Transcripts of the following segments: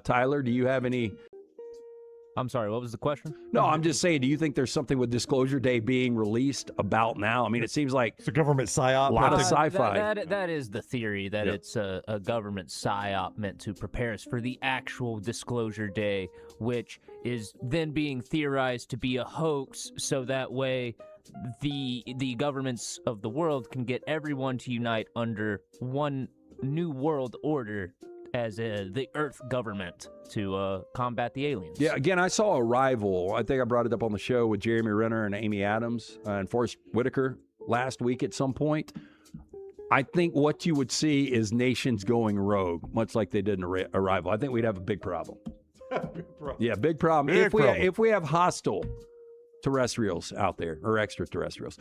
Tyler, do you have any? I'm sorry, what was the question? No, I'm just saying, do you think there's something with Disclosure Day being released about now? I mean, it seems like it's a government psyop. A lot of sci-fi. That is the theory, that it's a government psyop meant to prepare us for the actual Disclosure Day, which is then being theorized to be a hoax, so that way the governments of the world can get everyone to unite under one new world order as the Earth government to combat the aliens. Yeah, again, I saw Arrival. I think I brought it up on the show with Jeremy Renner and Amy Adams and Forrest Whitaker last week at some point. I think what you would see is nations going rogue, much like they did in Arrival. I think we'd have a big problem. Yeah, big problem. If we have hostile terrestrials out there, or extraterrestrials.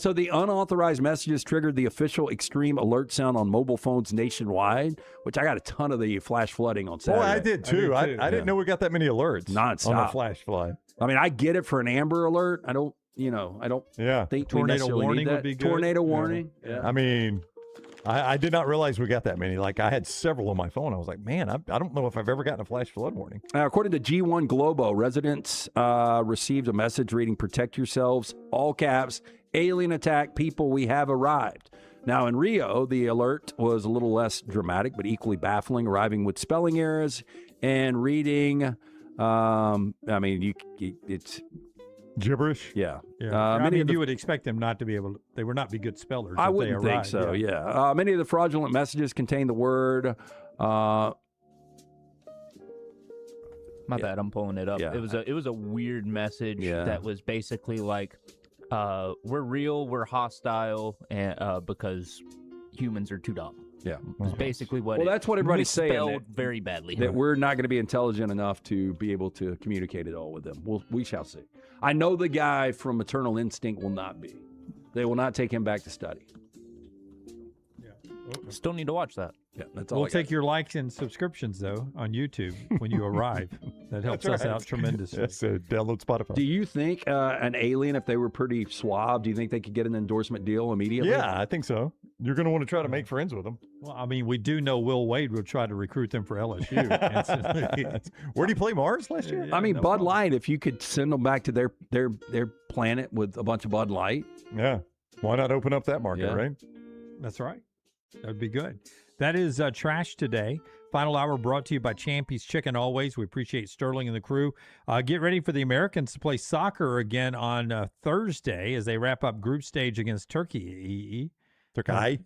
So the unauthorized messages triggered the official extreme alert sound on mobile phones nationwide, which I got a ton of the flash flooding on Saturday. Oh, I did too. I didn't know we got that many alerts nonstop on the flash flood. I mean, I get it for an Amber Alert. I don't think tornado warning would be good. Tornado warning. Yeah. I mean, I did not realize we got that many. Like, I had several on my phone. I was like, man, I don't know if I've ever gotten a flash flood warning. According to G1 Globo, residents received a message reading, "Protect yourselves," all caps, "Alien attack, people, we have arrived." Now, in Rio, the alert was a little less dramatic, but equally baffling, arriving with spelling errors and reading. It's gibberish. Yeah. You would expect them not to be able to, they would not be good spellers. I if wouldn't they think so, yeah. Many of the fraudulent messages contain the word. My bad, I'm pulling it up. Yeah. It was a weird message that was basically like, we're real, we're hostile, and because humans are too dumb. Yeah. It's basically what that's what everybody's saying. Spelled very badly. That we're not going to be intelligent enough to be able to communicate it all with them. We shall see. I know the guy from Maternal Instinct will not be. They will not take him back to study. Still need to watch that. Yeah, that's all. We'll take your likes and subscriptions, though, on YouTube when you arrive. That helps us out tremendously. Yes, download Spotify. Do you think an alien, if they were pretty suave, do you think they could get an endorsement deal immediately? Yeah, I think so. You're going to want to try to make friends with them. Well, I mean, we do know Will Wade will try to recruit them for LSU. Where did he play Mars last year? I mean, Bud Light, if you could send them back to their planet with a bunch of Bud Light. Yeah. Why not open up that market, right? That's right. That would be good. That is Trash Today. Final hour brought to you by Champy's Chicken always. We appreciate Sterling and the crew. Get ready for the Americans to play soccer again on Thursday as they wrap up group stage against Turkey. Anyway,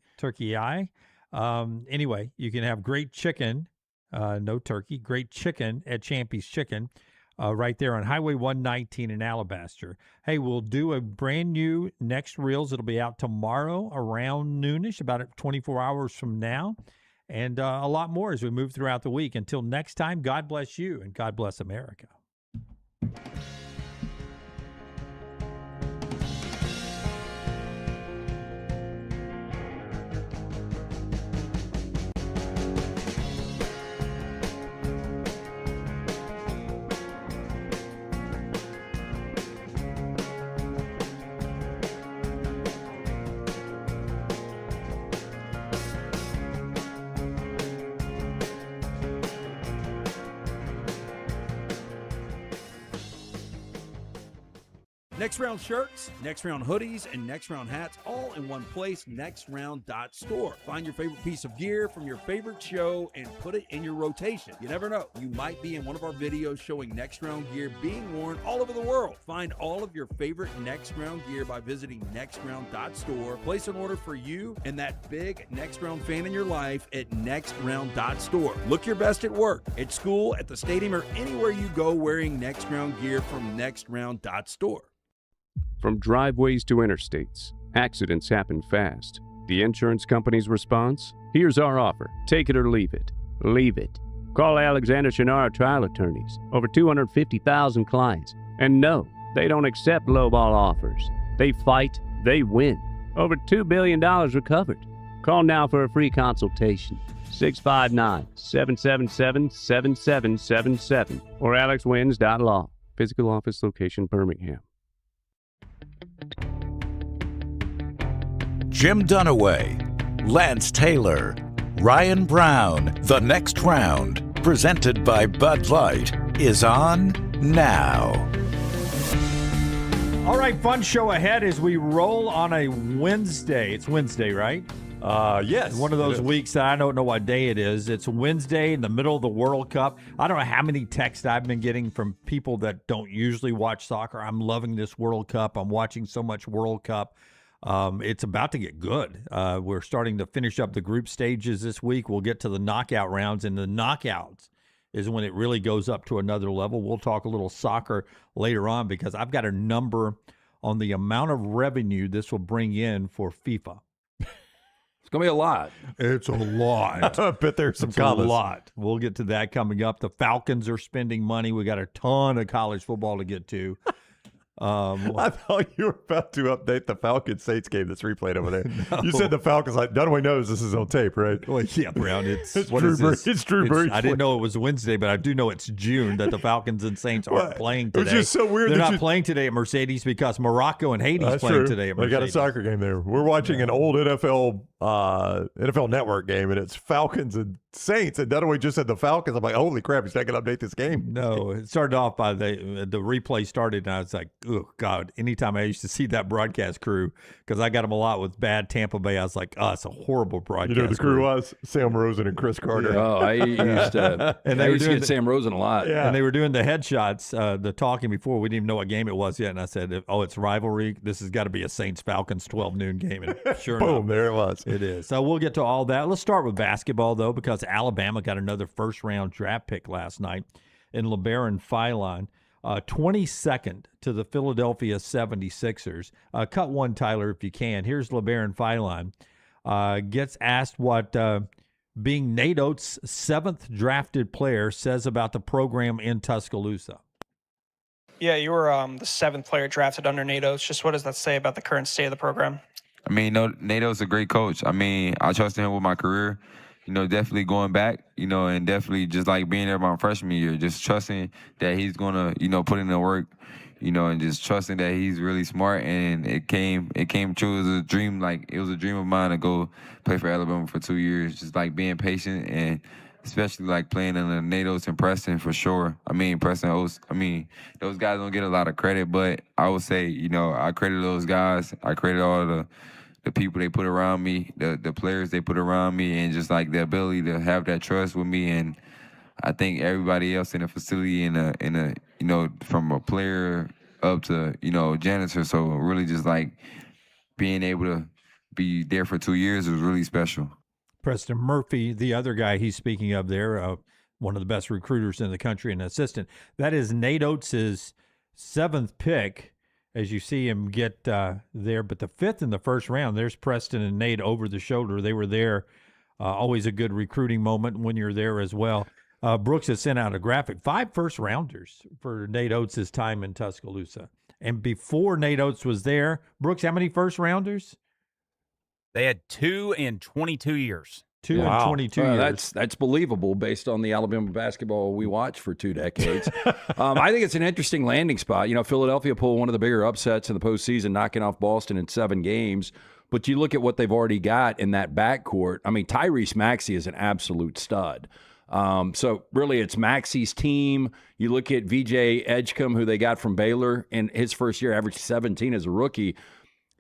you can have great chicken, no turkey, great chicken at Champy's Chicken right there on Highway 119 in Alabaster. Hey, we'll do a brand new Next Reels. It'll be out tomorrow around noonish, about 24 hours from now, and a lot more as we move throughout the week. Until next time, God bless you and God bless America. Next Round shirts, Next Round hoodies, and Next Round hats all in one place, nextround.store. Find your favorite piece of gear from your favorite show and put it in your rotation. You never know, you might be in one of our videos showing Next Round gear being worn all over the world. Find all of your favorite Next Round gear by visiting nextround.store. Place an order for you and that big Next Round fan in your life at nextround.store. Look your best at work, at school, at the stadium, or anywhere you go wearing Next Round gear from nextround.store. From driveways to interstates, accidents happen fast. The insurance company's response? Here's our offer. Take it or leave it. Leave it. Call Alexander Shinara Trial Attorneys. Over 250,000 clients. And no, they don't accept lowball offers. They fight, they win. Over $2 billion recovered. Call now for a free consultation. 659-777-7777 or alexwins.law. Physical office location, Birmingham. Jim Dunaway, Lance Taylor, Ryan Brown, The Next Round. presented by Bud Light, is on now. All right, fun show ahead as we roll on a Wednesday. It's Wednesday, right? Yes. One of those weeks that I don't know what day it is. It's Wednesday in the middle of the World Cup. I don't know how many texts I've been getting from people that don't usually watch soccer. I'm loving this World Cup. I'm watching so much World Cup. It's about to get good. We're starting to finish up the group stages this week. We'll get to the knockout rounds, and the knockouts is when it really goes up to another level. We'll talk a little soccer later on because I've got a number on the amount of revenue this will bring in for FIFA. It's going to be a lot. It's a lot. I bet there's some It's commas. a lot. We'll get to that coming up. The Falcons are spending money. We got a ton of college football to get to. I thought you were about to update the Falcons Saints game that's replayed over there. No. You said the Falcons. Like Dunaway knows this is on tape, right? Well, yeah, Brown. It's It's what Drew is this? Brees. It's Drew Brees. I didn't know it was Wednesday, but I do know it's June that the Falcons and Saints aren't playing today. It's just so weird. They're that not playing today at Mercedes because Morocco and Haiti That's playing true. today at They Mercedes. got a soccer game there. We're watching an old NFL Network game, and it's Falcons and Saints. And Dunaway just said the Falcons. I'm like, holy crap, he's not going to update this game. No, it started off by the replay started, and I was like, oh, God. Anytime I used to see that broadcast crew, because I got them a lot with bad Tampa Bay, I was like, oh, it's a horrible broadcast You know who the crew was? Sam Rosen and Chris Carter. Oh, I used to, And I they were used to doing get Sam Rosen a lot. Yeah. And they were doing the headshots, the talking before. We didn't even know what game it was yet. And I said, oh, it's rivalry. This has got to be a Saints-Falcons 12 noon game. And sure enough, Boom, there it was. it is. So we'll get to all that. Let's start with basketball, though, because Alabama got another first-round draft pick last night in LaBaron Philon, 22nd to the Philadelphia 76ers. Cut one, Tyler, if you can. Here's LaBaron Philon. Gets asked what being Nate Oates' 7th drafted player says about the program in Tuscaloosa. Yeah, you were the 7th player drafted under Nate Oates. Just what does that say about the current state of the program? I mean, Nate Oates is a great coach. I mean, I trusted him with my career. Definitely going back, and definitely just like being there my freshman year, just trusting that he's going to, put in the work, and just trusting that he's really smart. And it came true. It was a dream. Like, it was a dream of mine to go play for Alabama for 2 years, just like being patient and especially like playing under Nate Oates and Preston for sure. I mean, Preston Oates, those guys don't get a lot of credit, but I would say, I credit those guys. I credit all the people they put around me, the players they put around me, and just like the ability to have that trust with me. And I think everybody else in the facility, from a player up to, janitor. So really just like being able to be there for 2 years was really special. Preston Murphy, the other guy he's speaking of there, one of the best recruiters in the country, an assistant. That is Nate Oates' 7th pick. As you see him get there. But the 5th in the first round, there's Preston and Nate over the shoulder. They were there. Always a good recruiting moment when you're there as well. Brooks has sent out a graphic. 5 first-rounders for Nate Oates' time in Tuscaloosa. And before Nate Oates was there, Brooks, how many first-rounders? They had 2 in 22 years. 2 in 22 years. That's believable based on the Alabama basketball we watched for 2 decades. I think it's an interesting landing spot. Philadelphia pulled one of the bigger upsets in the postseason, knocking off Boston in 7 games. But you look at what they've already got in that backcourt. Tyrese Maxey is an absolute stud. So really it's Maxey's team. You look at VJ Edgecombe, who they got from Baylor in his first year, averaged 17 as a rookie.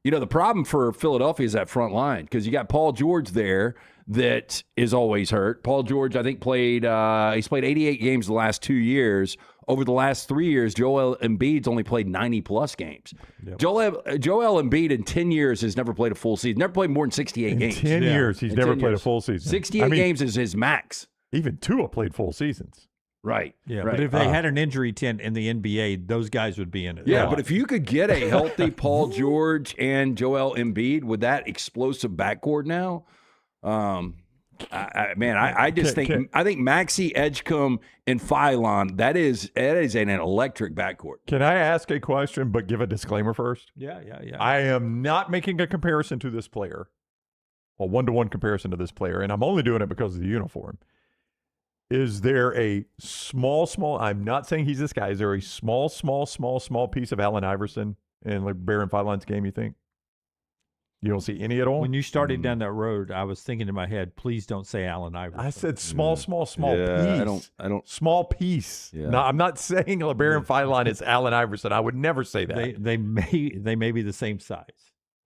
The problem for Philadelphia is that front line because you got Paul George there that is always hurt. Paul George, I think, he's played 88 games the last 2 years. Over the last 3 years, Joel Embiid's only played 90-plus games. Yep. Joel Embiid in 10 years has never played a full season. Never played more than 68 games. 10 years, he's never played a full season. 68 games is his max. Even Tua played full seasons. Right. Yeah, right. But if they had an injury tent in the NBA, those guys would be in it. Yeah, but if you could get a healthy Paul George and Joel Embiid with that explosive backcourt now, I think Maxey, Edgecombe, and Philon, that is an electric backcourt. Can I ask a question but give a disclaimer first? Yeah. I am not making a comparison to this player, a one-to-one comparison to this player, and I'm only doing it because of the uniform. Is there a small, I'm not saying he's this guy, is there a small piece of Allen Iverson in LaBaron Philon's game, you think? You don't see any at all? When you started down that road, I was thinking in my head, please don't say Allen Iverson. I said small Yeah, piece. I don't. Small piece. Yeah. No, I'm not saying LaBaron Philon is Allen Iverson. I would never say that. They may be the same size.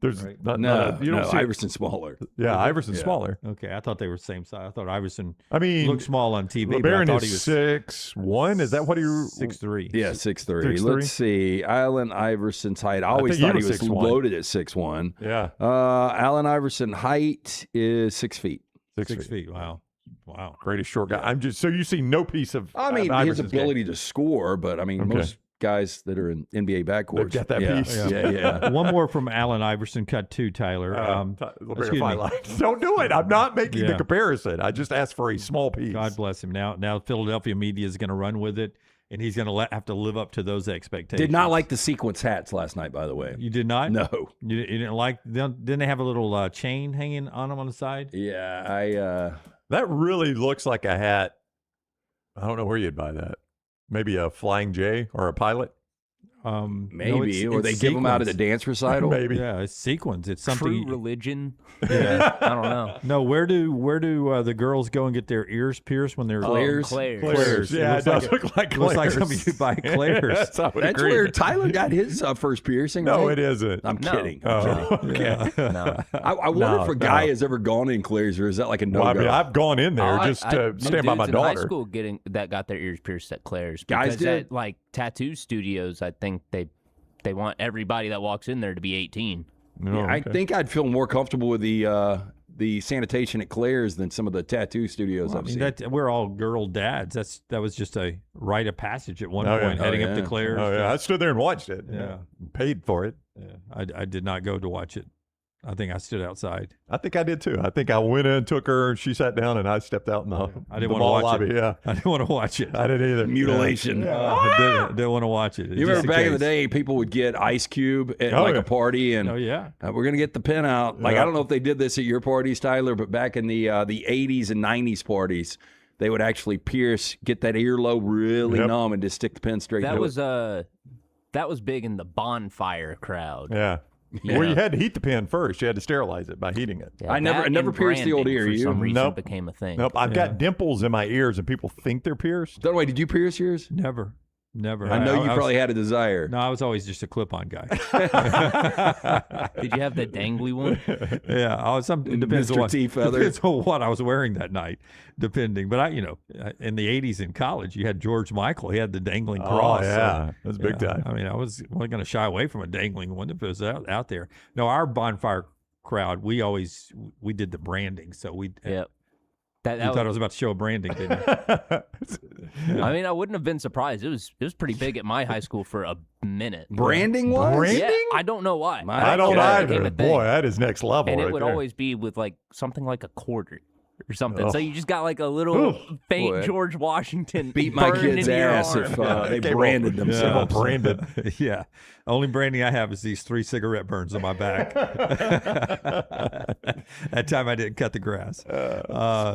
There's right. you don't see Iverson's smaller. Yeah, Iverson's smaller. Okay, I thought they were the same size. I thought Iverson I mean, looked small on TV. but I LaBaron thought is he was 6'1". Is that what he 6'3". Yeah, 6'3". 6'3". Let's see. Allen Iverson's height. I always think he thought he was was 6'1". loaded at 6'1". Yeah. Allen Iverson height is 6 feet. 6 feet. Wow. Greatest short guy. I'm just so you see no piece of I mean, his Iverson's ability to score, but I mean, Okay. most guys that are in NBA backcourts. They've got that yeah, piece. Yeah. One more from Allen Iverson, cut 2, Tyler. LaBaron excuse me. Philon. Don't do it. I'm not making the Yeah. comparison. I just asked for a small piece. God bless him. Now Philadelphia media is going to run with it, and he's going to have to live up to those expectations. Did not like the sequence hats last night, by the way. You did not? No. You didn't like them? Didn't they have a little chain hanging on them on the side? Yeah, That really looks like a hat. I don't know where you'd buy that. Maybe a Flying J or a pilot. maybe, or they give them out at a dance recital. Maybe. Yeah, it's sequins. It's something. True religion. Yeah. I don't know. No, where do the girls go and get their ears pierced when they're Claire's. Claire's. Yeah, it does look like It looks like Claire's. something you buy at Claire's. Yes, I would That's agree. where Tyler got his first piercing. No, right? it isn't. I'm No. kidding. Oh, okay. No. I wonder No, if a guy no. has ever gone in Claire's, or is that like a no-go? Well, I mean, I've gone in there just I to knew stand by my dudes in high daughter. school that got their ears pierced at Claire's. Guys Because did? at, like tattoo studios, I think they want everybody that walks in there to be 18. No, I okay. think I'd feel more comfortable with the sanitation at Claire's than some of the tattoo studios Well, I I've mean, seen. we're all girl dads. That was just a rite of passage at one Oh, yeah. point, heading Oh, up to yeah. Claire's. Oh, yeah. I stood there and watched it. Yeah. Paid for it. Yeah. I did not go to watch it. I think I stood outside. I think I did too. I think I went in, took her, she sat down, and I stepped out in the, I didn't the want to mall watch lobby. it. Yeah. I didn't want to watch it. I didn't either. Mutilation. I didn't want to watch it. You remember back in the day, people would get Ice Cube at Oh, like yeah. a party, and Oh yeah. we're gonna get the pin out. Like Yeah. I don't know if they did this at your parties, Tyler, but back in the 80s and 90s parties, they would actually get that earlobe really Yep. numb and just stick the pin straight. That to was it. that was big in the bonfire crowd. Yeah. Yeah. Well, you had to heat the pen first. You had to sterilize it by heating it. Yeah, I never that never and pierced the old branding ear. For You? some reason Nope. became a thing. Nope. I've got dimples in my ears, and people think they're pierced. By the way, did you pierce yours? Never. I know you probably had a desire. No, I was always just a clip-on guy. Did you have the dangly one? Yeah, it depends on Mr. what T-Feather. depends on what I was wearing that night, depending. But in the '80s in college, you had George Michael. He had the dangling cross. Oh, yeah. That's big time. I mean, I wasn't going to shy away from a dangling one if it was out there. No, our bonfire crowd, we did the branding, so we. Yep. You thought I was about to show branding, didn't you? I mean, I wouldn't have been surprised. It was pretty big at my high school for a minute. Branding was? Branding? Yeah, I don't know why. My I don't God. It became either. a thing. Boy, that is next level. And right it would there. always be with like something like a quarter or something. Oh. So you just got like a little faint Boy. George Washington Beat my burned kid's into your ass arm. if they Came branded up- themselves. came up branded. Yeah. Only branding I have is these 3 cigarette burns on my back. That time I didn't cut the grass.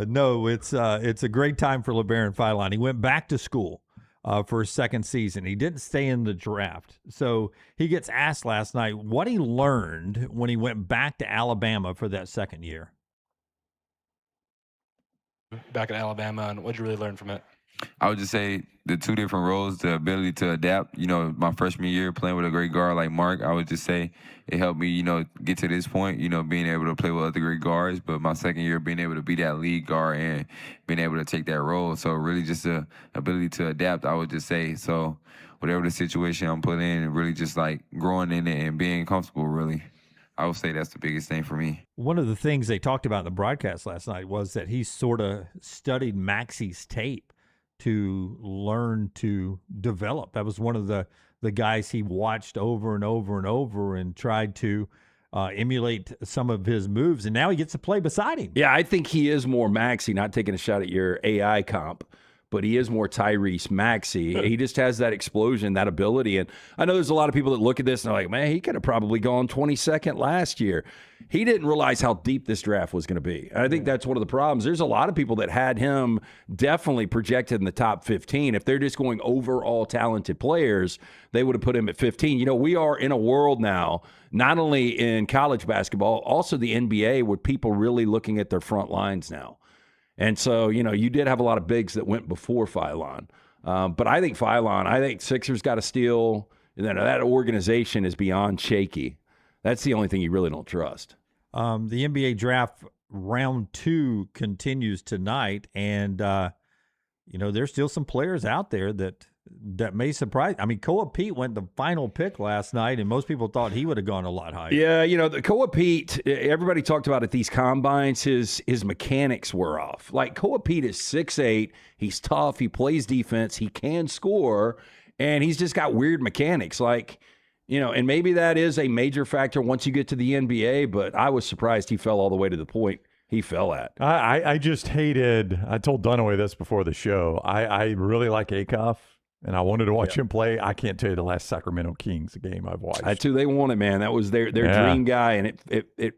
No, it's a great time for LaBaron Philon. He went back to school for his second season. He didn't stay in the draft. So he gets asked last night what he learned when he went back to Alabama for that second year. Back in Alabama, and what'd you really learn from it? I would just say the two different roles, the ability to adapt. You know, my freshman year playing with a great guard like Mark, I would just say it helped me, get to this point, being able to play with other great guards. But my second year, being able to be that lead guard and being able to take that role. So really just the ability to adapt, I would just say. So whatever the situation I'm put in, really just like growing in it and being comfortable, really. I would say that's the biggest thing for me. One of the things they talked about in the broadcast last night was that he sort of studied Maxey's tape to learn to develop. That was one of the guys he watched over and over and over and tried to emulate some of his moves. And now he gets to play beside him. Yeah, I think he is more Maxey, not taking a shot at your AI comp. but he is more Tyrese Maxey. He just has that explosion, that ability. And I know there's a lot of people that look at this and are like, man, he could have probably gone 22nd last year. He didn't realize how deep this draft was going to be. And I think that's one of the problems. There's a lot of people that had him definitely projected in the top 15. If they're just going overall talented players, they would have put him at 15. You know, we are in a world now, not only in college basketball, also the NBA, with people really looking at their front lines now. And so, you know, you did have a lot of bigs that went before Philon. But I think Sixers got to steal. And then that organization is beyond shaky. That's the only thing you really don't trust. The NBA draft round 2 continues tonight. And, you know, there's still some players out there that may surprise. I mean, Koa Pete went the final pick last night, and most people thought he would have gone a lot higher. Yeah, you know, the Koa Pete, everybody talked about at these combines, his mechanics were off. Like, Koa Pete is 6'8", he's tough, he plays defense, he can score, and he's just got weird mechanics. Like, you know, and maybe that is a major factor once you get to the NBA, but I was surprised he fell all the way to the point he fell at. I just hated, I told Dunaway this before the show, I really like Acuff. And I wanted to watch him play. I can't tell you the last Sacramento Kings game I've watched. That's who they wanted, man. That was their dream guy, and it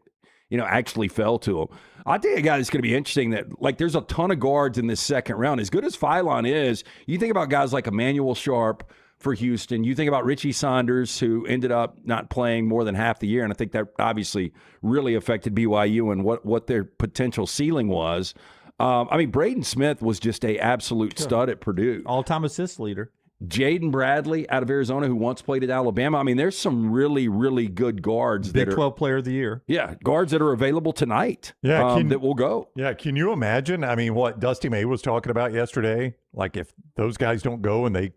you know, actually fell to him. I'll tell you a guy that's going to be interesting that, like, there's a ton of guards in this second round. As good as Philon is, you think about guys like Emmanuel Sharp for Houston. You think about Richie Saunders, who ended up not playing more than half the year, and I think that obviously really affected BYU and what their potential ceiling was. I mean, Braden Smith was just an absolute stud at Purdue. All-time assist leader. Jaden Bradley out of Arizona, who once played at Alabama. I mean, there's some really, really good guards. Big 12 player of the year. Yeah, guards that are available tonight that will go. Yeah, can you imagine? I mean, what Dusty May was talking about yesterday, like if those guys don't go and they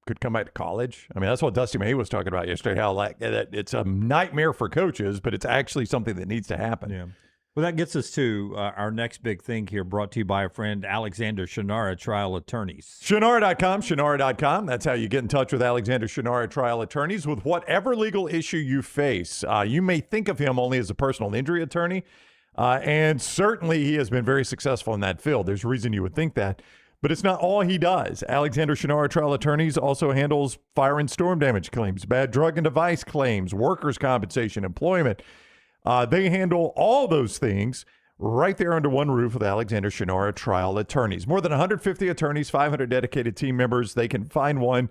could come back to college. I mean, that's what Dusty May was talking about yesterday, how like it's a nightmare for coaches, but it's actually something that needs to happen. Yeah. Well, that gets us to our next big thing here, brought to you by our friend Alexander Shinara Trial Attorneys. Shinara.com, Shinara.com. That's how you get in touch with Alexander Shinara Trial Attorneys with whatever legal issue you face. You may think of him only as a personal injury attorney, and certainly he has been very successful in that field. There's a reason you would think that, but it's not all he does. Alexander Shinara Trial Attorneys also handles fire and storm damage claims, bad drug and device claims, workers' compensation, employment. They handle all those things right there under one roof with Alexander Shinara Trial Attorneys. More than 150 attorneys, 500 dedicated team members. They can find one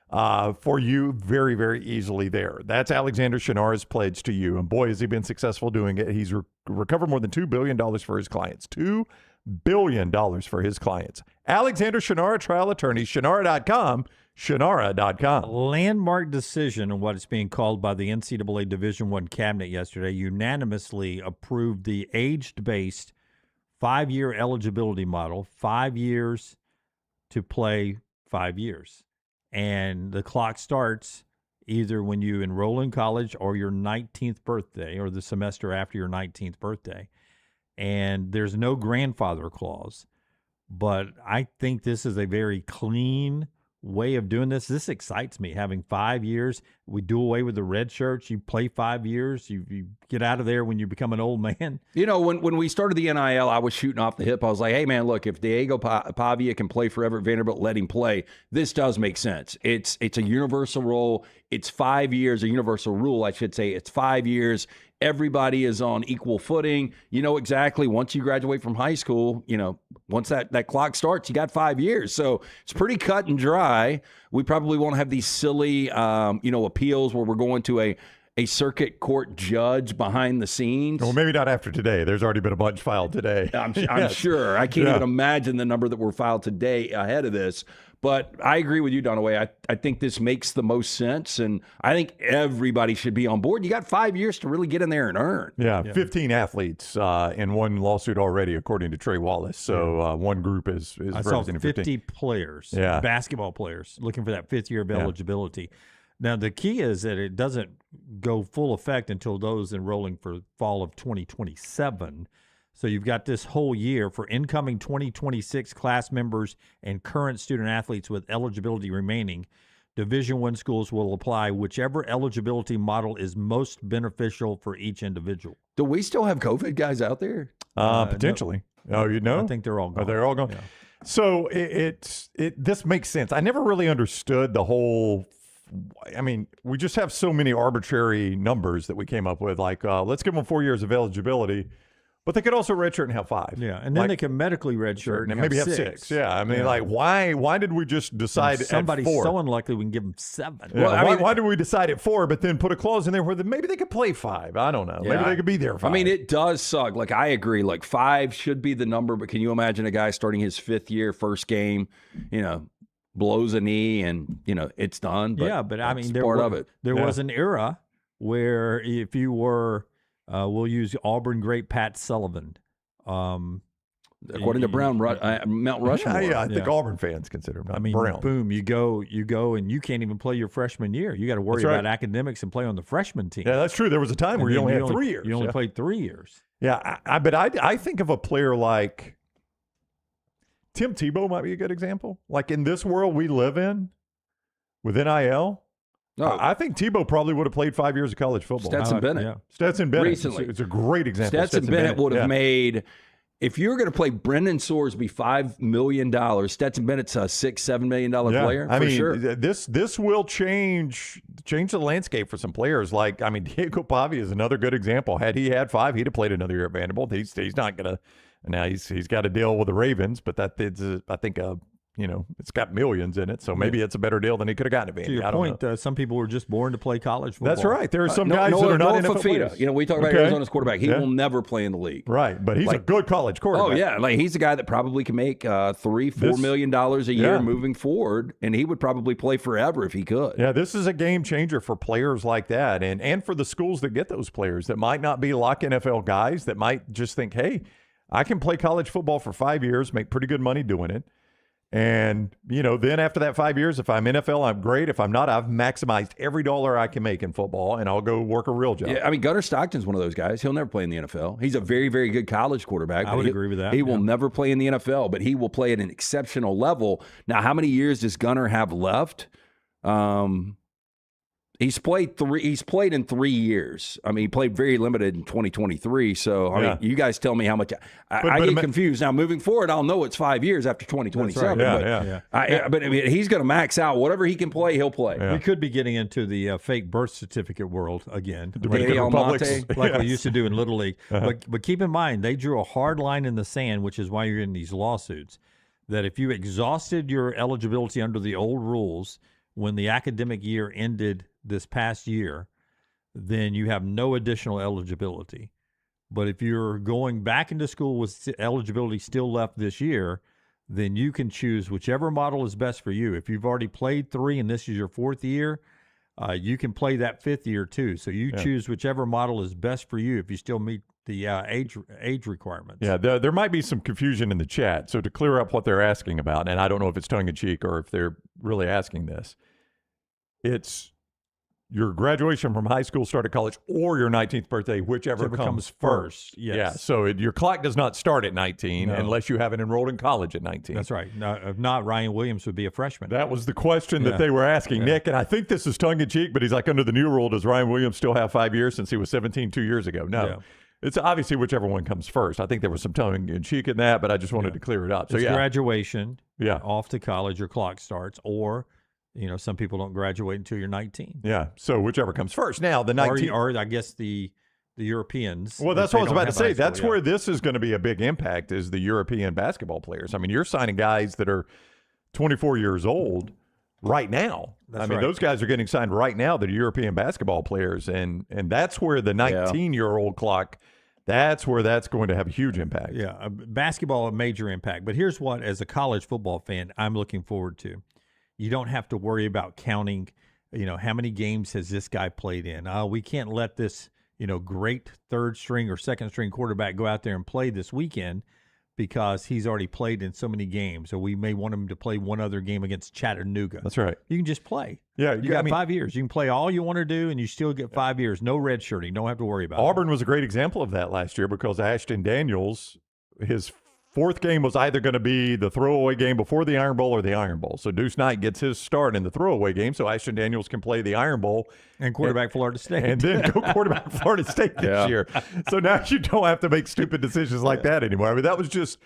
for you very, very easily there. That's Alexander Shinara's pledge to you. And boy, has he been successful doing it. He's recovered more than $2 billion for his clients. $2 billion for his clients. Alexander Shinara Trial Attorneys, Shinara.com. Shinara.com. Landmark decision on what is being called by the NCAA Division I cabinet yesterday unanimously approved the age-based 5-year eligibility model, 5 years to play 5 years. And the clock starts either when you enroll in college or your 19th birthday or the semester after your 19th birthday. And there's no grandfather clause. But I think this is a very clean way of doing this. This excites me, having 5 years. We do away with the red shirts. You play 5 years. You get out of there when you become an old man. You know, when we started the NIL, I was shooting off the hip. I was like, hey, man, look, if Diego Pavia can play forever at Vanderbilt, let him play. This does make sense. It's a universal rule. It's 5 years, a universal rule, I should say. It's 5 years. Everybody is on equal footing. You know exactly, once you graduate from high school, you know, once that clock starts, you got 5 years. So it's pretty cut and dry. We probably won't have these silly, appeals where we're going to a circuit court judge behind the scenes. Well, maybe not after today. There's already been a bunch filed today. I'm sure. I can't even imagine the number that were filed today ahead of this. But I agree with you, Dunaway. I think this makes the most sense, and I think everybody should be on board. You got 5 years to really get in there and earn. Yeah. 15 athletes in one lawsuit already, according to Trey Wallace. So one group is I saw 50 15 players, basketball players, looking for that 5th year of eligibility. Now, the key is that it doesn't go full effect until those enrolling for fall of 2027. So you've got this whole year for incoming 2026 class members and current student athletes with eligibility remaining. Division I schools will apply whichever eligibility model is most beneficial for each individual. Do we still have COVID guys out there? Potentially. No. Oh, you know? I think they're all gone. They're all gone. So this makes sense. I never really understood the whole. I mean, we just have so many arbitrary numbers that we came up with. Like, let's give them 4 years of eligibility, but they could also redshirt and have 5. Yeah, and then they can medically redshirt and maybe have 6. Yeah, I mean, like, why did we just decide at 4? Somebody's so unlikely we can give them 7. Yeah, well, why did we decide at 4, but then put a clause in there where maybe they could play 5? I don't know. Yeah, maybe they could be there 5. I mean, it does suck. Like, I agree. Like, 5 should be the number, but can you imagine a guy starting his 5th year, first game, blows a knee and, it's done? But I mean, there was an era where if you were, we'll use Auburn great Pat Sullivan. According to Brown, Mount Rushmore. Yeah, I think Auburn fans consider him. Brown. Boom, you go, and you can't even play your freshman year. You got to worry about academics and play on the freshman team. Yeah, that's true. There was a time where you only had 3 years. You only played 3 years. Yeah, but I think of a player like Tim Tebow might be a good example. Like in this world we live in with NIL. No. I think Tebow probably would have played 5 years of college football. Stetson Bennett. Stetson Bennett. Recently. It's a great example. Stetson Bennett would have made, if you were going to play Brendan Sorsby $5 million, Stetson Bennett's a $6-7 million player for sure. This will change the landscape for some players. Like, I mean, Diego Pavi is another good example. Had he had 5, he'd have played another year at Vanderbilt. He's not going to. Now he's got to deal with the Ravens, but that is, I think, it's got millions in it, so maybe it's a better deal than he could have gotten at Vandy. To your point, some people were just born to play college football. That's right. There are some guys that are not NFL players. We talk about Arizona's quarterback. He will never play in the league. Right, but he's a good college quarterback. Oh, yeah. Like, he's a guy that probably can make $3-4 million a year moving forward, and he would probably play forever if he could. Yeah, this is a game changer for players like that, and for the schools that get those players that might not be like NFL guys, that might just think, hey, I can play college football for 5 years, make pretty good money doing it. And, then after that 5 years, if I'm NFL, I'm great. If I'm not, I've maximized every dollar I can make in football, and I'll go work a real job. Yeah, I mean, Gunnar Stockton's one of those guys. He'll never play in the NFL. He's a very, very good college quarterback. I would agree with that. He will never play in the NFL, but he will play at an exceptional level. Now, how many years does Gunnar have left? He's played in 3 years. I mean, he played very limited in 2023. So, I mean, you guys tell me how much. I get confused. Now, moving forward, I'll know it's 5 years after 2027. Right. But I mean, he's going to max out. Whatever he can play, he'll play. Yeah. We could be getting into the fake birth certificate world again. Like we used to do in Little League. But keep in mind, they drew a hard line in the sand, which is why you're in these lawsuits, that if you exhausted your eligibility under the old rules when the academic year ended this past year, then you have no additional eligibility. But if you're going back into school with eligibility still left this year, then you can choose whichever model is best for you. If you've already played 3 and this is your 4th year, you can play that 5th year too. So you choose whichever model is best for you if you still meet the age requirements. Yeah, there might be some confusion in the chat. So to clear up what they're asking about, and I don't know if it's tongue-in-cheek or if they're really asking this, it's your graduation from high school, start at college, or your 19th birthday, whichever comes first. Yes. Yeah, so your clock does not start at 19 unless you haven't enrolled in college at 19. That's right. No, if not, Ryan Williams would be a freshman. That was the question that they were asking, Nick, and I think this is tongue-in-cheek, but he's like, under the new rule, does Ryan Williams still have 5 years since he was 17 2 years ago? No. Yeah. It's obviously whichever one comes first. I think there was some tongue-in-cheek in that, but I just wanted to clear it up. So, it's graduation, off to college, your clock starts, or some people don't graduate until you're 19. Yeah, so whichever comes first. Now, the 19... Or I guess the Europeans. Well, that's what I was about to say. That's where this is going to be a big impact, is the European basketball players. I mean, you're signing guys that are 24 years old right now. Those guys are getting signed right now that are European basketball players, and that's where the 19-year-old clock, that's where that's going to have a huge impact. Yeah, basketball, a major impact. But here's what, as a college football fan, I'm looking forward to. You don't have to worry about counting, how many games has this guy played in. We can't let this, great third string or second string quarterback go out there and play this weekend because he's already played in so many games. So we may want him to play one other game against Chattanooga. That's right. You can just play. Yeah. You got 5 years. You can play all you want to do, and you still get 5 years. No red shirting. Don't have to worry about it. Auburn was a great example of that last year because Ashton Daniels, his fourth game was either going to be the throwaway game before the Iron Bowl or the Iron Bowl. So Deuce Knight gets his start in the throwaway game, so Ashton Daniels can play the Iron Bowl. And quarterback Florida State. And then go quarterback Florida State this year. So now you don't have to make stupid decisions like that anymore. I mean, that was just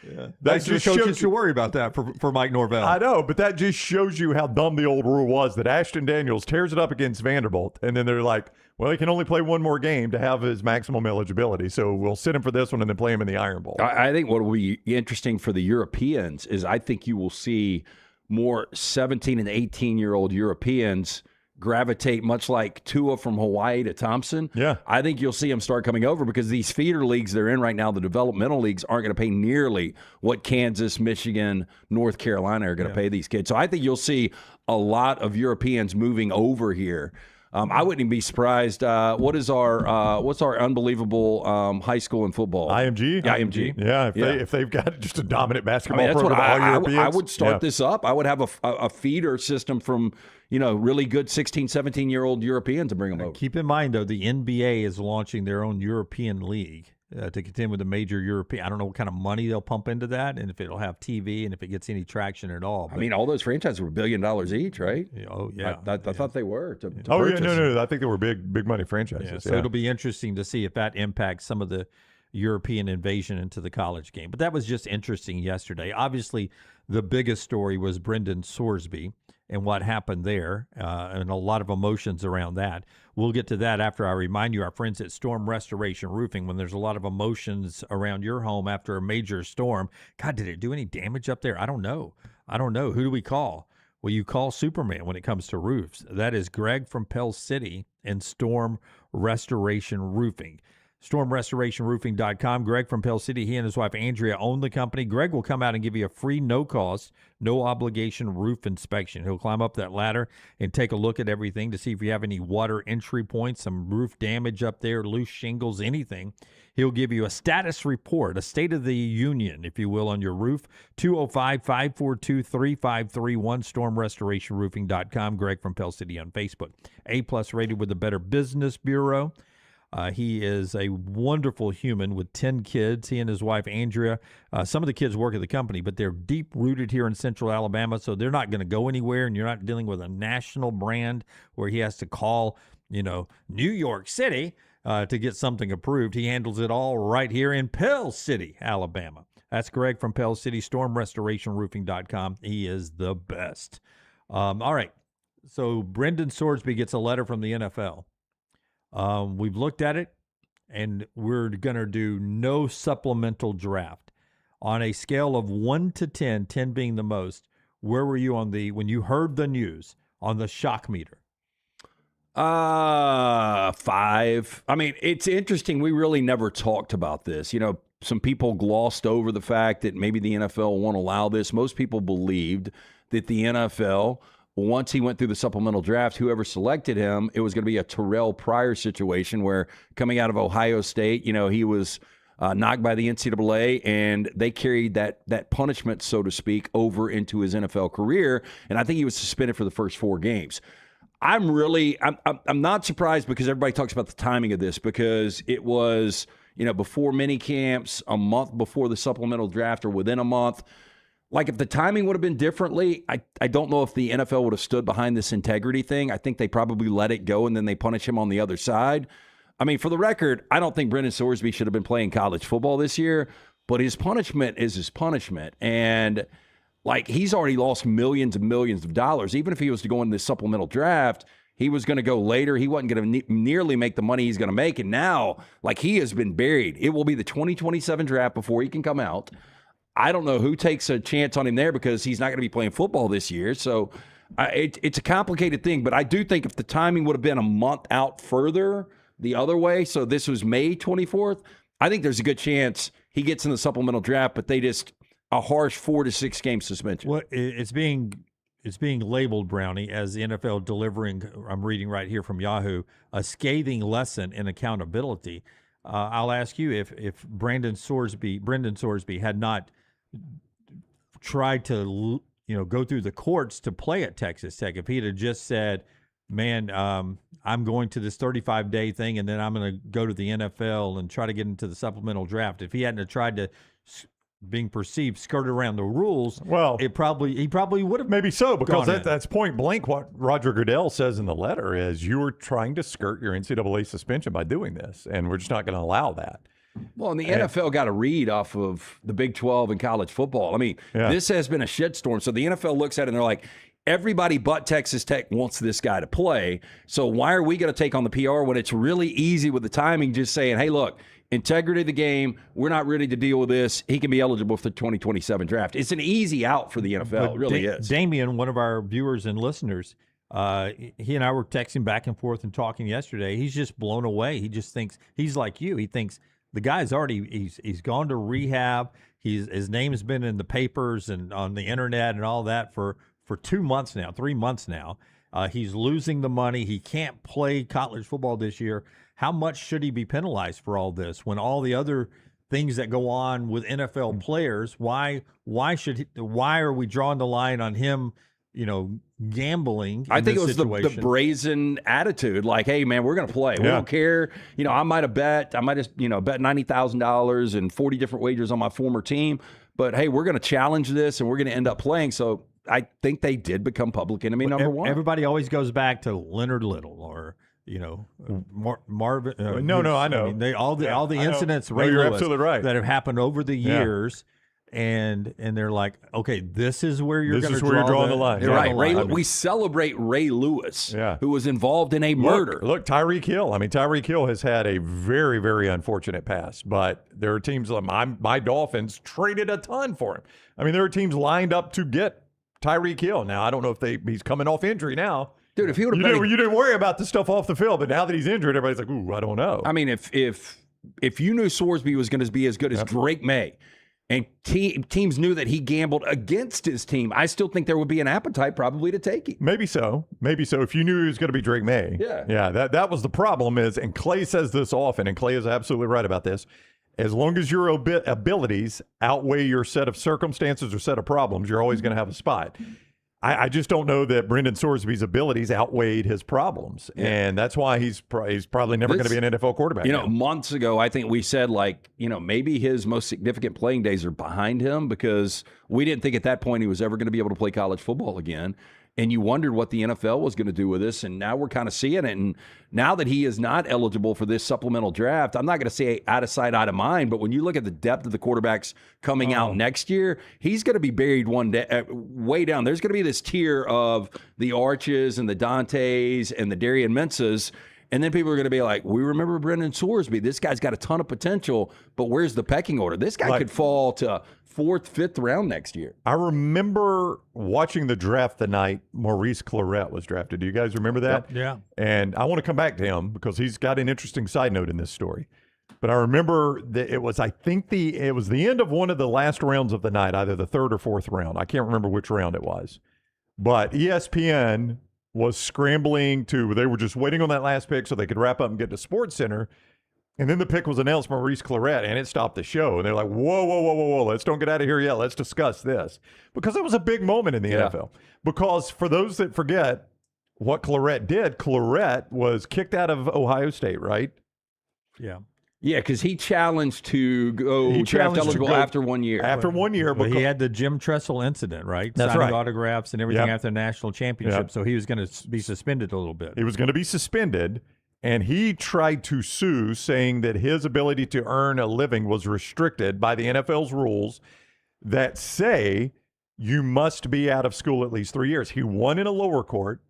that just coaches should worry about that for Mike Norvell. I know, but that just shows you how dumb the old rule was that Ashton Daniels tears it up against Vanderbilt, and then they're like, well, he can only play one more game to have his maximum eligibility, so we'll sit him for this one and then play him in the Iron Bowl. I think what will be interesting for the Europeans is I think you will see more 17 and 18-year-old Europeans gravitate, much like Tua from Hawaii to Thompson. Yeah. I think you'll see them start coming over because these feeder leagues they're in right now, the developmental leagues, aren't going to pay nearly what Kansas, Michigan, North Carolina are going to pay these kids. So I think you'll see a lot of Europeans moving over here. I wouldn't even be surprised. What's our unbelievable high school in football? IMG? Yeah, IMG. Yeah, if they've got just a dominant basketball that's program, what all Europeans. I would start this up. I would have a feeder system from, really good 16, 17-year-old Europeans to bring them over. Keep in mind, though, the NBA is launching their own European league to contend with the major European. I don't know what kind of money they'll pump into that and if it'll have TV and if it gets any traction at all. But, all those franchises were $1 billion each, right? Oh, yeah. I thought they were. To oh, purchase. yeah, no. I think they were big money franchises. Yeah, so it'll be interesting to see if that impacts some of the European invasion into the college game. But that was just interesting yesterday. Obviously, the biggest story was Brendan Sorsby and what happened there, and a lot of emotions around that. We'll get to that after I remind you, our friends at Storm Restoration Roofing, when there's a lot of emotions around your home after a major storm. God, did it do any damage up there? I don't know. Who do we call? Well, you call Superman when it comes to roofs. That is Greg from Pell City and Storm Restoration Roofing. StormRestorationRoofing.com. Greg from Pell City, he and his wife Andrea own the company. Greg will come out and give you a free, no-cost, no-obligation roof inspection. He'll climb up that ladder and take a look at everything to see if you have any water entry points, some roof damage up there, loose shingles, anything. He'll give you a status report, a state of the union, if you will, on your roof. 205-542-3531, StormRestorationRoofing.com. Greg from Pell City on Facebook. A-plus rated with the Better Business Bureau. He is a wonderful human with 10 kids. He and his wife, Andrea, some of the kids work at the company, but they're deep-rooted here in Central Alabama, so they're not going to go anywhere, and you're not dealing with a national brand where he has to call, New York City to get something approved. He handles it all right here in Pell City, Alabama. That's Greg from Pell City, StormRestorationRoofing.com. He is the best. All right, so Brendan Sorsby gets a letter from the NFL. We've looked at it, and we're going to do no supplemental draft. On a scale of 1 to 10, 10 being the most, where were you when you heard the news, on the shock meter? 5. It's interesting. We really never talked about this. Some people glossed over the fact that maybe the NFL won't allow this. Most people believed that the NFL, once he went through the supplemental draft, whoever selected him, it was going to be a Terrell Pryor situation where coming out of Ohio State, he was knocked by the NCAA, and they carried that punishment, so to speak, over into his NFL career. And I think he was suspended for the first 4 games. I'm not surprised because everybody talks about the timing of this because it was, before mini camps, a month before the supplemental draft or within a month. Like, if the timing would have been differently, I don't know if the NFL would have stood behind this integrity thing. I think they probably let it go, and then they punish him on the other side. For the record, I don't think Brendan Sorsby should have been playing college football this year, but his punishment is his punishment. And, he's already lost millions and millions of dollars. Even if he was to go in this supplemental draft, he was going to go later. He wasn't going to nearly make the money he's going to make. And now, he has been buried. It will be the 2027 draft before he can come out. I don't know who takes a chance on him there because he's not going to be playing football this year. So it's a complicated thing. But I do think if the timing would have been a month out further the other way, so this was May 24th, I think there's a good chance he gets in the supplemental draft, but they just a harsh 4 to 6 game suspension. Well, it's being labeled, Brownie, as the NFL delivering, I'm reading right here from Yahoo, a scathing lesson in accountability. I'll ask you if Brendan Sorsby had not tried to go through the courts to play at Texas Tech, if he'd have just said, man, I'm going to this 35-day thing and then I'm going to go to the NFL and try to get into the supplemental draft, if he hadn't have tried to being perceived skirted around the rules, well, he probably would have. Maybe so, because gone in. that's point blank what Roger Goodell says in the letter is you are trying to skirt your NCAA suspension by doing this, and we're just not going to allow that. Well, and the NFL got a read off of the Big 12 and college football. I mean, this has been a shitstorm. So the NFL looks at it and they're like, everybody but Texas Tech wants this guy to play. So why are we going to take on the PR when it's really easy with the timing, just saying, hey, look, integrity of the game, we're not ready to deal with this. He can be eligible for the 2027 draft. It's an easy out for the NFL. It really is. Damien, one of our viewers and listeners, he and I were texting back and forth and talking yesterday. He's just blown away. He just thinks, he's like you. He thinks the guy's already, he's gone to rehab. His name has been in the papers and on the internet and all that for 2 months now, 3 months now. He's losing the money. He can't play college football this year. How much should he be penalized for all this when all the other things that go on with NFL players? Why are we drawing the line on him, gambling? I think it was the brazen attitude, like, hey, man, we're going to play. We don't care. I might have bet $90,000 and 40 different wagers on my former team, but hey, we're going to challenge this and we're going to end up playing. So I think they did become public enemy number one. Everybody always goes back to Leonard Little or Marvin. I know. I mean, all the incidents, Ray you're Lewis, absolutely right, that have happened over the years, and they're like, okay, this is where you're going to draw the line. You're right. We celebrate Ray Lewis, who was involved in a murder. Look, Tyreek Hill. I mean, Tyreek Hill has had a very, very unfortunate past, but there are teams like my Dolphins traded a ton for him. I mean, there are teams lined up to get Tyreek Hill. Now, I don't know if he's coming off injury now. Dude, if he would have you didn't worry about the stuff off the field, but now that he's injured, everybody's like, ooh, I don't know. I mean, if you knew Sorsby was going to be as good as Drake May, and teams knew that he gambled against his team, I still think there would be an appetite probably to take him. Maybe so. If you knew he was going to be Drake May. Yeah, that was the problem and Clay says this often, and Clay is absolutely right about this. As long as your abilities outweigh your set of circumstances or set of problems, you're always going to have a spot. I just don't know that Brendan Sorsby's abilities outweighed his problems, and that's why he's probably never going to be an NFL quarterback. Months ago, I think we said maybe his most significant playing days are behind him because we didn't think at that point he was ever going to be able to play college football again. And you wondered what the NFL was going to do with this, and now we're kind of seeing it. And now that he is not eligible for this supplemental draft, I'm not going to say out of sight, out of mind, but when you look at the depth of the quarterbacks coming out next year, he's going to be buried one day, way down. There's going to be this tier of the Arches and the Dantes and the Darian Mensahs, and then people are going to be like, we remember Brendan Sorsby. This guy's got a ton of potential, but where's the pecking order? This guy could fall to 4th, 5th round next year. I remember watching the draft the night Maurice Clarett was drafted. Do you guys remember that? Yeah. And I want to come back to him because he's got an interesting side note in this story. But I remember that it was the end of one of the last rounds of the night, either the 3rd or 4th round. I can't remember which round it was. But ESPN was scrambling they were just waiting on that last pick so they could wrap up and get to SportsCenter. And then the pick was announced, Maurice Clarett, and it stopped the show. And they're like, whoa, let's don't get out of here yet. Let's discuss this. Because it was a big moment in the NFL. Because for those that forget what Clarett did, Clarett was kicked out of Ohio State, right? Yeah. Yeah, because he challenged to go draft eligible after 1 year. After 1 year. But he had the Jim Tressel incident, right? That's Signing right. autographs and everything after the national championship. So he was going to be suspended a little bit. He was going to be suspended. And he tried to sue, saying that his ability to earn a living was restricted by the NFL's rules that say you must be out of school at least 3 years. He won in a lower court.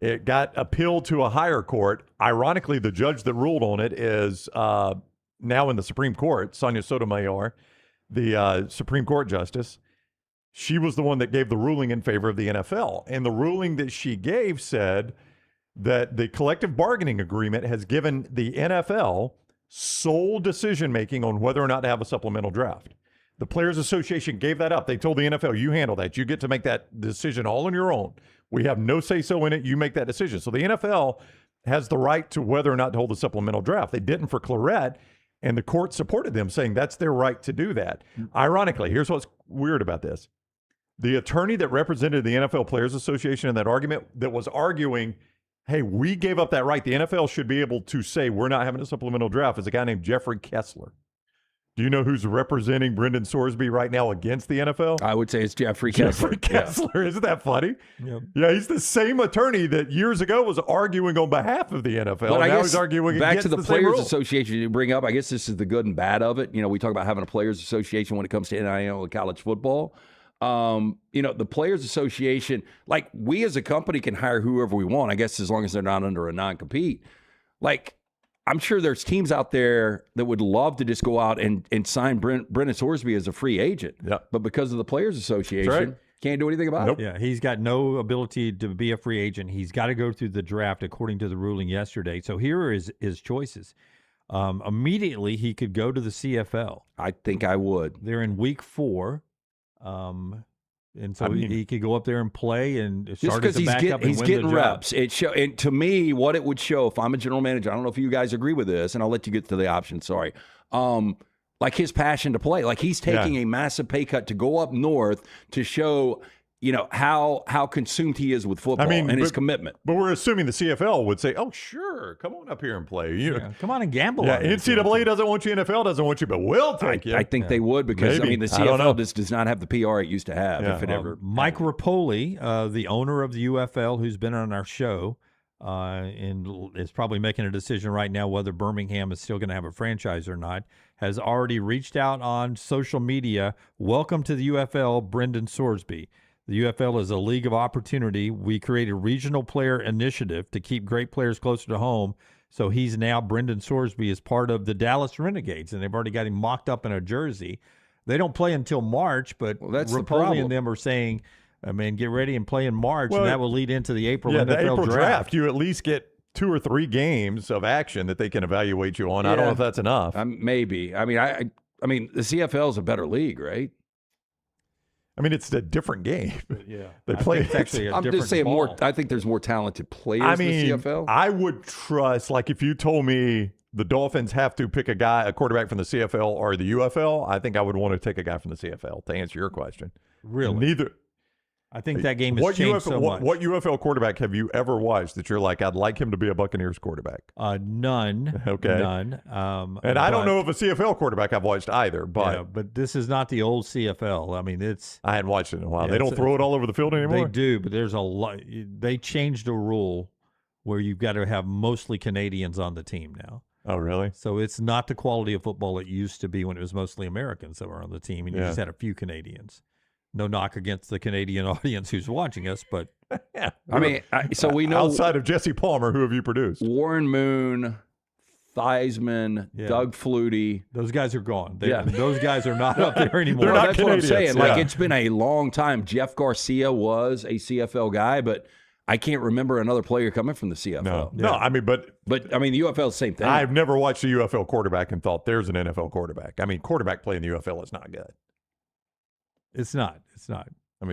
It got appealed to a higher court. Ironically, the judge that ruled on it is now in the Supreme Court, Sonia Sotomayor, the Supreme Court justice. She was the one that gave the ruling in favor of the NFL. And the ruling that she gave said that the collective bargaining agreement has given the NFL sole decision-making on whether or not to have a supplemental draft. The Players Association gave that up. They told the NFL, you handle that. You get to make that decision all on your own. We have no say-so in it. You make that decision. So the NFL has the right to whether or not to hold a supplemental draft. They didn't for Clarett, and the court supported them, saying that's their right to do that. Ironically, here's what's weird about this. The attorney that represented the NFL Players Association in that argument that was arguing, hey, we gave up that right. The NFL should be able to say we're not having a supplemental draft is a guy named Jeffrey Kessler. Do you know who's representing Brendan Sorsby right now against the NFL? I would say it's Jeffrey Kessler. Kessler. Isn't that funny? Yep. Yeah, he's the same attorney that years ago was arguing on behalf of the NFL. But I now guess he's arguing back against to the the same Players rule. Association you bring up. I guess this is the good and bad of it. We talk about having a Players Association when it comes to NIL and college football. The Players Association, like we as a company can hire whoever we want, I guess, as long as they're not under a non-compete. Like, I'm sure there's teams out there that would love to just go out and sign Brendan Sorsby as a free agent. Yeah. But because of the Players Association, right. can't do anything about it. Yeah, he's got no ability to be a free agent. He's got to go through the draft according to the ruling yesterday. So here are his choices. Immediately, he could go to the CFL. I think I would. They're in week 4. And so he could go up there and play and start as a backup he's and win getting the job. reps. And to me, what it would show, if I'm a general manager, I don't know if you guys agree with this, and I'll let you get to the option. Sorry. Like his passion to play, like he's taking a massive pay cut to go up north to show, how consumed he is with football and his commitment. But we're assuming the CFL would say, "Oh, sure, come on up here and play. Come on and gamble." Yeah, on it. NCAA doesn't want you, NFL doesn't want you, but we'll take you. I think they would because Maybe. the I don't know. CFL just does not have the PR it used to have. Yeah. If it ever. Mike Rapoli, the owner of the UFL, who's been on our show, and is probably making a decision right now whether Birmingham is still going to have a franchise or not, has already reached out on social media. Welcome to the UFL, Brendan Sorsby. The UFL is a league of opportunity. We created a regional player initiative to keep great players closer to home. So he's now, Brendan Sorsby, is part of the Dallas Renegades, and they've already got him mocked up in a jersey. They don't play until March, but that's the Rapoli problem. and them are saying, get ready and play in March, Well, and that will lead into the April NFL the April draft. You at least get 2 or 3 games of action that they can evaluate you on. I don't know if that's enough. Maybe. I mean, the CFL is a better league, right? It's a different game. Yeah, They I play. think it's actually a I'm different just saying ball. more. I think there's more talented players in the CFL. I would trust, like if you told me the Dolphins have to pick a quarterback from the CFL or the UFL, I think I would want to take a guy from the CFL to answer your question. Really? Neither. I think that game has changed so much. What UFL quarterback have you ever watched that you're like, I'd like him to be a Buccaneers quarterback? None. Okay. None. And I don't know of a CFL quarterback I've watched either, but but this is not the old CFL. I hadn't watched it in a while. Yeah, They don't throw it all over the field anymore? They do, but there's a lot. They changed a rule where you've got to have mostly Canadians on the team now. Oh, really? So it's not the quality of football it used to be when it was mostly Americans that were on the team, and you just had a few Canadians. No knock against the Canadian audience who's watching us, but so we know outside of Jesse Palmer, who have you produced? Warren Moon, Theismann, Doug Flutie. Those guys are gone. Those guys are not up there anymore. They're not That's what I'm Canadians, saying. Like it's been a long time. Jeff Garcia was a CFL guy, but I can't remember another player coming from the CFL. No, but the UFL is the same thing. I've never watched a UFL quarterback and thought there's an NFL quarterback. Quarterback play in the UFL is not good. It's not. It's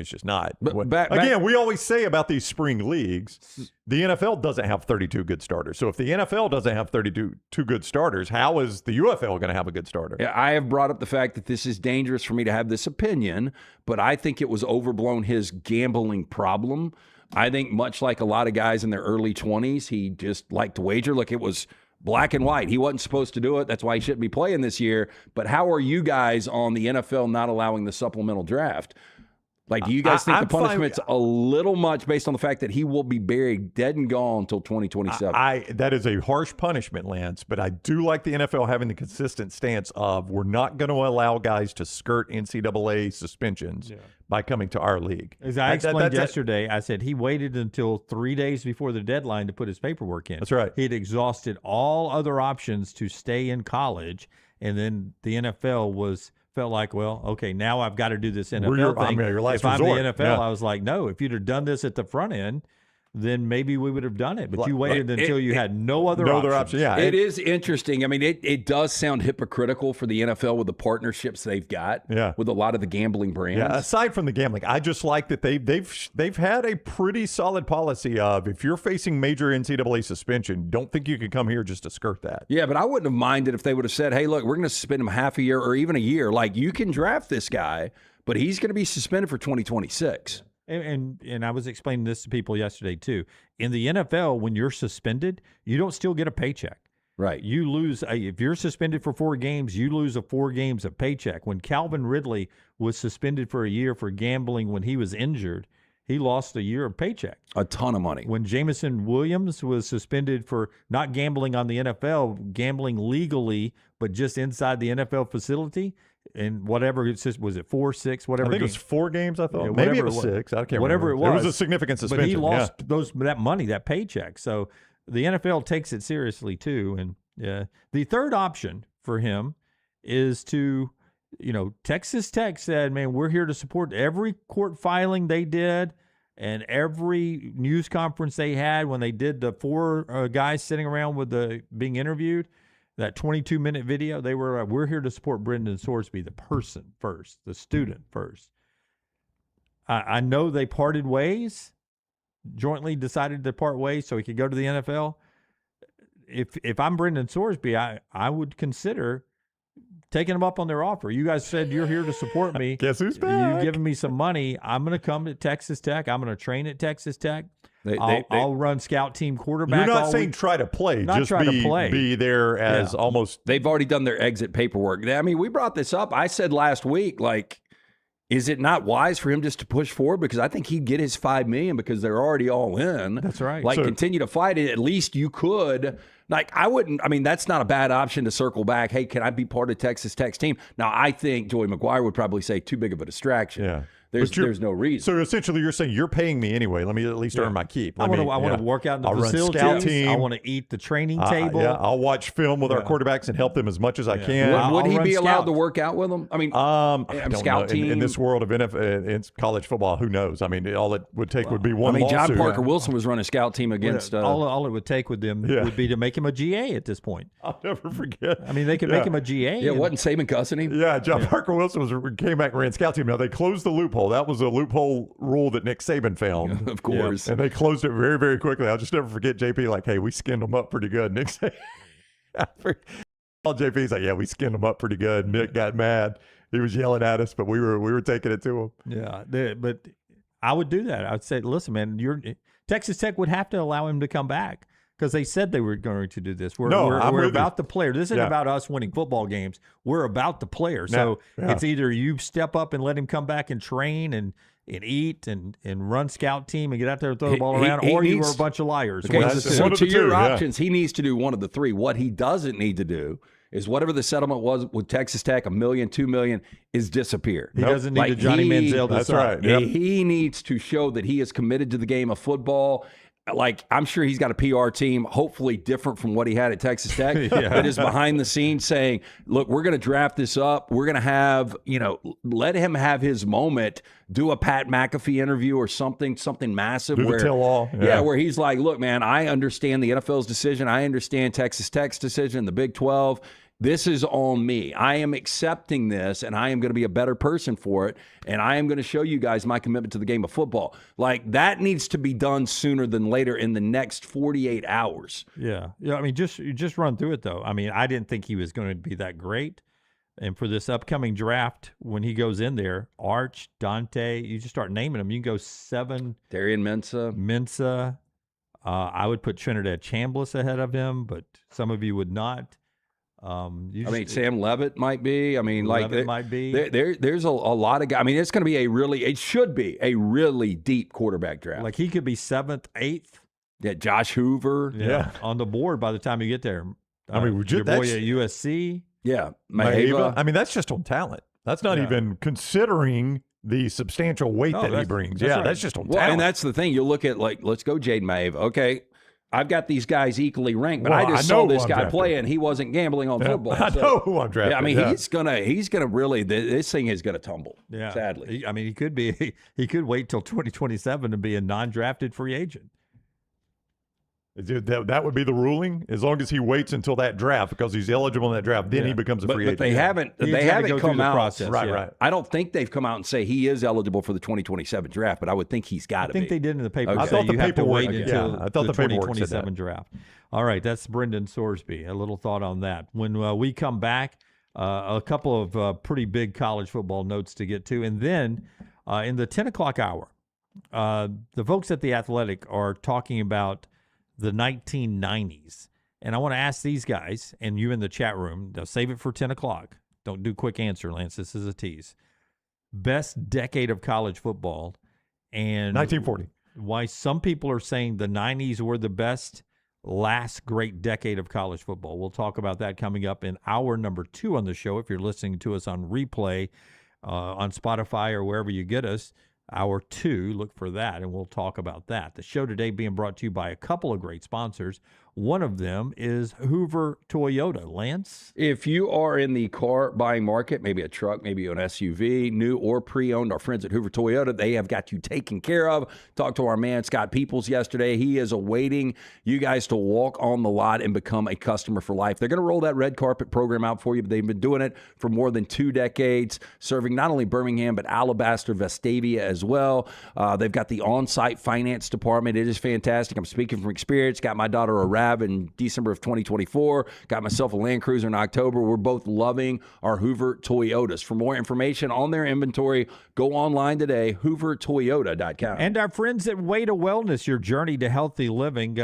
just not. But Again, we always say about these spring leagues, the NFL doesn't have 32 good starters. So if the NFL doesn't have 32 good starters, how is the UFL going to have a good starter? Yeah, I have brought up the fact that this is dangerous for me to have this opinion, but I think it was overblown, his gambling problem. I think much like a lot of guys in their early 20s, he just liked to wager. Look, it was black and white. He wasn't supposed to do it. That's why he shouldn't be playing this year. But how are you guys on the NFL not allowing the supplemental draft? Like, do you guys think the punishment's a little much based on the fact that he will be buried dead and gone until 2027? That is a harsh punishment, Lance, but I do like the NFL having the consistent stance of we're not going to allow guys to skirt NCAA suspensions by coming to our league. As I explained yesterday, I said he waited until 3 days before the deadline to put his paperwork in. That's right. He had exhausted all other options to stay in college, and then the NFL felt like, well, okay, now I've got to do this NFL thing. Your last if I'm resort. the NFL, I was like, no, if you'd have done this at the front end, then maybe we would have done it. But you waited until you had no other option. Yeah, it is interesting. It does sound hypocritical for the NFL with the partnerships they've got with a lot of the gambling brands. Yeah, aside from the gambling, I just like that they've had a pretty solid policy of if you're facing major NCAA suspension, don't think you can come here just to skirt that. Yeah, but I wouldn't have minded if they would have said, hey, look, we're going to suspend him half a year or even a year. Like, you can draft this guy, but he's going to be suspended for 2026. And I was explaining this to people yesterday too. In the NFL, when you're suspended, you don't still get a paycheck. Right. You lose if you're suspended for 4 games, you lose 4 games of paycheck. When Calvin Ridley was suspended for a year for gambling when he was injured, he lost a year of paycheck. A ton of money. When Jameson Williams was suspended for not gambling on the NFL, gambling legally, but just inside the NFL facility, and whatever it says, was it 4, 6, whatever? I think it was 4 games. I thought Yeah, maybe it whatever was 6. I can't whatever remember. it was. It was a significant suspension. But he lost that money, that paycheck. So the NFL takes it seriously too. And the third option for him is to, Texas Tech said, man, we're here to support every court filing they did and every news conference they had when they did the 4 guys sitting around with being interviewed. That 22-minute video, they were we're here to support Brendan Sorsby, the person first, the student first. I know they parted ways, jointly decided to part ways so he could go to the NFL. If I'm Brendan Sorsby, I would consider taking them up on their offer. You guys said you're here to support me. Guess who's back? You've given me some money. I'm going to come to Texas Tech. I'm going to train at Texas Tech. I'll run scout team quarterback. You're not saying try to play. Not just try to play. Be there as almost. They've already done their exit paperwork. I mean, we brought this up. I said last week, is it not wise for him just to push forward? Because I think he'd get his $5 million because they're already all in. That's right. Continue to fight it. At least you could. I wouldn't. I mean, that's not a bad option to circle back. Hey, can I be part of Texas Tech's team? Now, I think Joey McGuire would probably say too big of a distraction. Yeah. There's no reason. So essentially, you're saying you're paying me anyway. Let me at least earn my keep. I want to work out in the facilities. Run scout team. I want to eat the training table. I'll watch film with our quarterbacks and help them as much as I can. Would he be allowed to work out with them? I mean, scout team in this world of NFL, in college football, who knows? I mean, all it would take would be one. I mean, lawsuit. John Parker Wilson was running a scout team against. All it would take with them would be to make him a GA at this point. I'll never forget. I mean, they could make him a GA. Yeah, wasn't Saban cussing him? Yeah, John Parker Wilson came back and ran scout team. Now they closed the loophole. That was a loophole rule that Nick Saban found. Of course. And they closed it very, very quickly. I'll just never forget JP hey, we skinned them up pretty good. Nick Saban. JP's yeah, we skinned them up pretty good. Nick got mad. He was yelling at us, but we were taking it to him. Yeah, but I would do that. I would say, listen, man, Texas Tech would have to allow him to come back because they said they were going to do this. We're about the player. This isn't about us winning football games. We're about the player. So it's either you step up and let him come back and train and eat and run scout team and get out there and throw the ball around, or you are a bunch of liars. Okay, so to your options, he needs to do one of the 3. What he doesn't need to do is whatever the settlement was with Texas Tech, $1 million, $2 million, is disappear. He doesn't need to Johnny Manziel. That's right. Yep. He needs to show that he is committed to the game of football. I'm sure he's got a PR team, hopefully different from what he had at Texas Tech, that is behind the scenes saying, look, we're going to draft this up. We're going to have, let him have his moment, do a Pat McAfee interview or something massive. Do the tell-all. Where he's like, look, man, I understand the NFL's decision. I understand Texas Tech's decision, the Big 12. This is on me. I am accepting this, and I am going to be a better person for it, and I am going to show you guys my commitment to the game of football. That needs to be done sooner than later in the next 48 hours. Yeah. I mean, just run through it, though. I mean, I didn't think he was going to be that great. And for this upcoming draft, when he goes in there, Arch, Dante, you just start naming them. You can go 7. Darian Mensah. I would put Trinidad Chambliss ahead of him, but some of you would not. Sam Levitt might be. I mean, Levitt might be. There's a lot of guys. I mean, it's going to be it should be a really deep quarterback draft. He could be 7th, 8th. Yeah, Josh Hoover. Yeah, on the board by the time you get there. I mean, your boy at USC. Yeah, Maheva. I mean, that's just on talent. That's not even considering the substantial weight that he brings. That's just on talent. And that's the thing. You look at let's go Jaden Maheva. Okay. I've got these guys equally ranked, but I just saw this guy play, and he wasn't gambling on football. I know who I'm drafting. Yeah, I mean, he's gonna really. This thing is gonna tumble. Yeah, sadly. I mean, he could wait till 2027 to be a non-drafted free agent. That would be the ruling, as long as he waits until that draft because he's eligible in that draft. Then he becomes a free agent. But they haven't come out. Process, right. I don't think they've come out and say he is eligible for the 2027 draft, but I would think he's got to be. I think they did in the paper. Okay. I thought the paperwork wait until the 2027 draft. All right, that's Brendan Sorsby. A little thought on that. When we come back, a couple of pretty big college football notes to get to, and then in the 10 o'clock hour, the folks at The Athletic are talking about the 1990s And I want to ask these guys, and you in the chat room, they'll save it for 10 o'clock. Don't do quick answer, Lance. This is a tease. Best decade of college football. And 1940. why some people are saying the 90s were the best last great decade of college football. We'll talk about that coming up in hour number 2 on the show. If you're listening to us on replay on Spotify or wherever you get us, hour 2, look for that, and we'll talk about that. The show today being brought to you by a couple of great sponsors. One of them is Hoover Toyota. Lance? If you are in the car buying market, maybe a truck, maybe an SUV, new or pre-owned, our friends at Hoover Toyota, they have got you taken care of. Talked to our man Scott Peoples yesterday. He is awaiting you guys to walk on the lot and become a customer for life. They're going to roll that red carpet program out for you, but they've been doing it for more than 2 decades, serving not only Birmingham, but Alabaster, Vestavia as well. They've got the on-site finance department. It is fantastic. I'm speaking from experience. Got my daughter a RAV in December of 2024. Got myself a Land Cruiser in October. We're both loving our Hoover Toyotas. For more information on their inventory, go online today, hoovertoyota.com. And our friends at Way to Wellness, your journey to healthy living.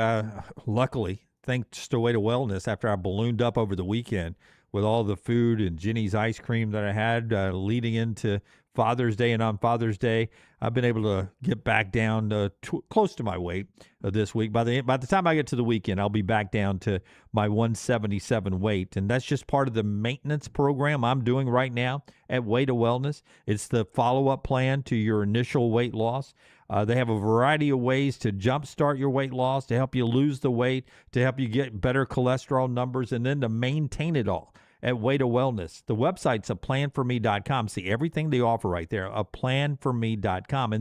Luckily, thanks to Way to Wellness, after I ballooned up over the weekend with all the food and Jenny's ice cream that I had leading into Father's Day and on Father's Day, I've been able to get back down close to my weight this week. By the time I get to the weekend, I'll be back down to my 177 weight, and that's just part of the maintenance program I'm doing right now at Way to Wellness. It's the follow-up plan to your initial weight loss. They have a variety of ways to jumpstart your weight loss, to help you lose the weight, to help you get better cholesterol numbers, and then to maintain it all at Way to Wellness. The website's aplanforme.com. See everything they offer right there, aplanforme.com.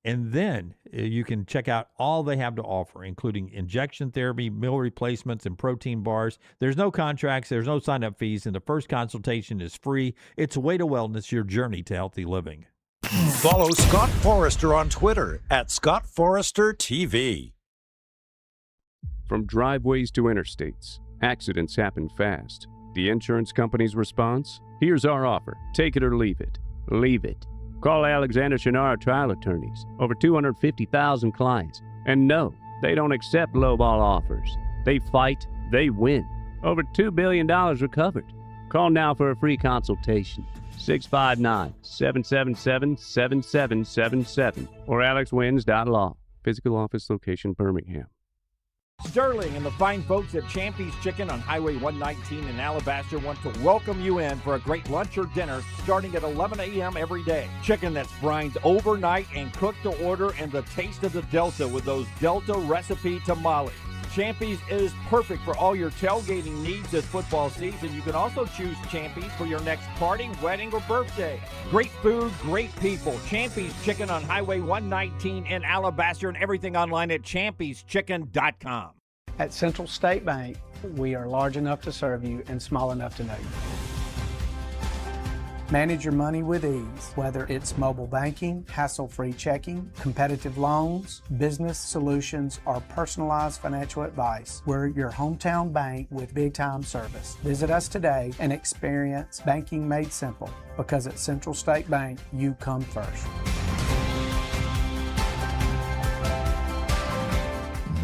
And then you can check out all they have to offer, including injection therapy, meal replacements, and protein bars. There's no contracts, there's no sign-up fees, and the first consultation is free. It's Way to Wellness, your journey to healthy living. Follow Scott Forrester on Twitter at ScottForresterTV. From driveways to interstates, accidents happen fast. The insurance company's response? Here's our offer. Take it or leave it. Leave it. Call Alexander Shannara Trial Attorneys. Over 250,000 clients. And no, they don't accept lowball offers. They fight, they win. Over $2 billion recovered. Call now for a free consultation. 659-777-7777 or alexwins.law. Physical office location, Birmingham. Sterling and the fine folks at Champy's Chicken on Highway 119 in Alabaster want to welcome you in for a great lunch or dinner starting at 11 a.m. every day. Chicken that's brined overnight and cooked to order, and the taste of the Delta with those Delta recipe tamales. Champy's is perfect for all your tailgating needs this football season. You can also choose Champy's for your next party, wedding, or birthday. Great food, great people. Champy's Chicken on Highway 119 in Alabaster, and everything online at champyschicken.com. At Central State Bank, we are large enough to serve you and small enough to know you. Manage your money with ease, whether it's mobile banking, hassle-free checking, competitive loans, business solutions, or personalized financial advice. We're your hometown bank with big-time service. Visit us today and experience banking made simple, because at Central State Bank, you come first.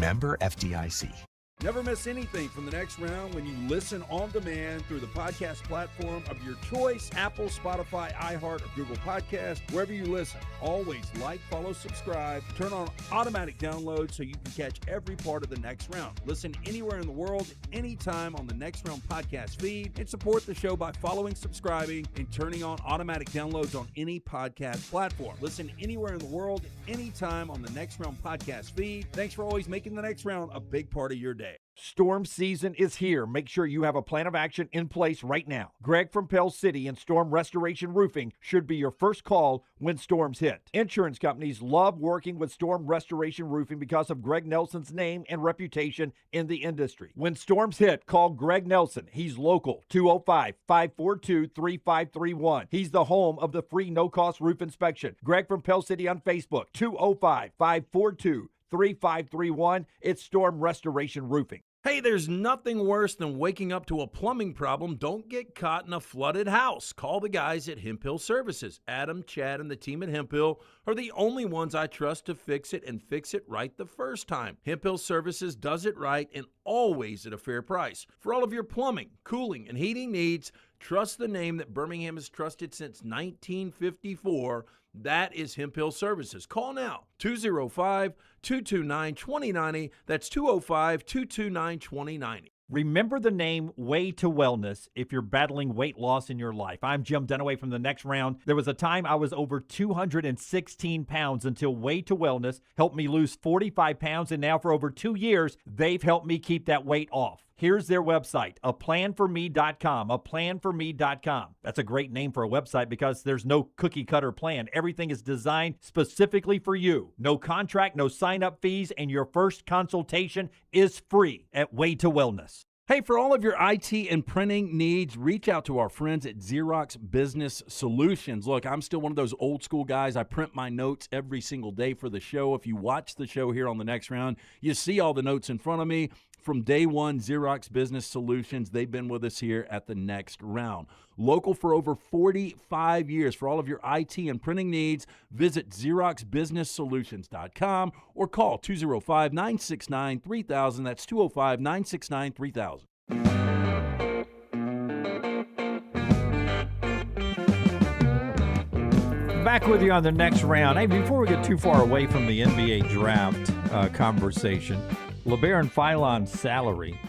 Member FDIC. Never miss anything from the next round when you listen on demand through the podcast platform of your choice, Apple, Spotify, iHeart, or Google Podcast, wherever you listen. Always like, follow, subscribe, turn on automatic download so you can catch every part of the next round. Listen anywhere in the world, anytime on the Next Round podcast feed, and support the show by following, subscribing, and turning on automatic downloads on any podcast platform. Listen anywhere in the world, anytime on the Next Round podcast feed. Thanks for always making the next round a big part of your day. Storm season is here. Make sure you have a plan of action in place right now. Greg from Pell City and Storm Restoration Roofing should be your first call when storms hit. Insurance companies love working with Storm Restoration Roofing because of Greg Nelson's name and reputation in the industry. When storms hit, call Greg Nelson. He's local, 205-542-3531. He's the home of the free no-cost roof inspection. Greg from Pell City on Facebook, 205-542-3531. It's Storm Restoration Roofing. Hey, there's nothing worse than waking up to a plumbing problem. Don't get caught in a flooded house. Call the guys at Hemp Hill Services. Adam, Chad, and the team at Hemp Hill are the only ones I trust to fix it and fix it right the first time. Hemp Hill Services does it right, and always at a fair price. For all of your plumbing, cooling, and heating needs, trust the name that Birmingham has trusted since 1954. That is Hemp Hill Services. Call now, 205-229-2090. That's 205-229-2090. Remember the name Way to Wellness if you're battling weight loss in your life. I'm Jim Dunaway from The Next Round. There was a time I was over 216 pounds until Way to Wellness helped me lose 45 pounds, and now for over 2 years, they've helped me keep that weight off. Here's their website, aplanforme.com, aplanforme.com. That's a great name for a website because there's no cookie-cutter plan. Everything is designed specifically for you. No contract, no sign-up fees, and your first consultation is free at Way to Wellness. Hey, for all of your IT and printing needs, reach out to our friends at Xerox Business Solutions. Look, I'm still one of those old school guys. I print my notes every single day for the show. If you watch the show here on The Next Round, you see all the notes in front of me. From day one, Xerox Business Solutions, they've been with us here at The Next Round. Local for over 45 years. For all of your IT and printing needs, visit XeroxBusinessSolutions.com or call 205-969-3000. That's 205-969-3000. Back with you on The Next Round. Hey, before we get too far away from the NBA draft conversation, LaBaron Philon's salary,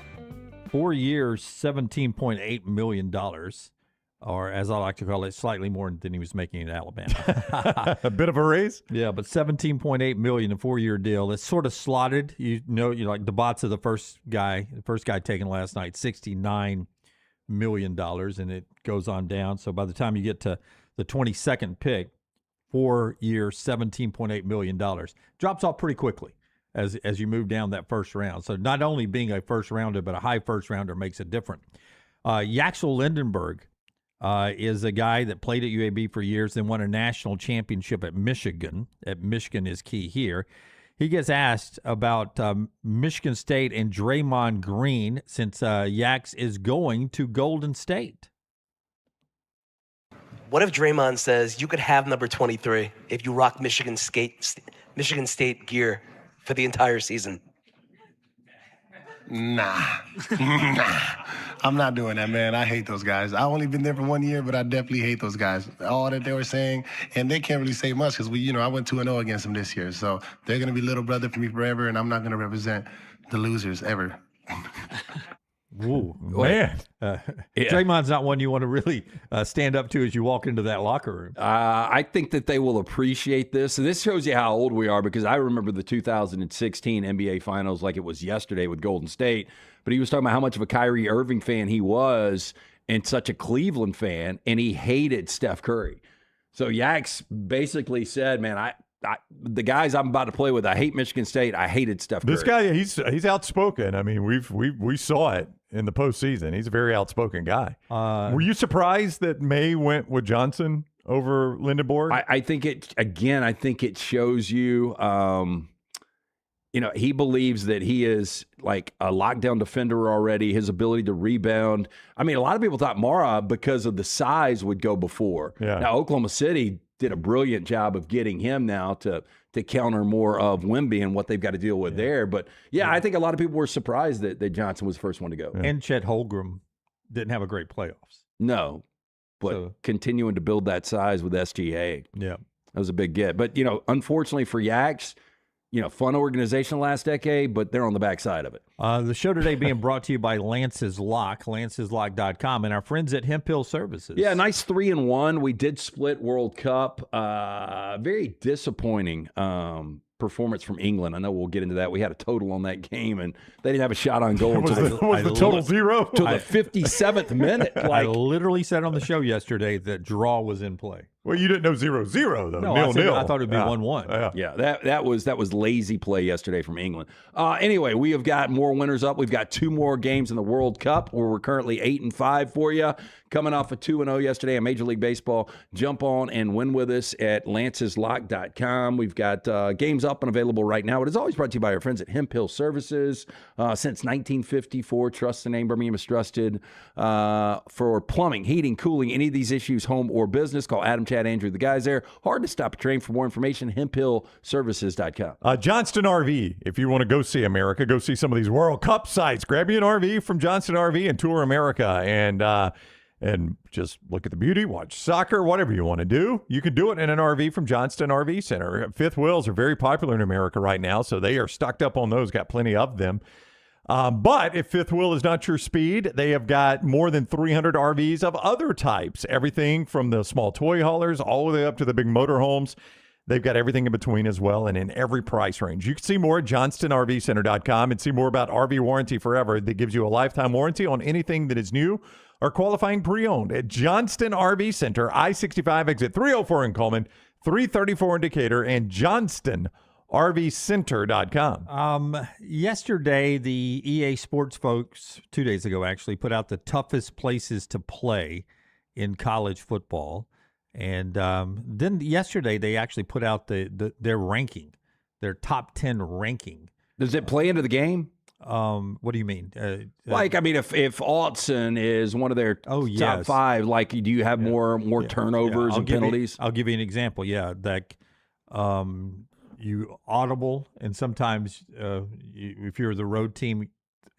4 years, $17.8 million, or as I like to call it, slightly more than he was making in Alabama. A bit of a raise? Yeah, but $17.8 million, a 4-year deal. It's sort of slotted. You like DeBoer, the first guy taken last night, $69 million, and it goes on down. So by the time you get to the 22nd pick, 4 years, $17.8 million. Drops off pretty quickly as you move down that first round. So not only being a first rounder, but a high first rounder makes it different. Yaxel Lindenberg is a guy that played at UAB for years and won a national championship at Michigan. Michigan is key here. He gets asked about Michigan State and Draymond Green since Yax is going to Golden State. What if Draymond says you could have number 23 if you rock Michigan State gear for the entire season? Nah. I'm not doing that, man. I hate those guys. I've only been there for 1 year, but I definitely hate those guys. All that they were saying, and they can't really say much because I went 2-0 against them this year. So they're going to be little brother for me forever, and I'm not going to represent the losers ever. Ooh, man. Draymond's not one you want to really stand up to as you walk into that locker room. I think that they will appreciate this. And this shows you how old we are, because I remember the 2016 NBA Finals like it was yesterday with Golden State. But he was talking about how much of a Kyrie Irving fan he was and such a Cleveland fan, and he hated Steph Curry. So Yax basically said, man, the guys I'm about to play with, I hate Michigan State. I hated Steph Curry. This guy, he's outspoken. I mean, we saw it in the postseason. He's a very outspoken guy. Were you surprised that May went with Johnson over Lindenberg? I think it shows you, he believes that he is like a lockdown defender already, his ability to rebound. I mean, a lot of people thought Mara, because of the size, would go before. Yeah. Now, Oklahoma City did a brilliant job of getting him now to counter more of Wemby and what they've got to deal with there. But, I think a lot of people were surprised that Johnson was the first one to go. And Chet Holmgren didn't have a great playoffs. No, but continuing to build that size with SGA. Yeah. That was a big get. But, unfortunately for Yax, fun organization last decade, but they're on the backside of it. The show today being brought to you by Lance's Lock, lanceslock.com, and our friends at Hemp Hill Services. Yeah, nice 3-1. We did split World Cup. Very disappointing performance from England. I know we'll get into that. We had a total on that game, and they didn't have a shot on goal until was the total 0? Till the 57th minute. I literally said on the show yesterday that draw was in play. Well, you didn't know 0-0 though. No, 0-0. I thought it would be 1-1. Yeah, that was lazy play yesterday from England. Anyway, we have got more winners up. We've got 2 more games in the World Cup where we're currently 8-5 for you. Coming off a 2-0 yesterday in Major League Baseball. Jump on and win with us at lanceslock.com. We've got games up and available right now. It is always brought to you by our friends at Hemp Hill Services. Since 1954, trust the name Birmingham is trusted for plumbing, heating, cooling, any of these issues, home or business. Call Adam Chad, Andrew, the guys there. Hard to stop a train. For more information, hemphillservices.com. Johnston RV. If you want to go see America, go see some of these World Cup sites. Grab you an RV from Johnston RV and tour America, and just look at the beauty, watch soccer, whatever you want to do. You can do it in an RV from Johnston RV Center. Fifth wheels are very popular in America right now, so they are stocked up on those, got plenty of them. But if fifth wheel is not your speed, they have got more than 300 RVs of other types. Everything from the small toy haulers all the way up to the big motorhomes. They've got everything in between as well, and in every price range. You can see more at johnstonrvcenter.com and see more about RV Warranty Forever that gives you a lifetime warranty on anything that is new or qualifying pre-owned at Johnston RV Center, I-65 exit 304 in Coleman, 334 in Decatur, and johnstonrvcenter.com. Yesterday, the EA Sports folks, 2 days ago actually, put out the toughest places to play in college football. And then yesterday, they actually put out their ranking, their top 10 ranking. Does it play into the game? What do you mean? If Autzen is one of their top five, like, do you have more turnovers and penalties? I'll give you an example. Yeah, like you audible, and sometimes if you're the road team,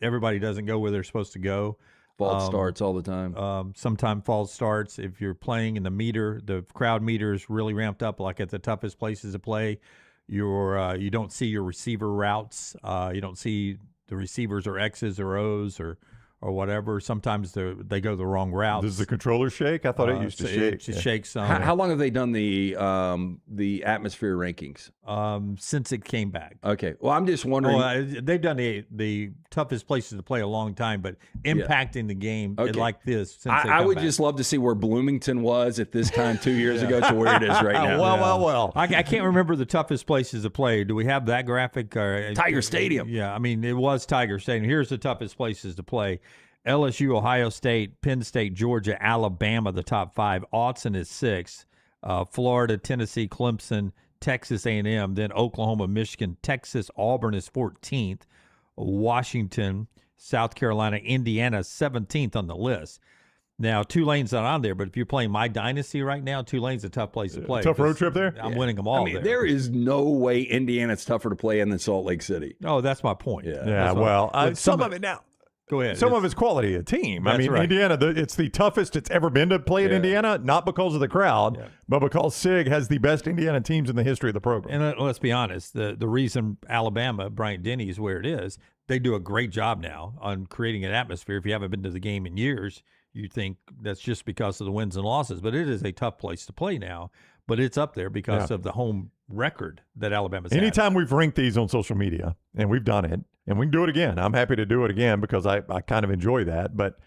everybody doesn't go where they're supposed to go. False starts all the time. Sometimes false starts. If you're playing in the crowd meter is really ramped up, like at the toughest places to play, you don't see your receiver routes. You don't see the receivers or X's or O's or whatever. Sometimes they go the wrong routes. Does the controller shake? I thought it used to shake. It shakes some. How long have they done the atmosphere rankings? Since it came back. Okay. Well, I'm just wondering. They've done the toughest places to play a long time, but impacting the game like this. Since I would just love to see where Bloomington was at this time 2 years ago to where it is right now. Well. I can't remember the toughest places to play. Do we have that graphic? Tiger Stadium. Yeah, I mean, it was Tiger Stadium. Here's the toughest places to play. LSU, Ohio State, Penn State, Georgia, Alabama, the top five. Autzen is 6. Florida, Tennessee, Clemson, Texas A&M, then Oklahoma, Michigan, Texas, Auburn is 14th. Washington, South Carolina, Indiana, 17th on the list. Now, Tulane's not on there, but if you're playing My Dynasty right now, Tulane's a tough place to play. Tough road trip there? I'm winning them all. I mean, there is no way Indiana's tougher to play in than Salt Lake City. Oh, that's my point. Yeah, well, some of it now. Go ahead. Some of it's quality of team. I mean, right. Indiana, it's the toughest it's ever been to play at Indiana, not because of the crowd, but because SIG has the best Indiana teams in the history of the program. And let's be honest, the reason Alabama, Bryant-Denny is where it is, they do a great job now on creating an atmosphere. If you haven't been to the game in years, you think that's just because of the wins and losses. But it is a tough place to play now. But it's up there because of the home record that Alabama's had. Anytime we've ranked these on social media, and we've done it, and we can do it again. I'm happy to do it again because I kind of enjoy that. But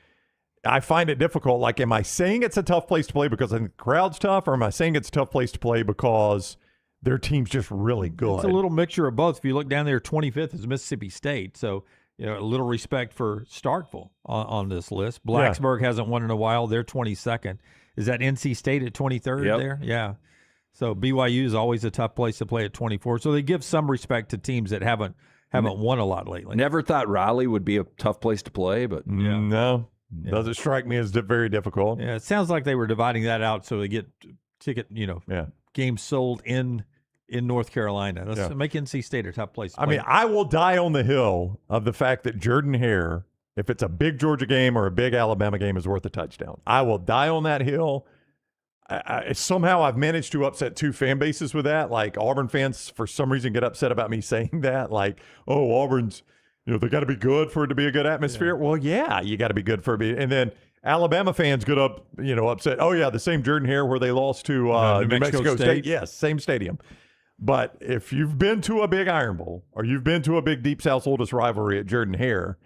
I find it difficult. Like, am I saying it's a tough place to play because I think the crowd's tough, or am I saying it's a tough place to play because their team's just really good? It's a little mixture of both. If you look down there, 25th is Mississippi State. So, a little respect for Starkville on this list. Blacksburg hasn't won in a while. They're 22nd. Is that NC State at 23rd there? Yeah. So BYU is always a tough place to play at 24. So they give some respect to teams that haven't won a lot lately. Never thought Raleigh would be a tough place to play, but no, doesn't strike me as very difficult. Yeah, it sounds like they were dividing that out so they get ticket, games sold in North Carolina. Let's make NC State a tough place to play. I mean, I will die on the hill of the fact that Jordan-Hare, if it's a big Georgia game or a big Alabama game, is worth a touchdown. I will die on that hill. Somehow I've managed to upset two fan bases with that. Like, Auburn fans, for some reason, get upset about me saying that. Like, oh, Auburn's, they got to be good for it to be a good atmosphere. Well, yeah, you got to be good for it. And then Alabama fans get upset. Oh, yeah, the same Jordan-Hare where they lost to New Mexico State. Yes, same stadium. But if you've been to a big Iron Bowl or you've been to a big Deep South's oldest rivalry at Jordan-Hare,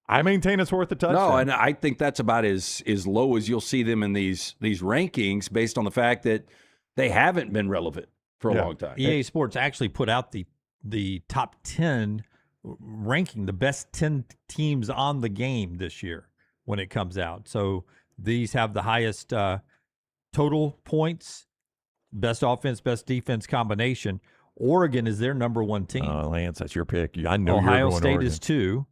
I maintain it's worth a touchdown. No, and I think that's about as low as you'll see them in these rankings based on the fact that they haven't been relevant for a long time. EA Sports actually put out the top 10 ranking, the best 10 teams on the game this year when it comes out. So these have the highest total points, best offense, best defense combination. Oregon is their number one team. Lance, that's your pick. I know Ohio you're going State Oregon. is 2.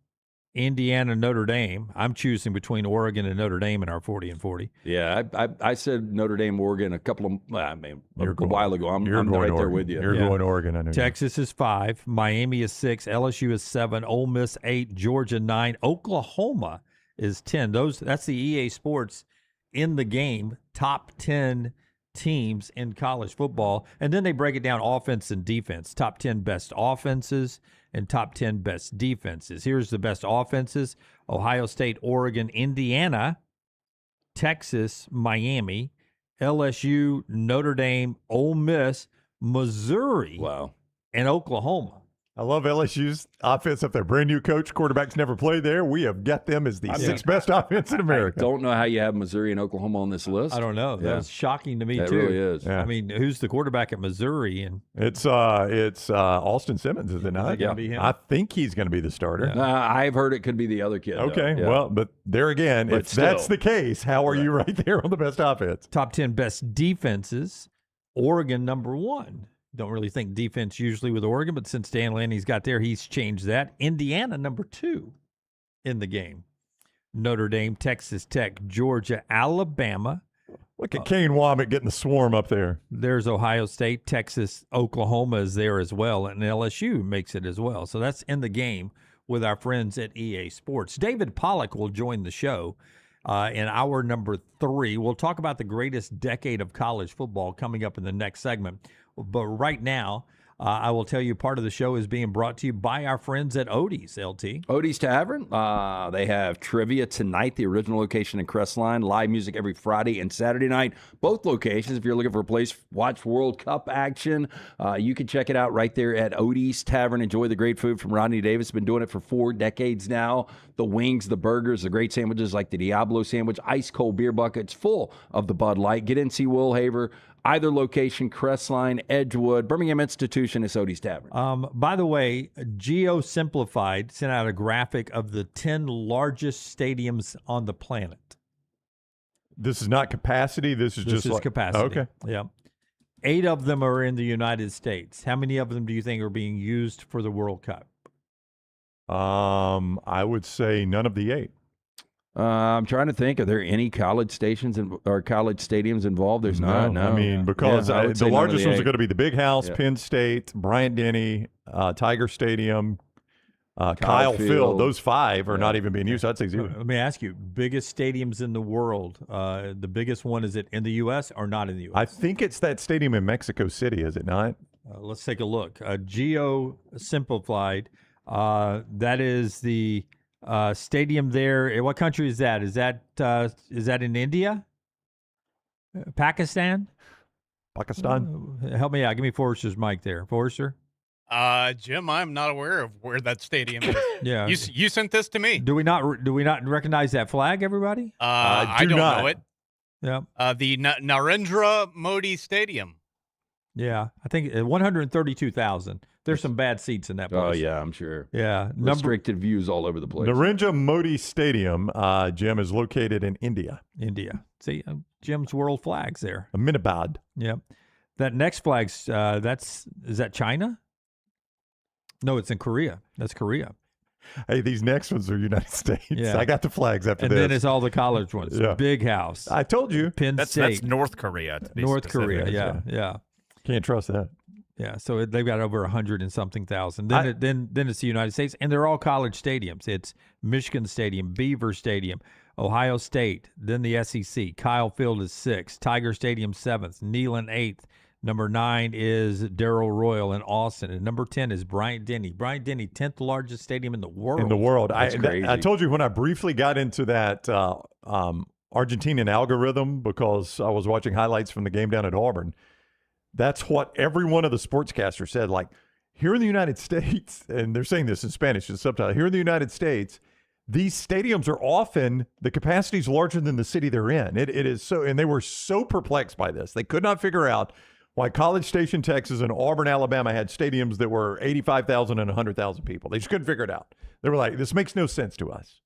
Indiana, Notre Dame. I'm choosing between Oregon and Notre Dame in our 40 and 40. Yeah, I said Notre Dame, Oregon a while ago. I'm right there with you. You're going Oregon. I know. Texas is 5. Miami is 6. LSU is 7. Ole Miss 8. Georgia 9. Oklahoma is 10. That's the EA Sports in the game top 10 teams in college football, and then they break it down offense and defense. Top 10 best offenses and top 10 best defenses. Here's the best offenses: Ohio State, Oregon, Indiana, Texas, Miami, LSU, Notre Dame, Ole Miss, Missouri, and Oklahoma. I love LSU's offense up there. Brand new coach, quarterbacks never played there. We have got them as the sixth best offense in America. I don't know how you have Missouri and Oklahoma on this list. I don't know. Yeah. That's shocking to me, It too. really is. Yeah. I mean, who's the quarterback at Missouri? And It's Austin Simmons, is it not? Is it gonna be him? I think he's going to be the starter. I've heard it could be the other kid. Okay, though. Yeah. well, but there again, But if that's still. the case, how are you right there on the best offense? top 10 best defenses, Oregon number 1. Don't really think defense usually with Oregon, but since Dan Lanny's got there, he's changed that. Indiana number 2 in the game. Notre Dame, Texas Tech, Georgia, Alabama. Look at Kane Womack getting the swarm up there. There's Ohio State, Texas, Oklahoma is there as well, and LSU makes it as well. So that's in the game with our friends at EA Sports. David Pollack will join the show in hour number 3. We'll talk about the greatest decade of college football coming up in the next segment. But right now, I will tell you part of the show is being brought to you by our friends at Odie's, LT. Odie's Tavern. They have trivia tonight, the original location in Crestline. Live music every Friday and Saturday night. Both locations. If you're looking for a place, watch World Cup action, you can check it out right there at Odie's Tavern. Enjoy the great food from Rodney Davis. Been doing it for 4 decades now. The wings, the burgers, the great sandwiches like the Diablo sandwich, ice cold beer buckets full of the Bud Light. Get in, see Will Haver. Either location, Crestline, Edgewood, Birmingham Institution, is Odie's Tavern. By the way, Geo Simplified sent out a graphic of the 10 largest stadiums on the planet. This is not capacity. This is just capacity. Okay. Yeah. 8 of them are in the United States. How many of them do you think are being used for the World Cup? I would say none of the 8. I'm trying to think. Are there any college stations or college stadiums involved? There's not. No. I mean, because I would say the none of largest the ones are 8. going to be the Big House, Yeah. Penn State, Bryant-Denny, Tiger Stadium, Kyle Field. Those 5 are not even being used. I'd say 0. Let me ask you, biggest stadiums in the world. The biggest one, is it in the U.S. or not in the U.S.? I think it's that stadium in Mexico City, is it not? Let's take a look. Geo Simplified. That is the stadium there. What country is that? Is that in India? Pakistan? Help me out. Give me Forrester's mic there. Forrester? Jim, I'm not aware of where that stadium is. Yeah. You sent this to me. Do we not recognize that flag, everybody? I don't know it. Yeah. The Narendra Modi Stadium. Yeah, I think 132,000. There's some bad seats in that place. Oh, yeah, I'm sure. Yeah. Restricted views all over the place. Narendra Modi Stadium, Jim, is located in India. India. See, Jim's world flags there. Ahmedabad. Yep. That next flag's, is that China? No, it's in Korea. That's Korea. Hey, these next ones are United States. Yeah. I got the flags after this. And then it's all the college ones. Yeah. Big House. I told you. Penn That's State. North Korea. To be North specific. Korea, yeah. Can't trust that. Yeah, so they've got over 100 and something thousand. Then it's the United States, and they're all college stadiums. It's Michigan Stadium, Beaver Stadium, Ohio State, then the SEC. Kyle Field is 6th, Tiger Stadium 7th, Neyland 8th. Number 9 is Darrell Royal in Austin, and number 10 is Bryant-Denny. Bryant-Denny, 10th largest stadium in the world. In the world. That's crazy. I told you when I briefly got into that Argentinian algorithm because I was watching highlights from the game down at Auburn. That's what every one of the sportscasters said. Like, here in the United States, and they're saying this in Spanish, in subtitle, here in the United States, these stadiums are often, the capacity is larger than the city they're in. It is so, and they were so perplexed by this. They could not figure out why College Station, Texas, and Auburn, Alabama had stadiums that were 85,000 and 100,000 people. They just couldn't figure it out. They were like, this makes no sense to us.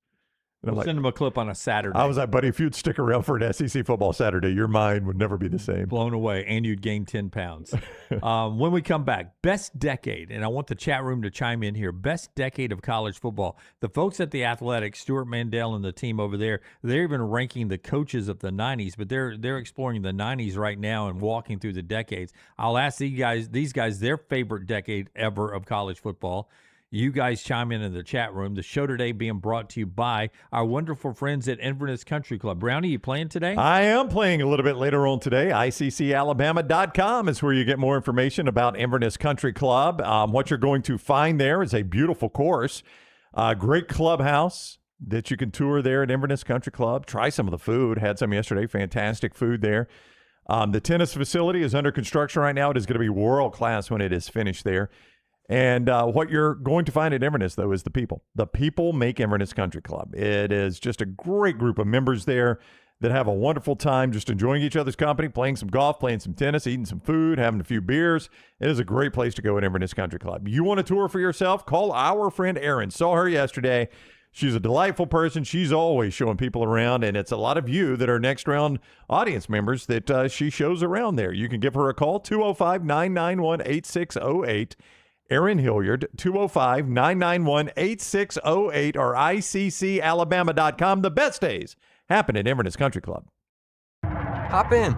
And I'm We'll like, send them a clip on a Saturday. I was like, buddy, if you'd stick around for an SEC football Saturday, your mind would never be the same. Blown away, and you'd gain 10 pounds. When we come back, best decade, and I want the chat room to chime in here, best decade of college football. The folks at the Athletics, Stewart Mandel and the team over there, they're even ranking the coaches of the 90s, but they're exploring the 90s right now and walking through the decades. I'll ask these guys their favorite decade ever of college football. You guys chime in the chat room. The show today being brought to you by our wonderful friends at Inverness Country Club. Brownie, you playing today? I am playing a little bit later on today. ICCalabama.com is where you get more information about Inverness Country Club. What you're going to find there is a beautiful course, great clubhouse that you can tour there at Inverness Country Club. Try some of the food. Had some yesterday. Fantastic food there. The tennis facility is under construction right now. It is going to be world class when it is finished there. And what you're going to find at Inverness, though, is the people. The people make Inverness Country Club. It is just a great group of members there that have a wonderful time just enjoying each other's company, playing some golf, playing some tennis, eating some food, having a few beers. It is a great place to go at Inverness Country Club. You want a tour for yourself? Call our friend Erin. Saw her yesterday. She's a delightful person. She's always showing people around, and it's a lot of you that are next round audience members that she shows around there. You can give her a call, 205-991-8608. Erin Hilliard, 205-991-8608 or ICCalabama.com. The best days happen at Inverness Country Club. Hop in.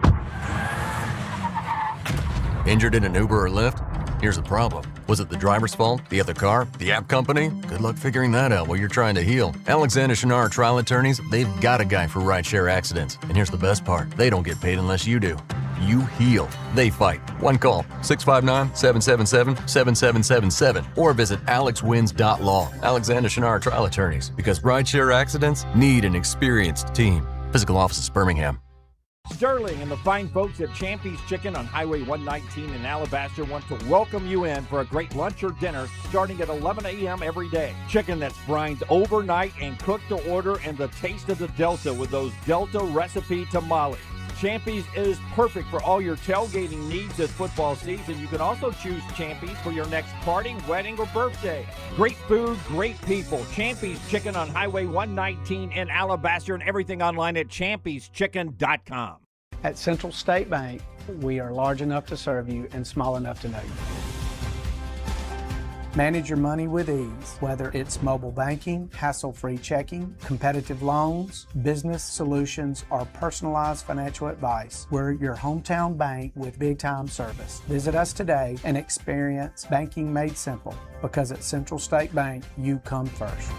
Injured in an Uber or Lyft? Here's the problem. Was it the driver's fault? The other car? The app company? Good luck figuring that out while you're trying to heal. Alexander Shinar Trial Attorneys, they've got a guy for rideshare accidents. And here's the best part. They don't get paid unless you do. You heal. They fight. One call, 659-777-7777. Or visit alexwins.law. Alexander Shinar Trial Attorneys. Because rideshare accidents need an experienced team. Physical office is Birmingham. Sterling and the fine folks at Champy's Chicken on Highway 119 in Alabaster want to welcome you in for a great lunch or dinner starting at 11 a.m. every day. Chicken that's brined overnight and cooked to order, and the taste of the Delta with those Delta recipe tamales. Champy's is perfect for all your tailgating needs this football season. You can also choose Champy's for your next party, wedding, or birthday. Great food, great people. Champy's Chicken on Highway 119 in Alabaster, and everything online at champyschicken.com. At Central State Bank, we are large enough to serve you and small enough to know you. Manage your money with ease, whether it's mobile banking, hassle-free checking, competitive loans, business solutions, or personalized financial advice. We're your hometown bank with big-time service. Visit us today and experience banking made simple, because at Central State Bank, you come first.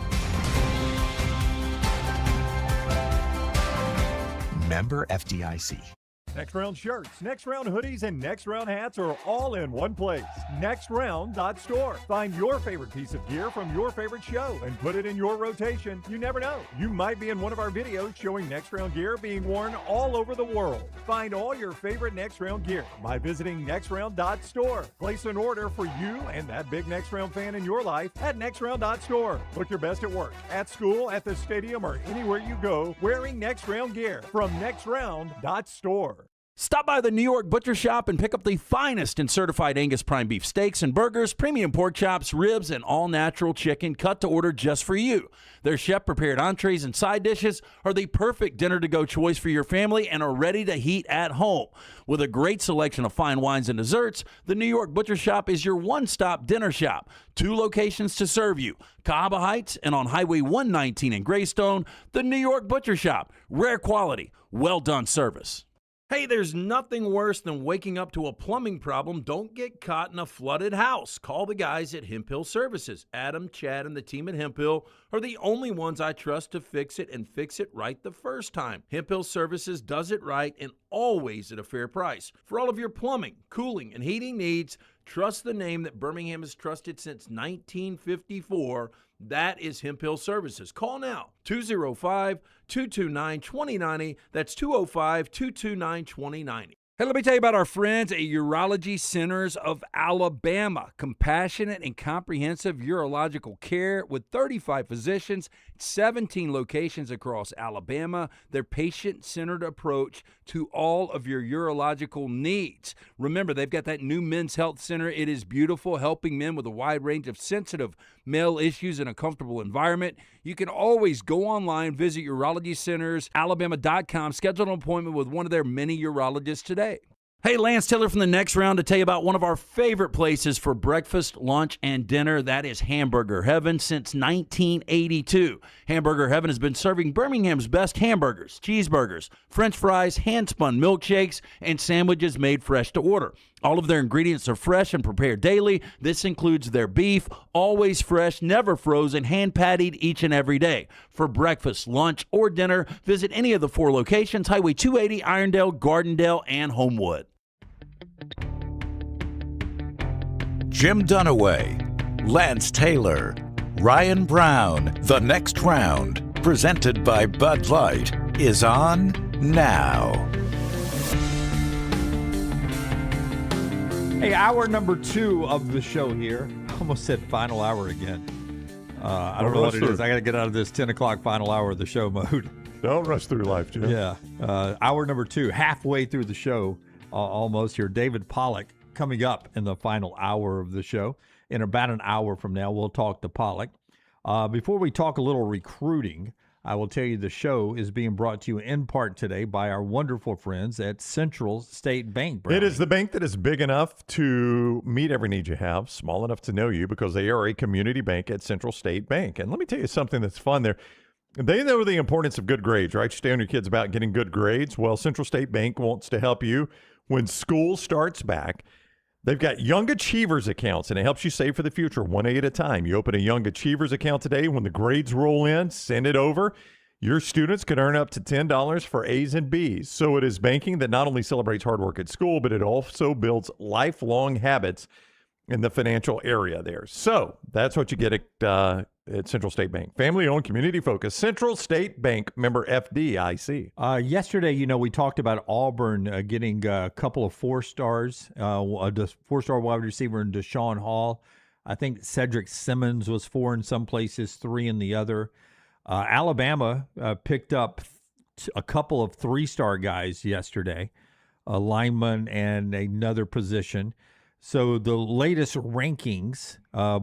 Member FDIC. Next round shirts, next round hoodies, and next round hats are all in one place. Nextround.store. Find your favorite piece of gear from your favorite show and put it in your rotation. You never know. You might be in one of our videos showing next round gear being worn all over the world. Find all your favorite next round gear by visiting Nextround.store. Place an order for you and that big next round fan in your life at Nextround.store. Look your best at work, at school, at the stadium, or anywhere you go wearing next round gear from Nextround.store. Stop by the New York Butcher Shop and pick up the finest in certified Angus prime beef steaks and burgers, premium pork chops, ribs, and all-natural chicken cut to order just for you. Their chef-prepared entrees and side dishes are the perfect dinner-to-go choice for your family and are ready to heat at home. With a great selection of fine wines and desserts, the New York Butcher Shop is your one-stop dinner shop. 2 locations to serve you, Cahaba Heights and on Highway 119 in Greystone. The New York Butcher Shop. Rare quality, well-done service. Hey, there's nothing worse than waking up to a plumbing problem. Don't get caught in a flooded house. Call the guys at Hemp Hill Services. Adam, Chad, and the team at Hemp Hill are the only ones I trust to fix it and fix it right the first time. Hemp Hill Services does it right and always at a fair price. For all of your plumbing, cooling, and heating needs, trust the name that Birmingham has trusted since 1954. That is Hemp Hill Services. Call now, 205-229-2090. That's 205-229-2090. Hey, let me tell you about our friends at Urology Centers of Alabama. Compassionate and comprehensive urological care with 35 physicians, 17 locations across Alabama. Their patient-centered approach to all of your urological needs. Remember, they've got that new men's health center. It is beautiful, helping men with a wide range of sensitive male issues in a comfortable environment. You can always go online, visit urologycentersalabama.com, schedule an appointment with one of their many urologists today. Hey, Lance Taylor from the Next Round to tell you about one of our favorite places for breakfast, lunch, and dinner. That is Hamburger Heaven since 1982. Hamburger Heaven has been serving Birmingham's best hamburgers, cheeseburgers, French fries, hand-spun milkshakes, and sandwiches made fresh to order. All of their ingredients are fresh and prepared daily. This includes their beef, always fresh, never frozen, hand-pattied each and every day. For breakfast, lunch, or dinner, visit any of the 4 locations, Highway 280, Irondale, Gardendale, and Homewood. Jim Dunaway, Lance Taylor, Ryan Brown. The Next Round, presented by Bud Light, is on now. Hey, hour number 2 of the show here. Almost said final hour again. I don't know what it is. I got to get out of this 10 o'clock final hour of the show mode. Don't rush through life, Jim. Yeah. Hour number 2, halfway through the show, almost here. David Pollack coming up in the final hour of the show. In about an hour from now, we'll talk to Pollack. Before we talk a little recruiting, I will tell you the show is being brought to you in part today by our wonderful friends at Central State Bank. Brownie. It is the bank that is big enough to meet every need you have, small enough to know you, because they are a community bank at Central State Bank. And let me tell you something that's fun there. They know the importance of good grades, right? You stay on your kids about getting good grades. Well, Central State Bank wants to help you when school starts back. They've got Young Achievers accounts, and it helps you save for the future, 1A at a time. You open a Young Achievers account today. When the grades roll in, send it over. Your students can earn up to $10 for A's and B's. So it is banking that not only celebrates hard work at school, but it also builds lifelong habits in the financial area there. So that's what you get at Central State Bank. Family-owned, community-focused. Central State Bank, member FDIC. Yesterday, we talked about Auburn getting a couple of 4-stars, a 4-star wide receiver in Deshaun Hall. I think Cedric Simmons was 4 in some places, 3 in the other. Alabama picked up a couple of 3-star guys yesterday, a lineman and another position. So the latest rankings,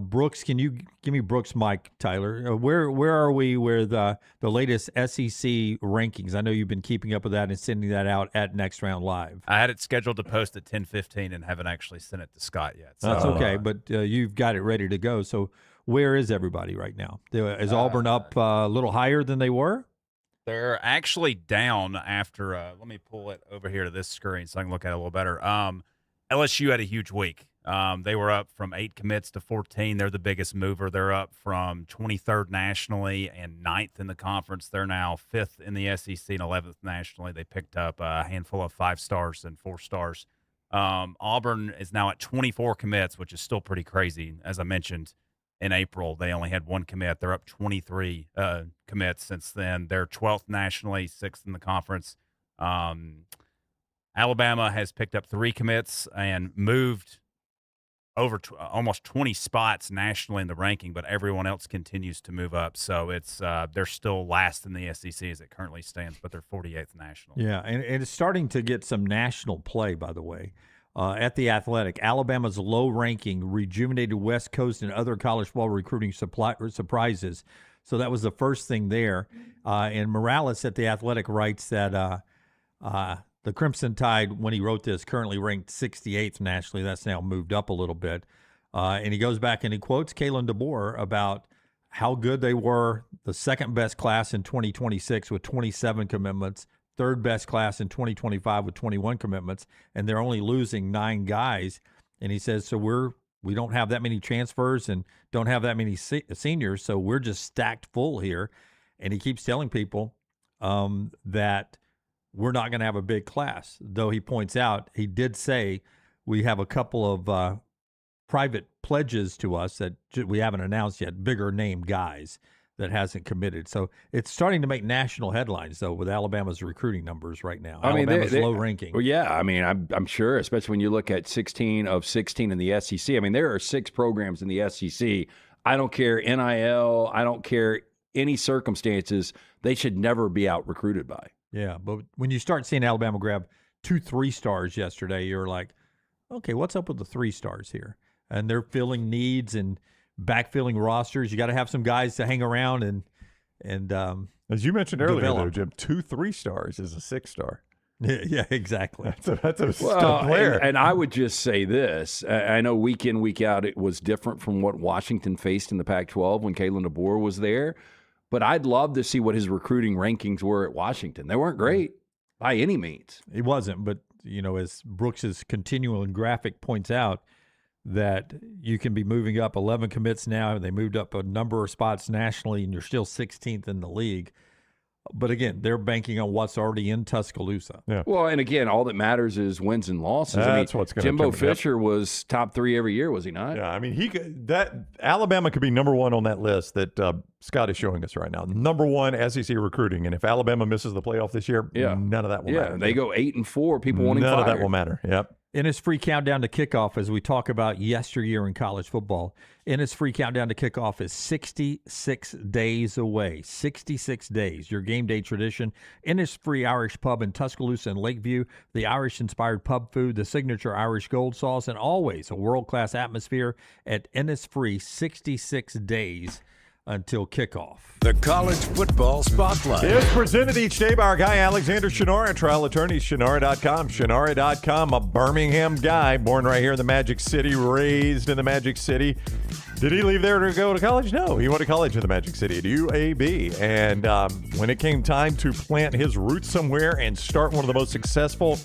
Brooks, can you give me Brooks, Mike, Tyler? Where are we with the latest SEC rankings? I know you've been keeping up with that and sending that out at Next Round Live. I had it scheduled to post at 10:15 and haven't actually sent it to Scott yet. So. That's okay, but you've got it ready to go. So where is everybody right now? Is Auburn up a little higher than they were? They're actually down after let me pull it over here to this screen so I can look at it a little better. LSU had a huge week. They were up from 8 commits to 14. They're the biggest mover. They're up from 23rd nationally and 9th in the conference. They're now 5th in the SEC and 11th nationally. They picked up a handful of 5-stars and 4-stars. Auburn is now at 24 commits, which is still pretty crazy. As I mentioned, in April, they only had 1 commit. They're up 23 commits since then. They're 12th nationally, 6th in the conference. Alabama has picked up 3 commits and moved over almost 20 spots nationally in the ranking, but everyone else continues to move up. So it's they're still last in the SEC as it currently stands, but they're 48th national. Yeah, and it's starting to get some national play, by the way. At the Athletic, Alabama's low ranking rejuvenated West Coast and other college football recruiting surprises. So that was the first thing there. And Morales at the Athletic writes that the Crimson Tide, when he wrote this, currently ranked 68th nationally. That's now moved up a little bit. And he goes back and he quotes Kalen DeBoer about how good they were, the second best class in 2026 with 27 commitments, third best class in 2025 with 21 commitments, and they're only losing 9 guys. And he says, so we don't have that many transfers and don't have that many seniors, so we're just stacked full here. And he keeps telling people that we're not going to have a big class, though he points out he did say we have a couple of private pledges to us that we haven't announced yet, bigger name guys that hasn't committed. So it's starting to make national headlines, though, with Alabama's recruiting numbers right now. I mean, Alabama's low ranking. Well, yeah, I mean, I'm sure, especially when you look at 16 of 16 in the SEC. I mean, there are 6 programs in the SEC. I don't care NIL. I don't care any circumstances. They should never be out recruited by. Yeah, but when you start seeing Alabama grab 2 3-stars yesterday, you're like, okay, what's up with the 3 stars here? And they're filling needs and backfilling rosters. You got to have some guys to hang around and as you mentioned earlier, develop. though, Jim, 2 3-stars is a 6-star. Yeah, exactly. That's a stud player. And I would just say this. I know week in, week out, it was different from what Washington faced in the Pac-12 when Kalen DeBoer was there. But I'd love to see what his recruiting rankings were at Washington. They weren't great by any means. It wasn't, but, as Brooks's continual graphic points out, that you can be moving up 11 commits now, and they moved up a number of spots nationally, and you're still 16th in the league. But again, they're banking on what's already in Tuscaloosa. Yeah. Well, and again, all that matters is wins and losses. That's what's going to Jimbo Fisher was top 3 every year, was he not? Yeah, I mean, Alabama could be number 1 on that list that Scott is showing us right now. Number 1 SEC recruiting, and if Alabama misses the playoff this year, none of that will matter. Yeah, they go 8-4. People wanting none fired. of that will matter. Yep. Innisfree countdown to kickoff, as we talk about yesteryear in college football. Innisfree countdown to kickoff is 66 days away. 66 days. Your game day tradition. Innisfree Irish Pub in Tuscaloosa and Lakeview. The Irish-inspired pub food, the signature Irish gold sauce, and always a world-class atmosphere at Innisfree. 66 days until kickoff. The College Football Spotlight is presented each day by our guy Alexander Shinara, trial attorney, Shinara.com. Shinara.com, a Birmingham guy, born right here in the Magic City, raised in the Magic City. Did he leave there to go to college? No, he went to college in the Magic City at UAB. And when it came time to plant his roots somewhere and start one of the most successful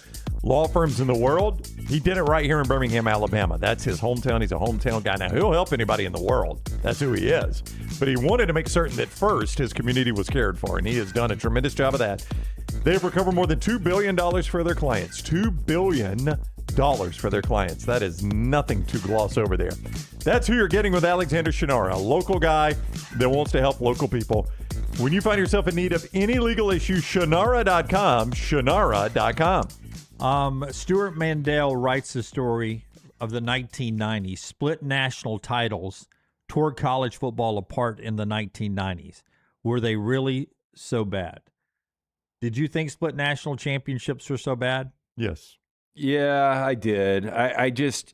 law firms in the world, he did it right here in Birmingham, Alabama. That's his hometown. He's a hometown guy. Now, he'll help anybody in the world. That's who he is. But he wanted to make certain that first his community was cared for, and he has done a tremendous job of that. They've recovered more than $2 billion for their clients. $2 billion for their clients. That is nothing to gloss over there. That's who you're getting with Alexander Shinara, a local guy that wants to help local people. When you find yourself in need of any legal issue, Shinara.com, Shinara.com. Stewart Mandel writes the story of the 1990s. Split national titles tore college football apart in the 1990s. Were they really so bad? Did you think split national championships were so bad? Yes. Yeah, I did. I think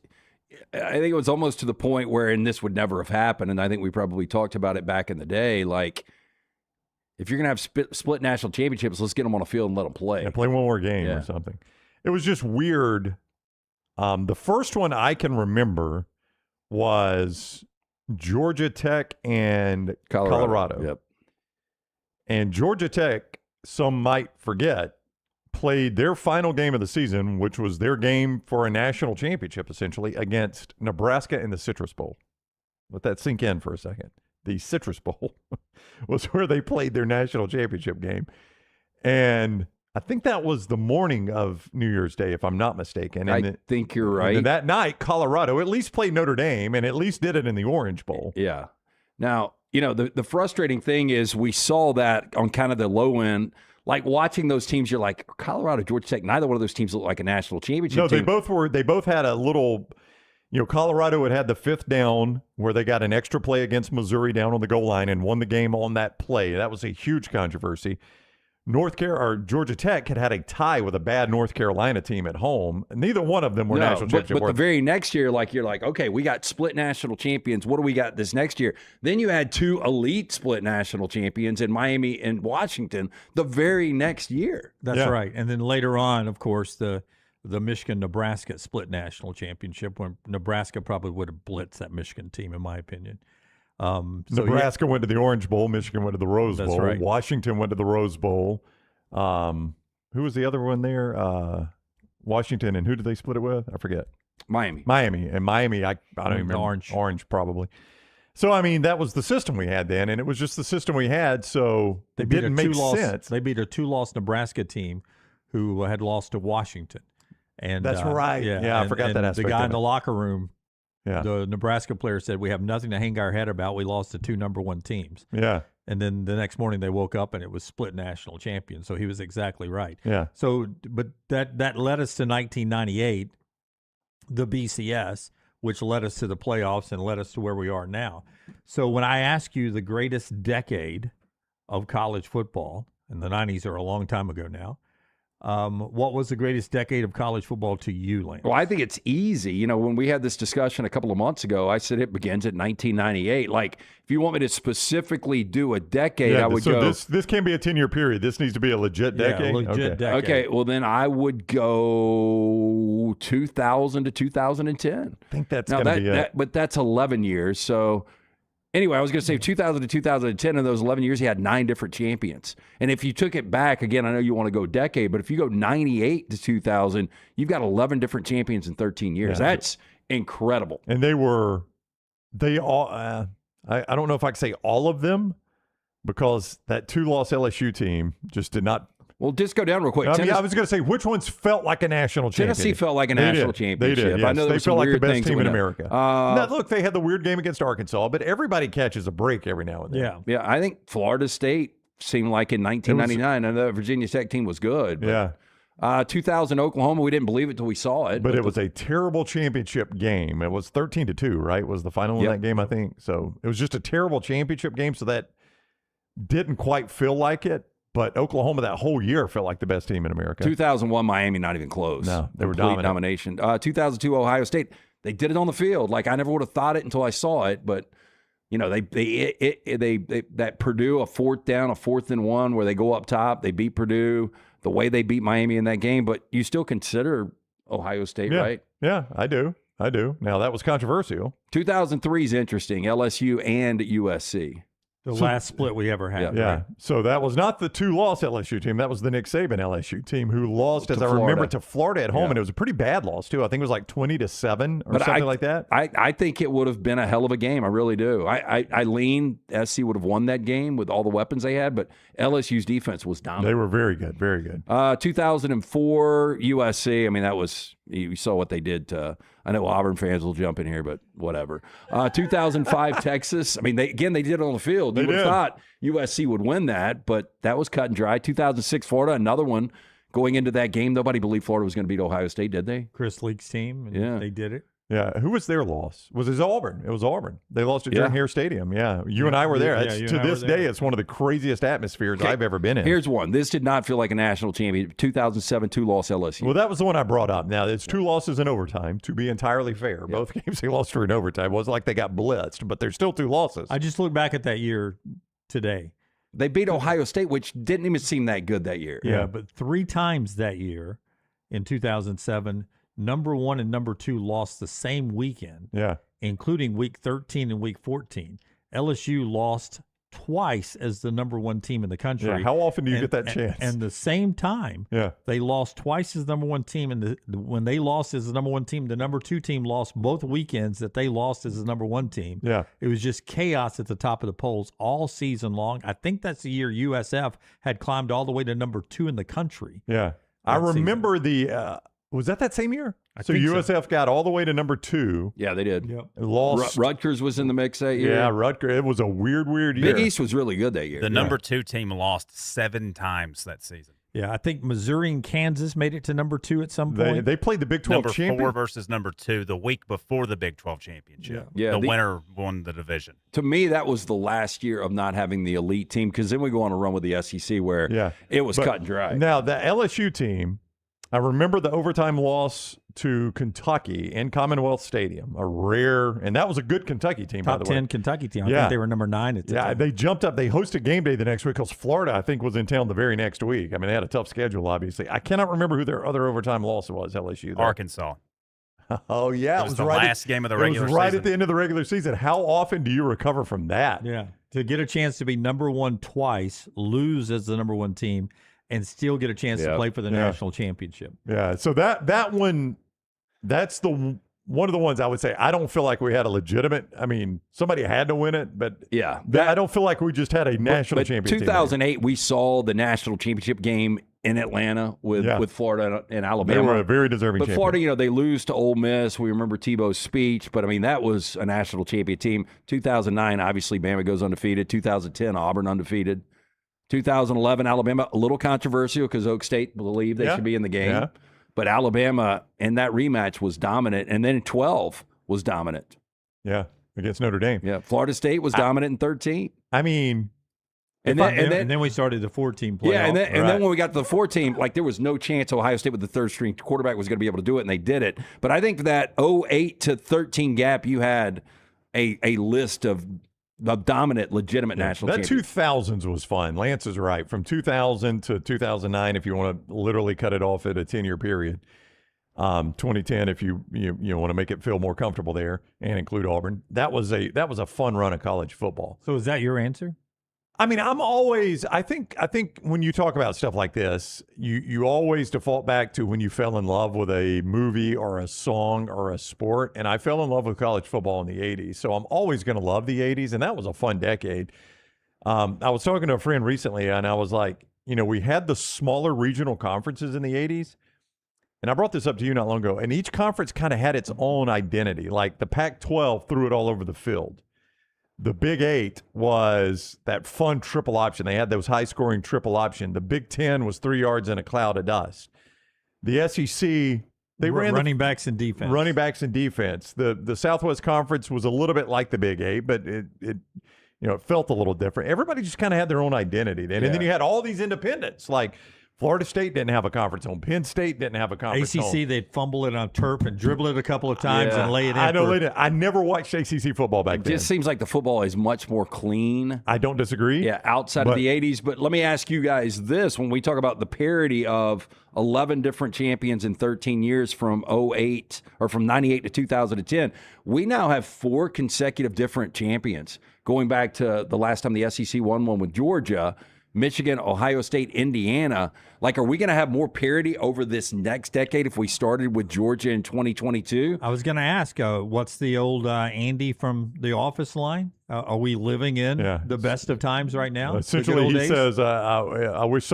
it was almost to the point where, and this would never have happened, and I think we probably talked about it back in the day, like, if you're going to have split national championships, let's get them on a field and let them play. Yeah, play one more game or something. It was just weird. The first one I can remember was Georgia Tech and Colorado. Yep. And Georgia Tech, some might forget, played their final game of the season, which was their game for a national championship, essentially, against Nebraska in the Citrus Bowl. Let that sink in for a second. The Citrus Bowl was where they played their national championship game. And I think that was the morning of New Year's Day, if I'm not mistaken. And I think you're right. And that night, Colorado at least played Notre Dame and at least did it in the Orange Bowl. Yeah. Now, the frustrating thing is we saw that on kind of the low end. Like watching those teams, you're like, Colorado, Georgia Tech, neither one of those teams look like a national championship team. They both had a little, Colorado had the 5th down where they got an extra play against Missouri down on the goal line and won the game on that play. That was a huge controversy. Georgia Tech had a tie with a bad North Carolina team at home. Neither one of them were national championship. But the very next year, you're like, okay, we got split national champions. What do we got this next year? Then you had 2 elite split national champions in Miami and Washington the very next year. That's right. And then later on, of course, the Michigan-Nebraska split national championship, when Nebraska probably would have blitzed that Michigan team, in my opinion. Nebraska went to the Orange Bowl. Michigan went to the Rose Bowl. Right. Washington went to the Rose Bowl. Who was the other one there? Washington, and who did they split it with? I forget. Miami. And Miami, I don't even remember. Orange, probably. So, I mean, that was the system we had then, and it was just the system we had, so it didn't make sense. They beat a 2-loss Nebraska team who had lost to Washington. And that's right. Yeah, I forgot that aspect. The guy in the locker room, the Nebraska player said, we have nothing to hang our head about. We lost to 2 number 1 teams. Yeah. And then the next morning they woke up and it was split national champion. So he was exactly right. Yeah. So, but that led us to 1998, the BCS, which led us to the playoffs and led us to where we are now. So when I ask you the greatest decade of college football, and the 90s are a long time ago now, what was the greatest decade of college football to you, Lance? Well, I think it's easy. You know, when we had this discussion a couple of months ago, I said it begins at 1998. Like, if you want me to specifically do a decade, I would go. This can't be a 10-year period. This needs to be a legit decade. Decade. Okay, well, then I would go 2000 to 2010. I think that's going to be it. But that's 11 years. So, anyway, I was going to say 2000 to 2010. In those 11 years, he had 9 different champions. And if you took it back, again, I know you want to go decade, but if you go 98 to 2000, you've got 11 different champions in 13 years. Yeah. That's incredible. And they all, I don't know if I can say all of them, because that 2-loss LSU team just did not. Well, just go down real quick. I was going to say, which ones felt like a national champion? Tennessee felt like a national championship. They did. Yes. I know they felt like the best team in that. America. Now, look, they had the weird game against Arkansas, but everybody catches a break every now and then. Yeah. I think Florida State seemed like in 1999. I know the Virginia Tech team was good. But, 2000 Oklahoma, we didn't believe it till we saw it. But it was a terrible championship game. It was 13-2, right? Was the final in that game, I think. So it was just a terrible championship game. So that didn't quite feel like it. But Oklahoma that whole year felt like the best team in America. 2001 Miami, not even close. No, they were Complete dominant. domination. 2002 Ohio State, they did it on the field. Like, I never would have thought it until I saw it. But you know, they that Purdue, a 4th down, a 4th and 1 where they go up top, they beat Purdue. The way they beat Miami in that game, but you still consider Ohio State, right? Yeah, I do. Now, that was controversial. 2003 is interesting, LSU and USC. The last split we ever had. Yeah. Right? So that was not the 2-loss LSU team. That was the Nick Saban LSU team who lost, as I remember, to Florida at home. And it was a pretty bad loss, too. I think it was like 20-7 or something like that. I think it would have been a hell of a game. I really do. I lean SC would have won that game with all the weapons they had, but LSU's defense was dominant. They were very good, very good. 2004 USC, I mean, that was, you saw what they did to, I know Auburn fans will jump in here, but whatever. 2005 Texas, I mean, they did it on the field. You would have thought USC would win that, but that was cut and dry. 2006 Florida, another one. Going into that game, nobody believed Florida was going to beat Ohio State, did they? Chris Leak's team, and they did it. Yeah, who was their loss? Was it Auburn? It was Auburn. They lost at Jordan Hare Stadium. Yeah, you and I were there. To this day, it's one of the craziest atmospheres I've ever been in. Here's one. This did not feel like a national champion. 2007 2-loss LSU. Well, that was the one I brought up. Now, it's 2 losses in overtime, to be entirely fair. Both games they lost in overtime. It wasn't like they got blitzed, but they're still 2 losses. I just look back at that year today. They beat Ohio State, which didn't even seem that good that year. Yeah, but 3 times that year in 2007, number 1 and number 2 lost the same weekend, including week 13 and week 14. LSU lost twice as the number 1 team in the country. Yeah, how often do you get that chance? And the same time, they lost twice as number 1 team. And when they lost as the number 1 team, the number 2 team lost both weekends that they lost as the number 1 team. Yeah. It was just chaos at the top of the polls all season long. I think that's the year USF had climbed all the way to number 2 in the country. Yeah. I remember was that same year? So USF got all the way to number 2. Yeah, they did. Yep. Lost. Rutgers was in the mix that year. Yeah, Rutgers. It was a weird year. Big East was really good that year. The number 2 team lost 7 times that season. Yeah, I think Missouri and Kansas made it to number 2 at some point. They played the Big 12 number champion. 4 versus number 2 the week before the Big 12 championship. Yeah, the winner won the division. To me, that was the last year of not having the elite team, because then we go on a run with the SEC where it was cut and dry. Now, the LSU team, I remember the overtime loss to Kentucky in Commonwealth Stadium, and that was a good Kentucky team, by the way. Top 10 Kentucky team. I think they were number 9 at the time. They jumped up. They hosted game day the next week because Florida, I think, was in town the very next week. I mean, they had a tough schedule, obviously. I cannot remember who their other overtime loss was, LSU. Arkansas. Oh, yeah. It was the last game of the regular season. It was right at the end of the regular season. How often do you recover from that? Yeah. To get a chance to be number 1 twice, lose as the number 1 team, and still get a chance to play for the national championship. Yeah, so that one, that's one of the ones I would say I don't feel like we had a legitimate. I mean, somebody had to win it, but I don't feel like we just had a national championship. 2008, we saw the national championship game in Atlanta with Florida and Alabama. They were a very deserving But champion. Florida, they lose to Ole Miss. We remember Tebow's speech, but I mean, that was a national champion team. 2009, obviously, Bama goes undefeated. 2010, Auburn undefeated. 2011, Alabama, a little controversial because Oak State believed they should be in the game. Yeah. But Alabama in that rematch was dominant, and then 12 was dominant. Yeah, against Notre Dame. Yeah, Florida State was dominant in 13. I mean, And then we started the 14 playoff. Yeah, and then when we got to the 14, like there was no chance Ohio State with the third string quarterback was going to be able to do it, and they did it. But I think for that 08 to 13 gap, you had a list of dominant, legitimate national that champions. 2000s was fun. Lance is right. From 2000 to 2009, if you want to literally cut it off at a 10-year period. 2010, if you want to make it feel more comfortable there and include Auburn, that was a fun run of college football. So is that your answer? I mean, I think when you talk about stuff like this, you always default back to when you fell in love with a movie or a song or a sport. And I fell in love with college football in the 80s. So I'm always going to love the 80s. And that was a fun decade. I was talking to a friend recently and I was like, we had the smaller regional conferences in the 80s. And I brought this up to you not long ago. And each conference kind of had its own identity. Like the Pac-12 threw it all over the field. The Big 8 was that fun triple option. They had those high-scoring triple option. The Big 10 was 3 yards in a cloud of dust. The SEC, they ran running backs and defense. Running backs and defense. The Southwest Conference was a little bit like the Big 8, but it felt a little different. Everybody just kind of had their own identity then. And then you had all these independents like Florida State didn't have a conference home. Penn State didn't have a conference home. ACC, they'd fumble it on turf and dribble it a couple of times and lay it in. I know they did. I never watched ACC football back then. It just seems like the football is much more clean. I don't disagree. Yeah, outside of the 80s. But let me ask you guys this. When we talk about the parity of 11 different champions in 13 years from 08 or from 98 to 2010, we now have 4 consecutive different champions. Going back to the last time the SEC won one with Georgia, Michigan, Ohio State, Indiana. Like, are we going to have more parity over this next decade if we started with Georgia in 2022? I was going to ask, what's the old Andy from The Office line? Are we living in the best of times right now? Essentially, he says, I wish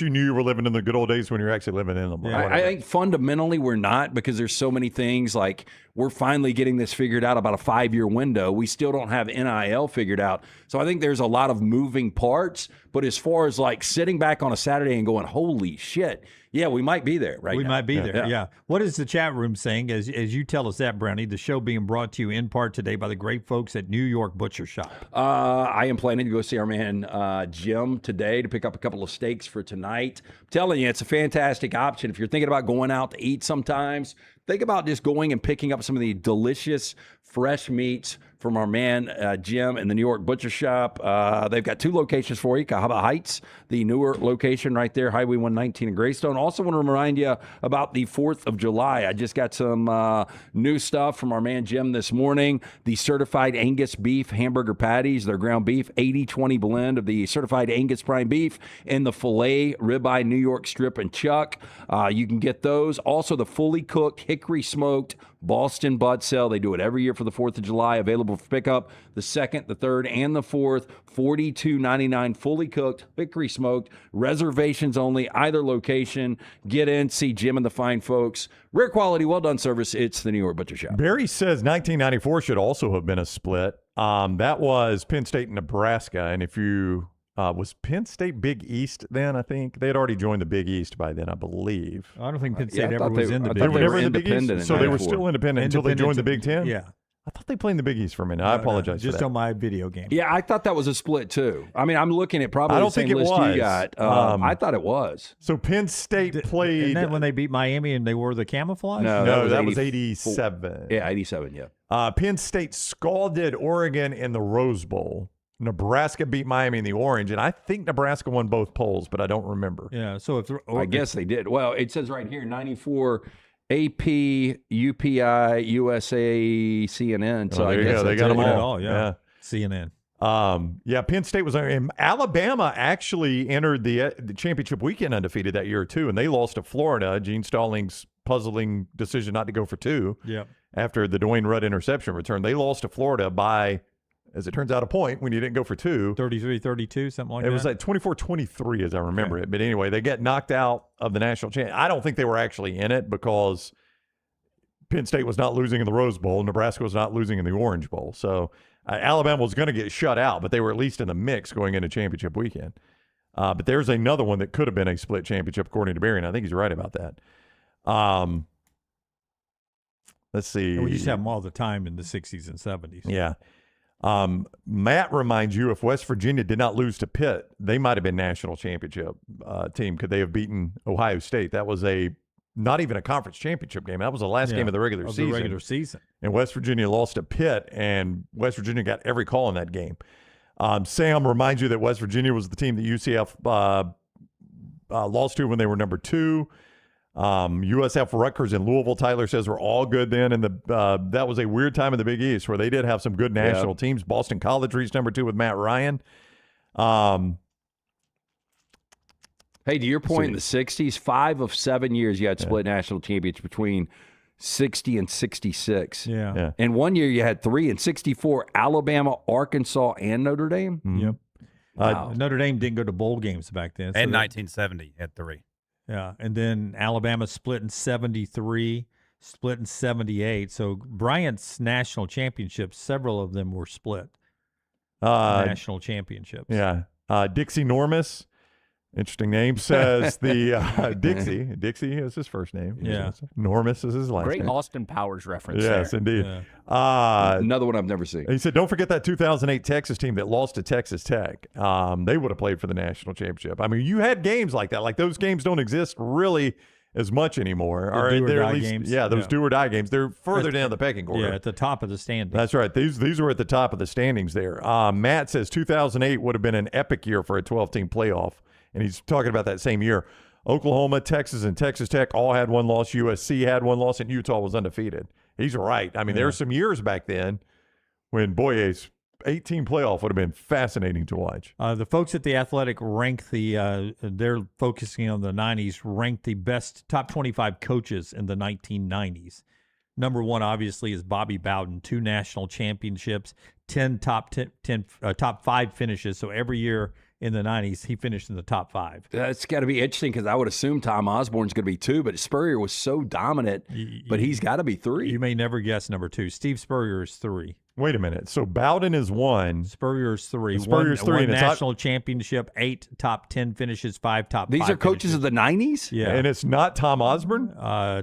you knew you were living in the good old days when you're actually living in them. Yeah. I think fundamentally we're not, because there's so many things. Like, we're finally getting this figured out about a 5-year window. We still don't have NIL figured out. So I think there's a lot of moving parts. But as far as like sitting back on a Saturday and going, holy shit, yeah, we might be there right now. We might be there, yeah. What is the chat room saying as you tell us that, Brownie? The show being brought to you in part today by the great folks at New York Butcher Shop. I am planning to go see our man Jim today to pick up a couple of steaks for tonight. I'm telling you, it's a fantastic option. If you're thinking about going out to eat sometimes, think about just going and picking up some of the delicious fresh meats from our man Jim in the New York Butcher Shop. They've got 2 locations for you. Cahaba Heights, the newer location right there, Highway 119 in Greystone. Also want to remind you about the 4th of July. I just got some new stuff from our man Jim this morning. The certified Angus beef hamburger patties, their ground beef, 80-20 blend of the certified Angus prime beef and the filet ribeye New York strip and chuck. You can get those. Also the fully cooked hickory smoked Boston butt sale. They do it every year for the 4th of July. Available for pickup the 2nd, the 3rd, and the 4th. $42.99, fully cooked, hickory smoked. Reservations only, either location. Get in, see Jim and the fine folks. Rare quality, well done service. It's the New York Butcher Shop. Barry says 1994 should also have been a split. That was Penn State and Nebraska. And if you was Penn State Big East then? I think they had already joined the Big East by then, I believe. I don't think Penn State ever was in the Big East. They were never in the Big East, so they were still independent until they joined the Big Ten? Yeah. I thought they played in the Big East for a minute. I apologize for just that. on my video game. Yeah, I thought that was a split too. I mean, I'm looking at probably I don't the same think it list was. you got. I thought it was. So Penn State played. Isn't that when they beat Miami and they wore the camouflage? No, that was 87. Yeah, 87, yeah. Penn State scalded Oregon in the Rose Bowl. Nebraska beat Miami in the Orange, and I think Nebraska won both polls, but I don't remember. Yeah, so I guess they did. Well, it says right here, 94 AP, UPI, USA, CNN. So there you go. They got them all. Yeah. CNN. Yeah, Penn State was. Alabama actually entered the championship weekend undefeated that year too, and they lost to Florida. Gene Stallings' puzzling decision not to go for 2. Yep. After the Dwayne Rudd interception return, they lost to Florida by as it turns out, a point when you didn't go for two. 33-32, something like that. It was like 24-23 as I remember it. But anyway, they get knocked out of the national championship. I don't think they were actually in it because Penn State was not losing in the Rose Bowl. Nebraska was not losing in the Orange Bowl. So Alabama was going to get shut out, but they were at least in the mix going into championship weekend. But there's another one that could have been a split championship, according to Barry, and I think he's right about that. Let's see. And we used to have them all the time in the 60s and 70s. Yeah. Matt reminds you, if West Virginia did not lose to Pitt, they might have been national championship team. Could they have beaten Ohio State? That was not even a conference championship game. That was the last game of the regular season. And West Virginia lost to Pitt, and West Virginia got every call in that game. Sam reminds you that West Virginia was the team that UCF lost to when they were number 2. USF, Rutgers, and Louisville, Tyler says, were all good then. And that was a weird time in the Big East where they did have some good national teams. Boston College reached number 2 with Matt Ryan. Hey, to your point, in the 60s, 5 of 7 years you had split national championships between 60 and 66. Yeah. And one year you had 3 in 64, Alabama, Arkansas, and Notre Dame. Yep. Wow. Notre Dame didn't go to bowl games back then. And 1970 had 3. Yeah, and then Alabama split in 73, split in 78. So Bryant's national championships, several of them were split. National championships. Yeah. Dixie Normus, interesting name, says the Dixie is his first name. Yeah. Normus is his last Great name. Austin Powers reference Yes, there. indeed. Yeah. Another one I've never seen. He said, don't forget that 2008 Texas team that lost to Texas Tech. They would have played for the national championship. I mean, you had games like that. Like, those games don't exist really as much anymore. The do or they're die at least, games. Yeah, those do or die games. They're further down the pecking order. Yeah, at the top of the standings. That's right. These were at the top of the standings there. Matt says 2008 would have been an epic year for a 12-team playoff. And he's talking about that same year. Oklahoma, Texas, and Texas Tech all had one loss. USC had one loss, and Utah was undefeated. He's right. I mean, there were some years back then when, boy, a 18 playoff would have been fascinating to watch. The folks at The Athletic rank they're focusing on the 90s, ranked the best top 25 coaches in the 1990s. Number 1, obviously, is Bobby Bowden, 2 national championships, 10 top 5 finishes. So every year in the 90s, he finished in the top 5. That's got to be interesting because I would assume Tom Osborne's going to be 2, but Spurrier was so dominant, but he's got to be 3. You may never guess number 2. Steve Spurrier is 3. Wait a minute. So Bowden is 1. Spurrier's 3. Spurrier's 3. One national championship, 8 top 10 finishes, 5 top 5 These are coaches finishes. of the 90s? Yeah. And it's not Tom Osborne?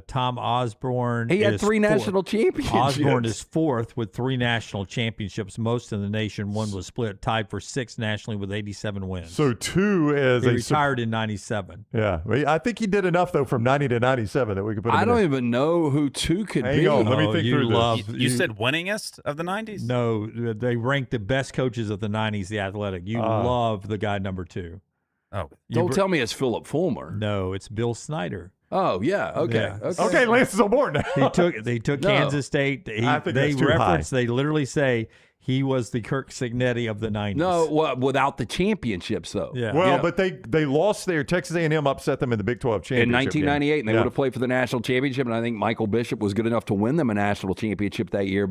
Tom Osborne He had is 3 4th. national championships. Osborne is 4th with 3 national championships, most in the nation. 1 was split, tied for 6th nationally with 87 wins. So 2 is he retired in 97. Yeah. I think he did enough, though, from 90 to 97 that we could put him I in don't there. even know who 2 could be. Hang on, let me think through this. You said winningest of the 90s? No, they ranked the best coaches of the 90s, The Athletic. You love the guy number 2. Oh. Don't tell me it's Philip Fulmer. No, it's Bill Snyder. Oh, yeah. Okay. Yeah. Okay, Lance is on board now. They took No. Kansas State. I think they that's too reference, high. they literally say he was the Kirk Cignetti of the 90s. No, well, without the championships, though. Yeah. Well, but they lost there. Texas A&M upset them in the Big 12 championship In 1998, and they game. would have played for the national championship, and I think Michael Bishop was good enough to win them a national championship that year.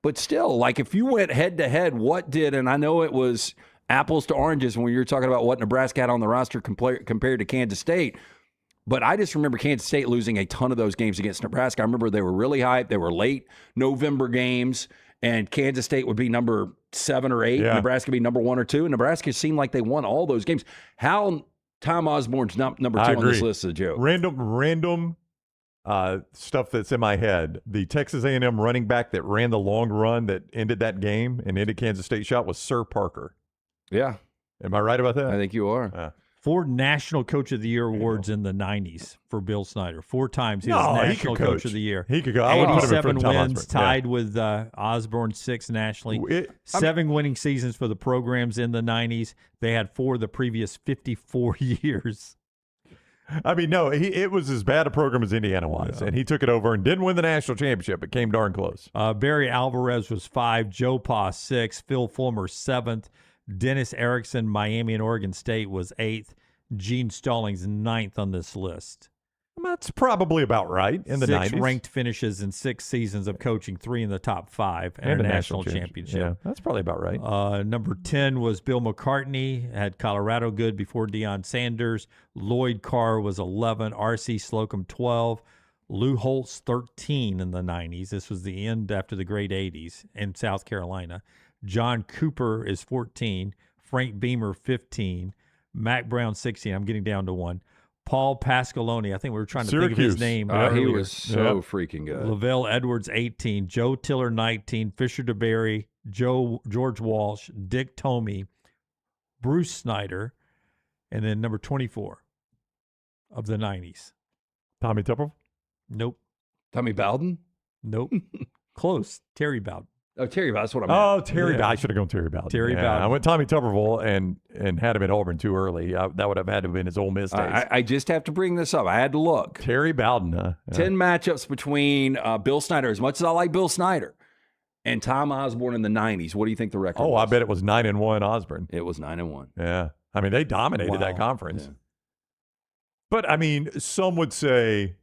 But still, like, if you went head-to-head, what did, and I know it was apples to oranges when you were talking about what Nebraska had on the roster compared to Kansas State, but I just remember Kansas State losing a ton of those games against Nebraska. I remember they were really hyped. They were late November games, and Kansas State would be number 7 or 8. Yeah. Nebraska would be number 1 or 2, and Nebraska seemed like they won all those games. How Tom Osborne's number 2 I on this agree. list is a joke. Random stuff that's in my head. The Texas A&M running back that ran the long run that ended that game and ended Kansas State shot was Sir Parker. Yeah. Am I right about that? I think you are. 4 National Coach of the Year awards in the 90s for Bill Snyder. 4 times he was No, he National could Coach coach. of the Year. He could go. I would put him in front 87 of Tom wins, Osborne. tied with Osborne, 6 nationally. 7 winning seasons for the programs in the 90s. They had 4 the previous 54 years. I mean, no, it was as bad a program as Indiana was, and he took it over and didn't win the national championship, but came darn close. Barry Alvarez was 5, Joe Pa 6, Phil Fulmer 7th, Dennis Erickson, Miami and Oregon State was 8th, Gene Stallings 9th on this list. That's probably about right in the 6 90s. ranked finishes in 6 seasons of coaching, 3 in the top 5, and a national championship. Yeah, that's probably about right. Number 10 was Bill McCartney, had Colorado good before Deion Sanders. Lloyd Carr was 11, R.C. Slocum 12, Lou Holtz 13 in the 90s. This was the end after the great 80s in South Carolina. John Cooper is 14, Frank Beamer 15, Mac Brown 16. I'm getting down to 1. Paul Pasqualoni, I think we were trying to think of his name. He earlier. was so freaking good. Lavelle Edwards, 18. Joe Tiller, 19. Fisher DeBerry, George Walsh, Dick Tomey, Bruce Snyder, and then number 24 of the 90s. Tommy Tupperville? Nope. Tommy Bowden? Nope. Close. Terry Bowden. Oh, Terry Bowden. That's what I meant. Oh, Terry Bowden. I should have gone Terry Bowden. Terry Bowden. I went Tommy Tupperville and had him at Auburn too early. That would have had to have been his Ole Miss days. I just have to bring this up. I had to look. Terry Bowden. 10 matchups between Bill Snyder, as much as I like Bill Snyder, and Tom Osborne in the 90s. What do you think the record was? I bet it was 9-1 Osborne. It was 9-1. Yeah. I mean, they dominated that conference. Yeah. But, I mean, some would say...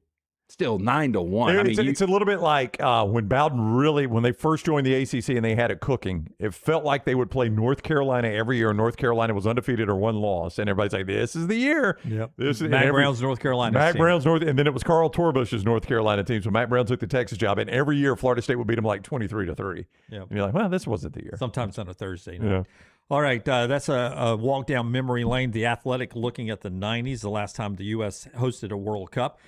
Still 9-1. It's a little bit like when Bowden when they first joined the ACC and they had it cooking, it felt like they would play North Carolina every year. North Carolina was undefeated or 1 loss. And everybody's like, this is the year. Yep. Mac Brown's North Carolina Mac team. Brown's and then it was Carl Torbush's North Carolina team. So Mac Brown took the Texas job. And every year, Florida State would beat them like 23-3. Yep. And you're like, well, this wasn't the year. Sometimes on a Thursday night. Yeah. All right, that's a walk down memory lane. The Athletic looking at the 90s, the last time the U.S. hosted a World Cup.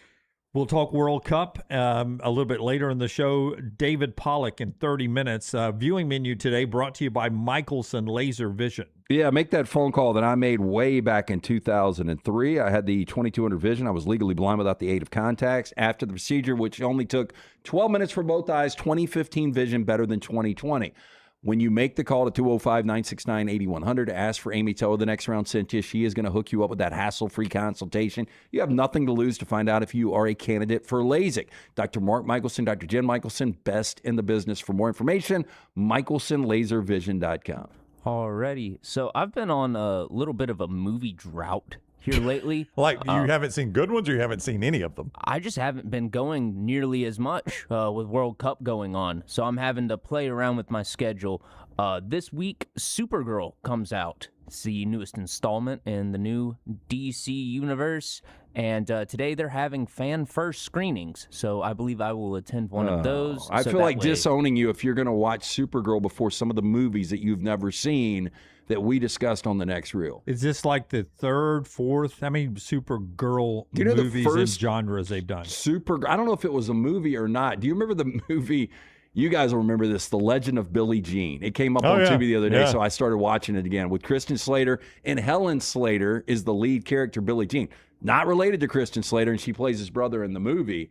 We'll talk World Cup a little bit later in the show. David Pollack in 30 minutes. Viewing menu today brought to you by Michelson Laser Vision. Yeah, make that phone call that I made way back in 2003. I had the 2200 vision. I was legally blind without the aid of contacts. After the procedure, which only took 12 minutes for both eyes, 2015 vision better than 2020. When you make the call to 205-969-8100, ask for Amy Toa, the Next Round sent you. She is going to hook you up with that hassle-free consultation. You have nothing to lose to find out if you are a candidate for LASIK. Dr. Mark Michelson, Dr. Jen Michelson, best in the business. For more information, michelsonlaservision.com. Alrighty. So I've been on a little bit of a movie drought here lately. Like you haven't seen good ones or you haven't seen any of them? I just haven't been going nearly as much with World Cup going on. So I'm having to play around with my schedule. This week, Supergirl comes out. It's the newest installment in the new DC universe. And today they're having fan-first screenings. So I believe I will attend one of those. I so feel like that way- disowning you if you're going to watch Supergirl before some of the movies that you've never seen that we discussed on the next reel. Is this like the 3rd, 4th? How many Supergirl Do you know the movies and first genres they've done? I don't know if it was a movie or not. Do you remember the movie? You guys will remember this, The Legend of Billie Jean. It came up on Tubi the other day, so I started watching it again with Kristen Slater. And Helen Slater is the lead character, Billie Jean. Not related to Kristen Slater, and she plays his brother in the movie.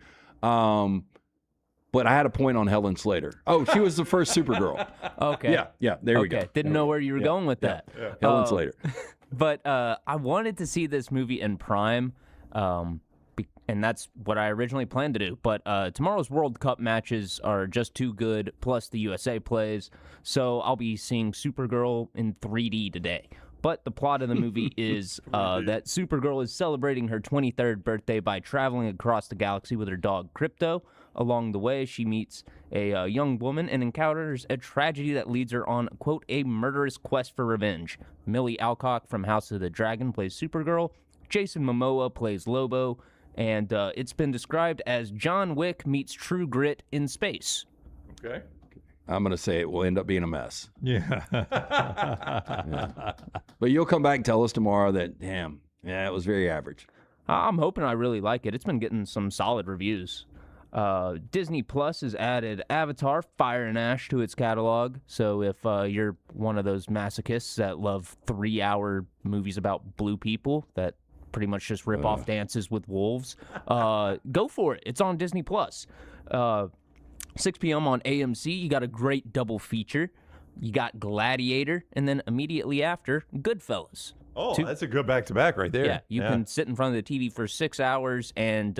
But I had a point on Helen Slater. Oh, she was the first Supergirl. Okay. Yeah, there we go. Didn't know where you were going with that. Helen Slater. But I wanted to see this movie in Prime, and that's what I originally planned to do. But tomorrow's World Cup matches are just too good, plus the USA plays. So I'll be seeing Supergirl in 3D today. But the plot of the movie is that Supergirl is celebrating her 23rd birthday by traveling across the galaxy with her dog, Crypto. Along the way, she meets a young woman and encounters a tragedy that leads her on, quote, a murderous quest for revenge. Millie Alcock from House of the Dragon plays Supergirl. Jason Momoa plays Lobo. And it's been described as John Wick meets True Grit in space. Okay. I'm going to say it will end up being a mess. Yeah. But you'll come back and tell us tomorrow that, it was very average. I'm hoping I really like it. It's been getting some solid reviews. Disney Plus has added Avatar, Fire and Ash to its catalog. So if you're one of those masochists that love 3-hour movies about blue people that pretty much just rip off Dances with Wolves, go for it. It's on Disney Plus. 6 p.m. on AMC, you got a great double feature. You got Gladiator, and then immediately after, Goodfellas. Oh, that's a good back-to-back right there. Yeah, you can sit in front of the TV for 6 hours and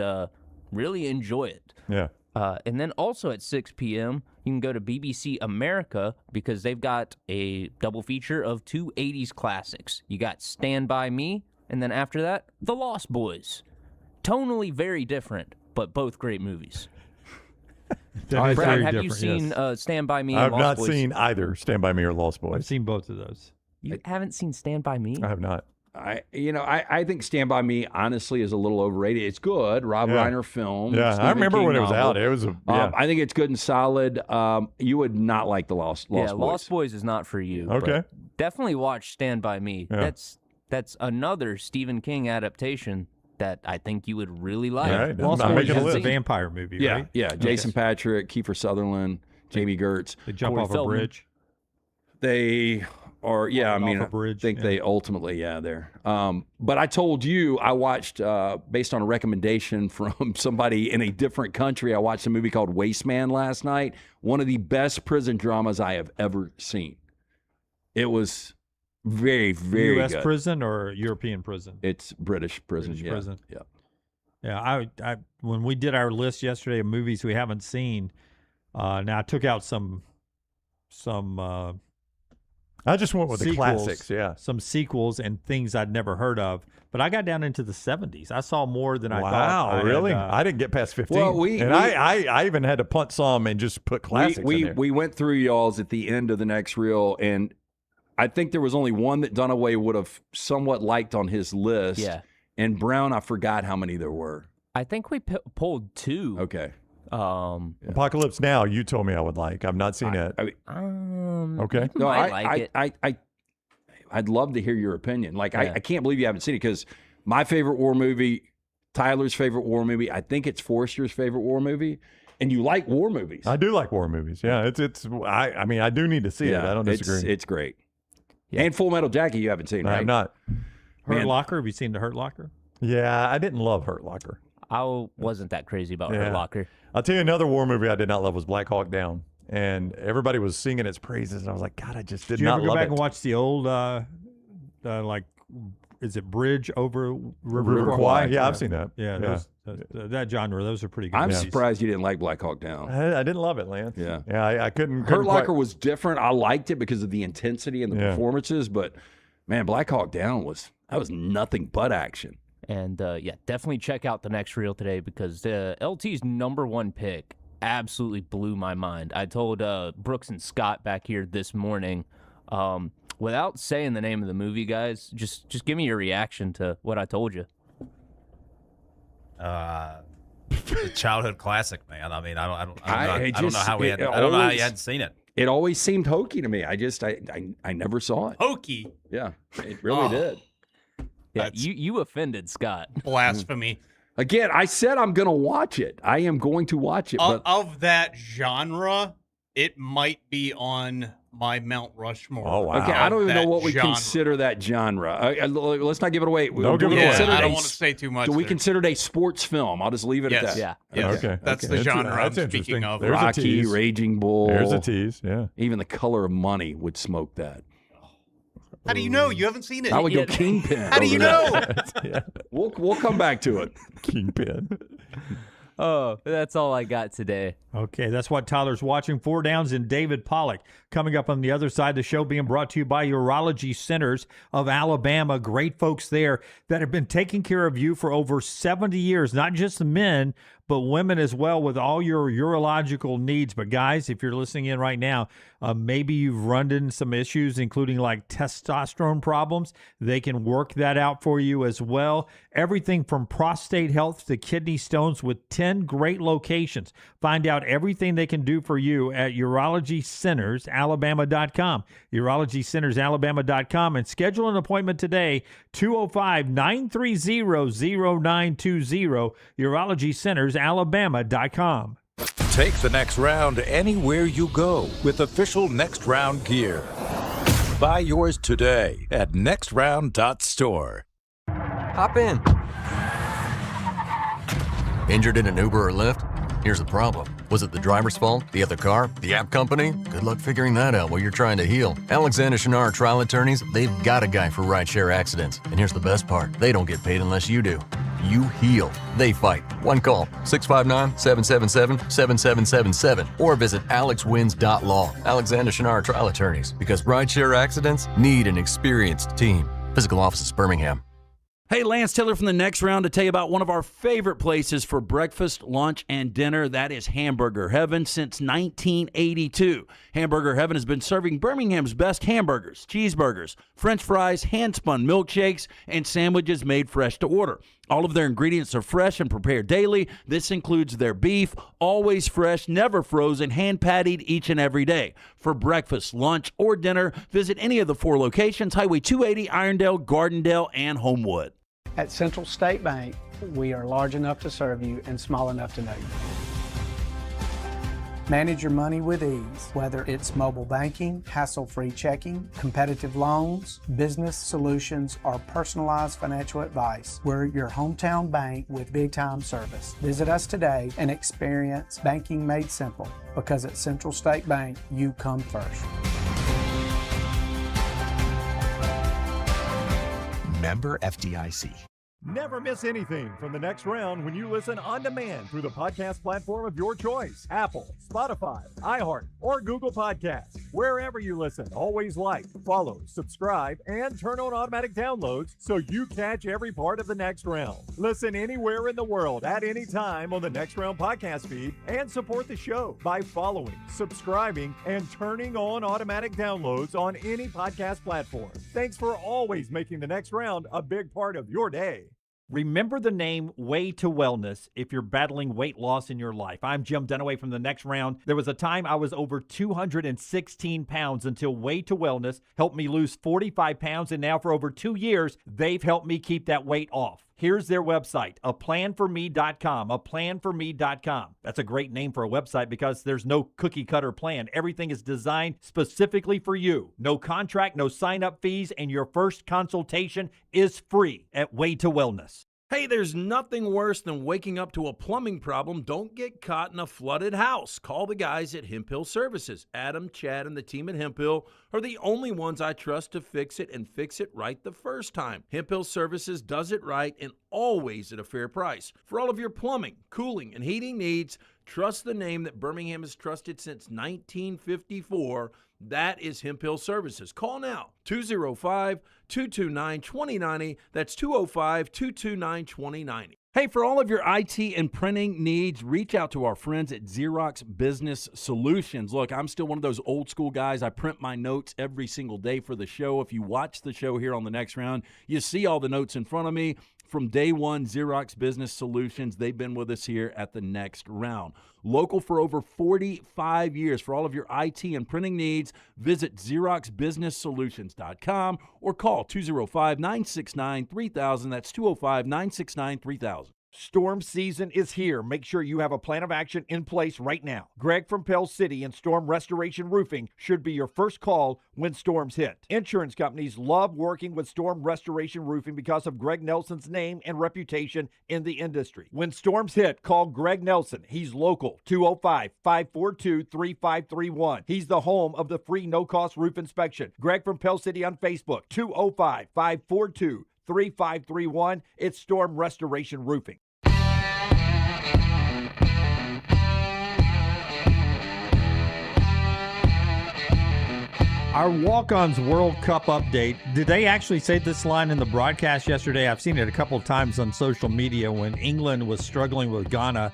really enjoy it. Yeah. And then also at 6 p.m., you can go to BBC America because they've got a double feature of 2 80s classics. You got Stand By Me, and then after that, The Lost Boys. tonally very different, but both great movies. Very Brad, have you different, seen Stand By Me and I've Lost not Boys? seen either Stand By Me or Lost Boys. I've seen both of those. You haven't seen Stand By Me? I have not. I think Stand By Me honestly is a little overrated. It's good, Rob Reiner film. Yeah, Stephen I remember King when it was novel. out. It was I think it's good and solid. You would not like the Lost Boys. Lost Boys is not for you. Okay. but definitely watch Stand By Me. Yeah. That's another Stephen King adaptation that I think you would really like. All right, Lost I'm Boys making a is a list. vampire movie, Yeah, right? yeah. Jason Patrick, Kiefer Sutherland, Jamie Gertz. They jump Corey off Feldman. a bridge. They are, yeah. I mean, off a bridge, I think yeah. they ultimately, there. But I told you, I watched based on a recommendation from somebody in a different country. I watched a movie called Wasteman last night. One of the best prison dramas I have ever seen. It was very, very U.S. good. prison or European prison? It's British prison. British yeah. prison. Yeah. Yeah, I when we did our list yesterday of movies we haven't seen, now I took out some I just went with the sequels, classics, yeah. some sequels and things I'd never heard of. But I got down into the 70s. I saw more than I thought. Wow, really? I didn't get past 15. Well, I even had to punt some and just put classics in there. We went through y'all's at the end of the next reel, and I think there was only one that Dunaway would have somewhat liked on his list. Yeah. And Brown, I forgot how many there were. I think we pulled 2. Okay. Apocalypse Now, you told me I would like. I've not seen it. Okay. You No, might like it. I'd love to hear your opinion. Like, Yeah. I can't believe you haven't seen it, because my favorite war movie, Tyler's favorite war movie, I think it's Forrester's favorite war movie, and you like war movies. I do like war movies. Yeah, I mean, I do need to see it. I don't disagree. It's great. Yeah. And Full Metal Jacket you haven't seen, right? I have not. Hurt Locker. Have you seen the Hurt Locker? Yeah, I didn't love Hurt Locker. I wasn't that crazy about Hurt Locker. I'll tell you another war movie I did not love was Black Hawk Down. And everybody was singing its praises, and I was like, God, I just did Did you not ever go love back it. and watch the old, like, is it Bridge over River Kwai? Yeah, I've seen that. Yeah, that genre, those are pretty good. I'm movies. surprised you didn't like Black Hawk Down. I didn't love it, Lance. Yeah. Yeah, I couldn't. Hurt Locker was different. I liked it because of the intensity and the performances, but man, Black Hawk Down was nothing but action. And definitely check out the next reel today, because LT's number 1 pick absolutely blew my mind. I told Brooks and Scott back here this morning, without saying the name of the movie, guys, just give me your reaction to what I told you. The childhood classic, man. I mean, I don't know how you hadn't seen it. It always seemed hokey to me. I never saw it. Hokey. Yeah, it really did. Yeah, you offended Scott. Blasphemy. Again, I said I'm going to watch it. I am going to watch it. But Of that genre, it might be on my Mount Rushmore. Oh, wow. okay, I don't even know what we genre. consider that genre. Let's not give it away. Don't give it Yeah, away. I don't want to say too much. Do we there. consider it a sports film? I'll just leave it at Yes. that. Yeah. Yes. Okay. That's okay. the genre I'm that's speaking interesting. of. There's a Rocky, tease. Raging Bull. There's a tease, yeah. Even The Color of Money would smoke that. How do you know? You haven't seen it. I would go Kingpin. How do you know? Yeah. We'll come back to it. Kingpin. Oh, that's all I got today. Okay, that's what Tyler's watching. 4 Downs and David Pollack. Coming up on the other side of the show, being brought to you by Urology Centers of Alabama. Great folks there that have been taking care of you for over 70 years, not just men, but women as well, with all your urological needs. But guys, if you're listening in right now, maybe you've run into some issues, including like testosterone problems. They can work that out for you as well. Everything from prostate health to kidney stones, with 10 great locations. Find out everything they can do for you at UrologyCentersAlabama.com. UrologyCentersAlabama.com, and schedule an appointment today, 205-930-0920, UrologyCentersAlabama.com. Take the next round anywhere you go with official Next Round gear. Buy yours today at nextround.store. Hop in. Injured in an Uber or Lyft? Here's the problem. Was it the driver's fault? The other car? The app company? Good luck figuring that out while you're trying to heal. Alexander Shinar Trial Attorneys, they've got a guy for rideshare accidents. And here's the best part. They don't get paid unless you do. You heal. They fight. One call, 659-777-7777. Or visit alexwins.law. Alexander Shinar Trial Attorneys. Because rideshare accidents need an experienced team. Physical office is Birmingham. Hey, Lance Taylor from the Next Round to tell you about one of our favorite places for breakfast, lunch, and dinner. That is Hamburger Heaven since 1982. Hamburger Heaven has been serving Birmingham's best hamburgers, cheeseburgers, French fries, hand-spun milkshakes, and sandwiches made fresh to order. All of their ingredients are fresh and prepared daily. This includes their beef, always fresh, never frozen, hand-pattied each and every day. For breakfast, lunch, or dinner, visit any of the 4 locations, Highway 280, Irondale, Gardendale, and Homewood. At Central State Bank, we are large enough to serve you and small enough to know you. Manage your money with ease, whether it's mobile banking, hassle-free checking, competitive loans, business solutions, or personalized financial advice. We're your hometown bank with big-time service. Visit us today and experience banking made simple, because at Central State Bank, you come first. Member FDIC. Never miss anything from the Next Round when you listen on demand through the podcast platform of your choice. Apple, Spotify, iHeart, or Google Podcasts. Wherever you listen, always like, follow, subscribe, and turn on automatic downloads so you catch every part of the Next Round. Listen anywhere in the world at any time on the Next Round podcast feed and support the show by following, subscribing, and turning on automatic downloads on any podcast platform. Thanks for always making the Next Round a big part of your day. Remember the name Way to Wellness if you're battling weight loss in your life. I'm Jim Dunaway from the Next Round. There was a time I was over 216 pounds until Way to Wellness helped me lose 45 pounds, and now for over 2 years, they've helped me keep that weight off. Here's their website, aplanforme.com, aplanforme.com. That's a great name for a website because there's no cookie-cutter plan. Everything is designed specifically for you. No contract, no sign-up fees, and your first consultation is free at Way to Wellness. Hey, there's nothing worse than waking up to a plumbing problem. Don't get caught in a flooded house. Call the guys at Hemp Hill Services. Adam, Chad, and the team at Hemp Hill are the only ones I trust to fix it and fix it right the first time. Hemp Hill Services does it right and always at a fair price. For all of your plumbing, cooling, and heating needs, trust the name that Birmingham has trusted since 1954. That is Hemp Hill Services. Call now, 205-229-2090. That's 205-229-2090. Hey, for all of your IT and printing needs, reach out to our friends at Xerox Business Solutions. Look, I'm still one of those old school guys. I print my notes every single day for the show. If you watch the show here on the Next Round, you see all the notes in front of me. From day one, Xerox Business Solutions, they've been with us here at the Next Round. Local for over 45 years. For all of your IT and printing needs, visit XeroxBusinessSolutions.com or call 205-969-3000. That's 205-969-3000. Storm season is here. Make sure you have a plan of action in place right now. Greg from Pell City and Storm Restoration Roofing should be your first call when storms hit. Insurance companies love working with Storm Restoration Roofing because of Greg Nelson's name and reputation in the industry. When storms hit, call Greg Nelson. He's local, 205-542-3531. He's the home of the free no-cost roof inspection. Greg from Pell City on Facebook, 205-542-3531. It's Storm Restoration Roofing. Our Walk-Ons World Cup update. Did they actually say this line in the broadcast yesterday? I've seen it a couple of times on social media when England was struggling with Ghana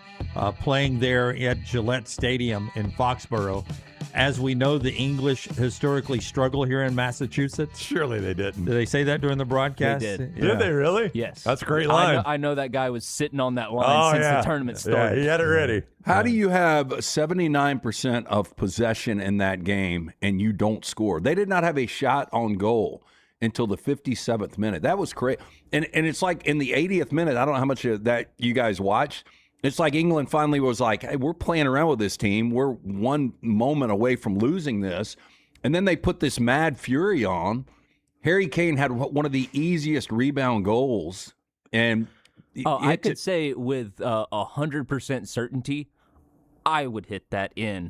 playing there at Gillette Stadium in Foxborough. As we know, the English historically struggle here in Massachusetts. Surely they didn't. Did they say that during the broadcast? They did. Yeah. Did they really? Yes. That's a great line. I know that guy was sitting on that line since the tournament started. Yeah, he had it ready. How do you have 79% of possession in that game and you don't score? They did not have a shot on goal until the 57th minute. That was crazy. And it's like in the 80th minute, I don't know how much of that you guys watched. It's like England finally was like, hey, we're playing around with this team. We're one moment away from losing this. And then they put this mad fury on. Harry Kane had one of the easiest rebound goals. And I could say with 100% certainty, I would hit that in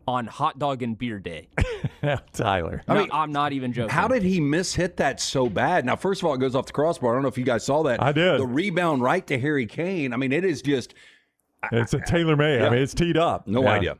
on hot dog and beer day. Tyler. I mean, I'm not even joking. How did he mishit that so bad? Now, first of all, it goes off the crossbar. I don't know if you guys saw that. I did. The rebound right to Harry Kane. I mean, it is just... It's a tailor-made. Yeah. I mean, it's teed up. No idea.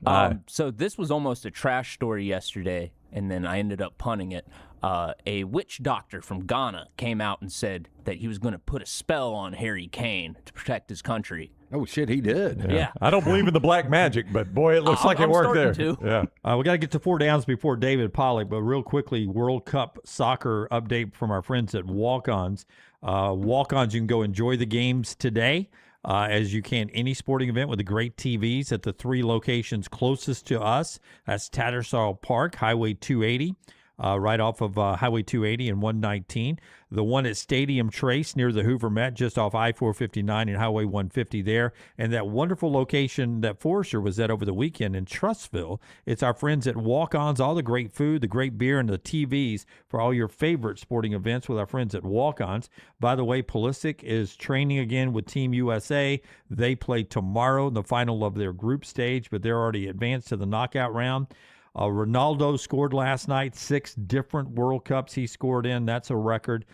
So this was almost a trash story yesterday, and then I ended up punting it. a witch doctor from Ghana came out and said that he was going to put a spell on Harry Kane to protect his country. Oh, shit, he did. Yeah. I don't believe in the black magic, but boy, it looks like it worked there. Yeah. We got to get to 4 downs before David Pollack, but real quickly, World Cup soccer update from our friends at Walk-Ons. Walk-Ons, you can go enjoy the games today, as you can any sporting event with the great TVs at the 3 locations closest to us. That's Tattersall Park, Highway 280. Right off of Highway 280 and 119. The one at Stadium Trace near the Hoover Met, just off I-459 and Highway 150 there. And that wonderful location that Forrester was at over the weekend in Trustville. It's our friends at Walk-Ons, all the great food, the great beer, and the TVs for all your favorite sporting events with our friends at Walk-Ons. By the way, Pulisic is training again with Team USA. They play tomorrow in the final of their group stage, but they're already advanced to the knockout round. Ronaldo scored last night, 6 different World Cups he scored in. That's a record.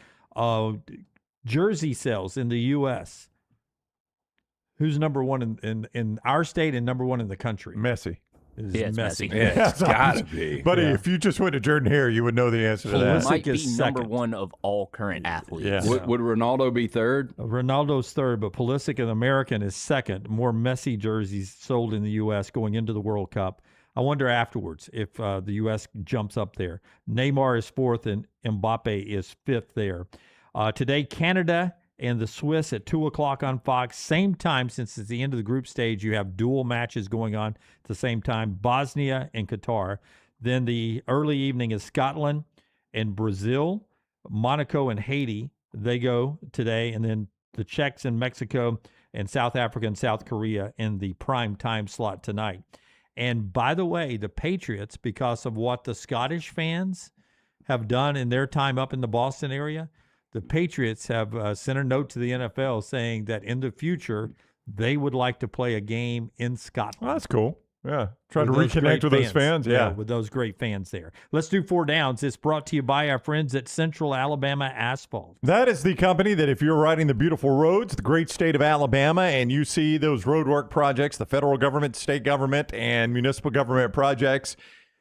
Jersey sales in the U.S. Who's number one in our state and number one in the country? Messi. It's Messi. Yeah, it's got to be. Buddy, if you just went to Jordan Hare, you would know the answer to that. Might be number one of all current athletes. Yeah. Would Ronaldo be third? Ronaldo's third, but Pulisic, an American, is second. More Messi jerseys sold in the U.S. going into the World Cup. I wonder afterwards if the U.S. jumps up there. Neymar is fourth and Mbappe is fifth there. Today, Canada and the Swiss at 2 o'clock on Fox. Same time, since it's the end of the group stage, you have dual matches going on at the same time, Bosnia and Qatar. Then the early evening is Scotland and Brazil, Monaco and Haiti. They go today, and then the Czechs and Mexico and South Africa and South Korea in the prime time slot tonight. And by the way, the Patriots, because of what the Scottish fans have done in their time up in the Boston area, the Patriots have sent a note to the NFL saying that in the future, they would like to play a game in Scotland. Well, that's cool. Yeah. Try to reconnect with those fans. Yeah. With those great fans there. Let's do 4 downs. It's brought to you by our friends at Central Alabama Asphalt. That is the company that if you're riding the beautiful roads, the great state of Alabama, and you see those roadwork projects, the federal government, state government, and municipal government projects,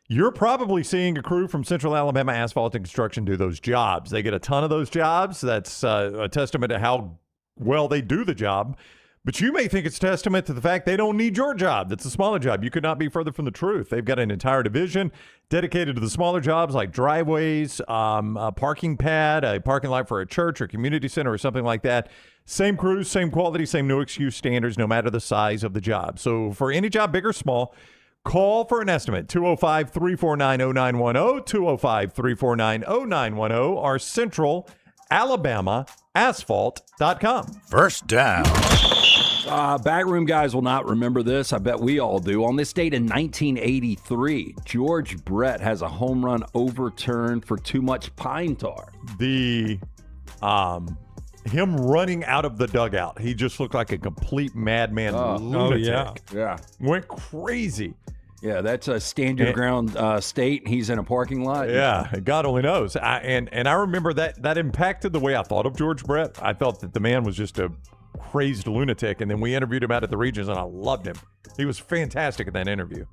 you're probably seeing a crew from Central Alabama Asphalt and Construction do those jobs. They get a ton of those jobs. That's a testament to how well they do the job. But you may think it's testament to the fact they don't need your job. That's a smaller job. You could not be further from the truth. They've got an entire division dedicated to the smaller jobs like driveways, a parking pad, a parking lot for a church or community center or something like that. Same crews, same quality, same no excuse standards, no matter the size of the job. So for any job, big or small, call for an estimate, 205-349-0910, 205-349-0910, or centralalabamaasphalt.com. First down. Backroom guys will not remember this. I bet we all do. On this date in 1983, George Brett has a home run overturned for too much pine tar. Him running out of the dugout, he just looked like a complete madman lunatic. Yeah. Went crazy. Yeah, that's a stand your ground state. He's in a parking lot. Yeah, God only knows. And I remember that impacted the way I thought of George Brett. I thought that the man was just a crazed lunatic, and then we interviewed him out at the Regions, and I loved him. He was fantastic at that interview.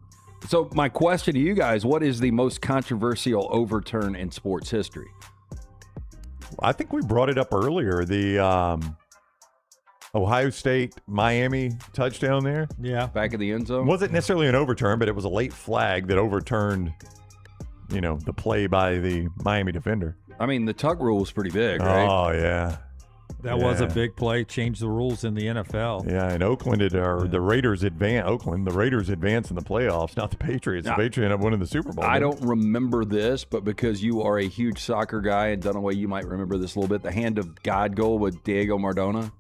So my question to you guys, what is the most controversial overturn in sports history? I think we brought it up earlier, the Ohio State Miami touchdown there. Yeah. Back in the end zone. Wasn't necessarily an overturn, but it was a late flag that overturned, the play by the Miami defender. I mean, the tug rule was pretty big, right? Oh, yeah. That was a big play. Changed the rules in the NFL. Yeah, and Oakland the Raiders advance. Oakland, the Raiders advance in the playoffs, not the Patriots. The Patriots end up winning the Super Bowl. I don't remember this, but because you are a huge soccer guy, and Dunaway, you might remember this a little bit. The hand of God goal with Diego Maradona.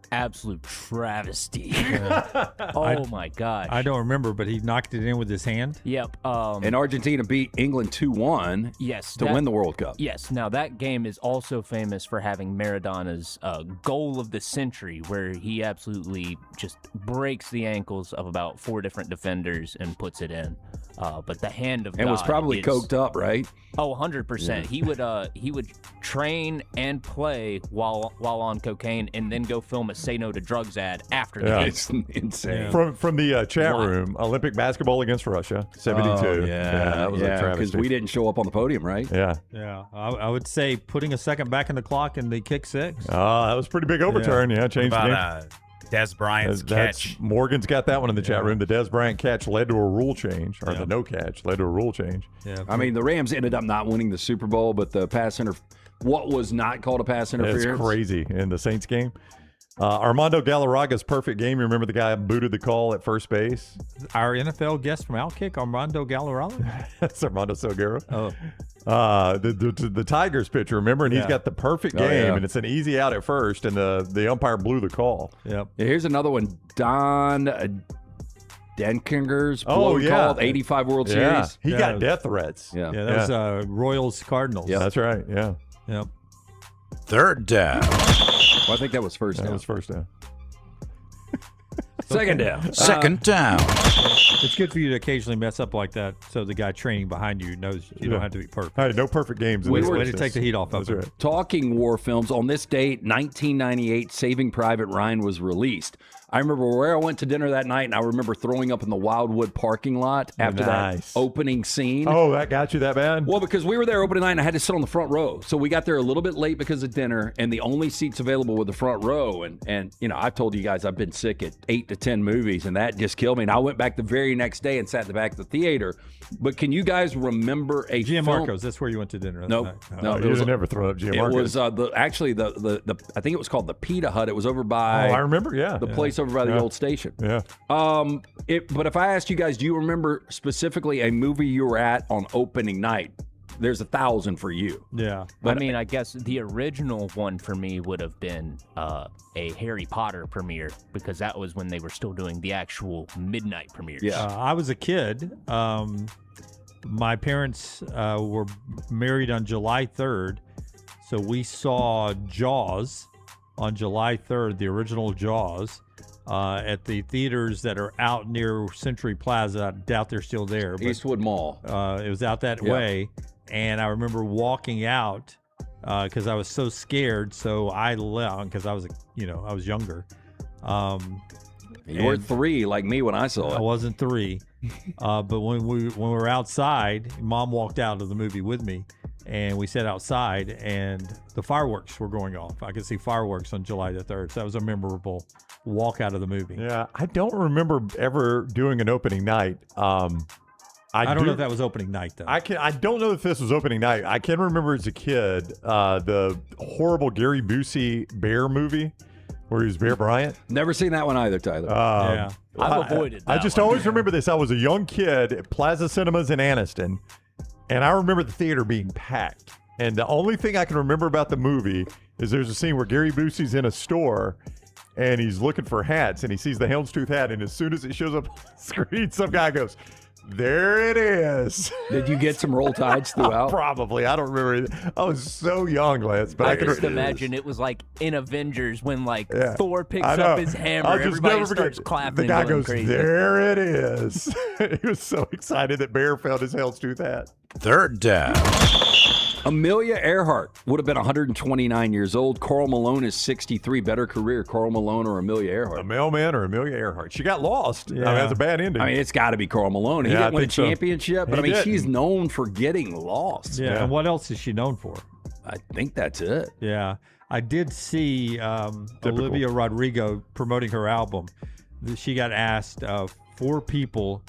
Absolute travesty. My gosh. I don't remember, but he knocked it in with his hand. Yep. And Argentina beat England 2-1 to win the World Cup. Yes. Now, that game is also famous for having Maradona's goal of the century, where he absolutely just breaks the ankles of about 4 different defenders and puts it in. But the hand of God. And was probably coked up, right? Oh, 100%. Yeah. He would train and play while on cocaine, and then go film a say no to drugs ad after the Yeah. game. It's insane. From the chat room, Olympic basketball against Russia, 72. Oh, that was a because travesty. we didn't show up on the podium, right? Yeah. Yeah, I would say putting a second back in the clock in the kick six. That was a pretty big overturn. Yeah, changed the game. Des Bryant's catch. Morgan's got that one in the chat room. The Des Bryant catch led to a rule change, or the no catch led to a rule change. Yeah, I mean, the Rams ended up not winning the Super Bowl, but the pass what was not called a pass interference? It's crazy in the Saints game. Armando Galarraga's perfect game. You remember the guy who booted the call at first base? Our NFL guest from Outkick, Armando Galarraga. That's Armando Salguero. Oh. The Tigers pitcher, remember? And he's got the perfect game, and it's an easy out at first, and the umpire blew the call. Yep. Yeah, here's another one. Don Denkinger's call, 85 World Series. He got death threats. Yeah. Yeah, that was Royals Cardinals. Yeah, that's right. Yeah. Yep. Third down. Well, I think that was first down. That was first down. Second down. Second down. It's good for you to occasionally mess up like that so the guy training behind you knows you don't have to be perfect. Hey, no perfect games. Way to take the heat off of That's it. right. Talking war films, on this date, 1998, Saving Private Ryan was released. I remember where I went to dinner that night, and I remember throwing up in the Wildwood parking lot after that opening scene. Oh, that got you that bad? Well, because we were there opening night, and I had to sit on the front row. So we got there a little bit late because of dinner, and the only seats available were the front row. And you know, I've told you guys I've been sick at 8 to 10 movies, and that just killed me. And I went back the very next day and sat in the back of the theater. But can you guys remember a Gianmarco's, that's where you went to dinner. No, you didn't ever throw up Gianmarco's. It was the I think it was called the Pita Hut. It was over by. Oh, I remember. Yeah, the place over by the old station. Yeah. But if I asked you guys, do you remember specifically a movie you were at on opening night? There's 1,000 for you. Yeah. But I mean, I guess the original one for me would have been a Harry Potter premiere, because that was when they were still doing the actual midnight premieres. Yeah. I was a kid. My parents were married on July 3rd, so we saw Jaws on July 3rd, the original Jaws, at the theaters that are out near Century Plaza. I doubt they're still there. But, Eastwood Mall. It was out that way. And I remember walking out because I was so scared. So I left because I was younger. You were 3 like me when I saw it. I wasn't 3. But when we were outside, Mom walked out of the movie with me. And we sat outside, and the fireworks were going off. I could see fireworks on July the 3rd. So that was a memorable walk out of the movie. Yeah, I don't remember ever doing an opening night. I don't know if that was opening night, though. I don't know if this was opening night. I can remember as a kid the horrible Gary Busey Bear movie where he was Bear Bryant. Never seen that one either, Tyler. Yeah. I've avoided that I just always remember this. I was a young kid at Plaza Cinemas in Anniston, and I remember the theater being packed. And the only thing I can remember about the movie is there's a scene where Gary Busey's in a store, and he's looking for hats, and he sees the houndstooth hat, and as soon as it shows up on the screen, some guy goes, "There it is." Did you get some Roll Tides throughout? Probably. I don't remember. I was so young, Lance. But I just imagine it was like in Avengers when Thor picks I know. up his hammer, I'll just everybody never forget. starts clapping. The guy and going goes, crazy. "There it is." He was so excited that Bear found his houndstooth hat. Third down. Amelia Earhart would have been 129 years old. Carl Malone is 63. Better career, Carl Malone or Amelia Earhart? A mailman or Amelia Earhart? She got lost. Yeah. I mean, that's a bad ending. I mean, it's got to be Carl Malone. He didn't win a championship, but I mean, she's known for getting lost. Yeah. And what else is she known for? I think that's it. Yeah. I did see Olivia Rodrigo promoting her album. She got asked 4 people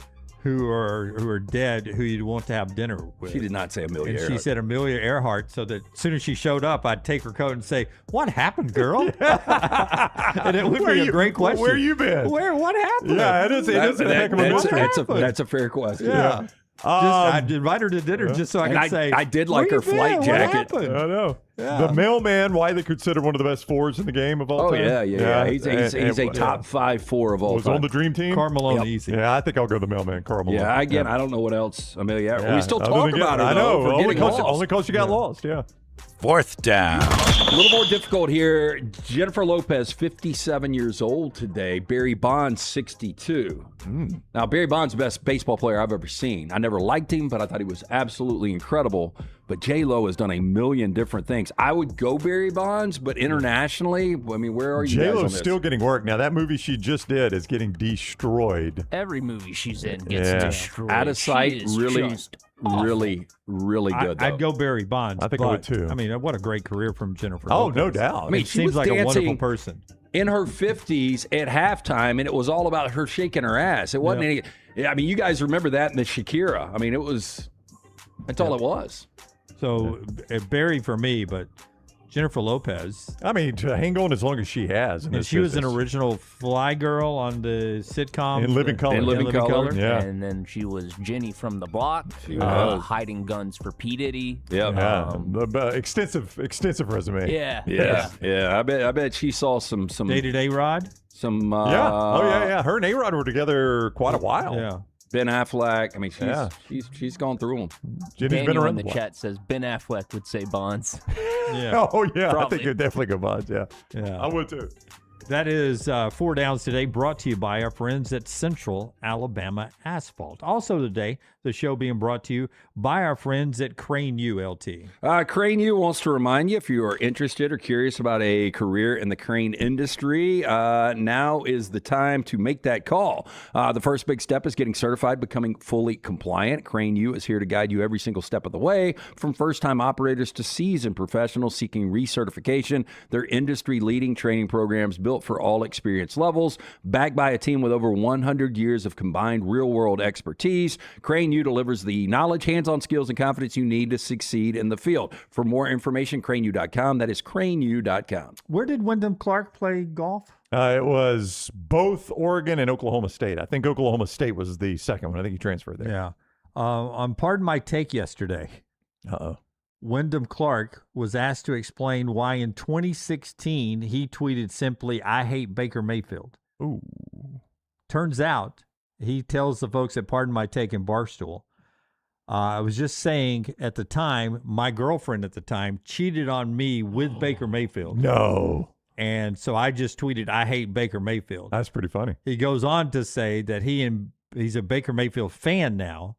who are dead who you'd want to have dinner with. She did not say Amelia and Earhart. She said Amelia Earhart, so that as soon as she showed up, I'd take her coat and say, "What happened, girl?" And it would be a great question. Where you been? What happened? Yeah, it is a heck of a mystery. That's a fair question. Yeah. I'd invite her to dinner just so I could say, I did like her flight jacket. I know. Yeah. The mailman, widely considered one of the best forwards in the game of all time. Yeah. He's a top 5 4 of all was time. on the dream team. Carl Malone, easy. Yeah, I think I'll go the mailman, Carl Malone. Yeah, I don't know what else Amelia Earhart. We still Other talk than about her. I know. Though, Only because she got lost. Yeah. 4th down. A little more difficult here. Jennifer Lopez, 57 years old today. Barry Bonds, 62. Now, Barry Bonds, the best baseball player I've ever seen. I never liked him, but I thought he was absolutely incredible. But J-Lo has done a million different things. I would go Barry Bonds, but internationally, I mean, where are you guys on J-Lo's this? still getting work. Now, that movie she just did is getting destroyed. Every movie she's in gets destroyed. Out of sight, really good, though. I'd go Barry Bonds. I think I would, too. I mean, what a great career from Jennifer Oh, Lopez. no doubt. I mean, she seems like a wonderful person. In her 50s at halftime, and it was all about her shaking her ass. It wasn't any. I mean, you guys remember that in the Shakira. I mean, that's all it was. So, Barry for me, but Jennifer Lopez. I mean, to hang on as long as she has. And she was an original Fly Girl on the sitcom. In Living Color. In Living Color. Yeah. And then she was Jenny from the Block, hiding guns for P. Diddy. Extensive resume. Yeah. I bet she saw some Dated A-Rod? Some. Yeah. Her and A-Rod were together quite a while. Yeah. Ben Affleck. I mean, she's gone through them. Jenny's been around in the chat says Ben Affleck would say Bonds. Oh, yeah. Probably. I think it would definitely go Bonds. Yeah. I would too. That is 4 Downs today, brought to you by our friends at Central Alabama Asphalt. Also today, the show being brought to you by our friends at Crane U, LT. Crane U wants to remind you, if you are interested or curious about a career in the crane industry, now is the time to make that call. The first big step is getting certified, becoming fully compliant. Crane U is here to guide you every single step of the way, from first-time operators to seasoned professionals seeking recertification. Their industry-leading training programs built for all experience levels, backed by a team with over 100 years of combined real-world expertise. Crane U delivers the knowledge, hands-on skills, and confidence you need to succeed in the field. For more information, craneu.com. That is craneu.com. Where did Wyndham Clark play golf? It was both Oregon and Oklahoma State. I think Oklahoma State was the second one. I think he transferred there. Yeah. On Pardon My Take yesterday, Wyndham Clark was asked to explain why in 2016 he tweeted simply, "I hate Baker Mayfield." Ooh. Turns out, he tells the folks at Pardon My Take in Barstool, I was just saying at the time, my girlfriend at the time cheated on me with Baker Mayfield. No. And so I just tweeted, "I hate Baker Mayfield." That's pretty funny. He goes on to say that he's a Baker Mayfield fan now,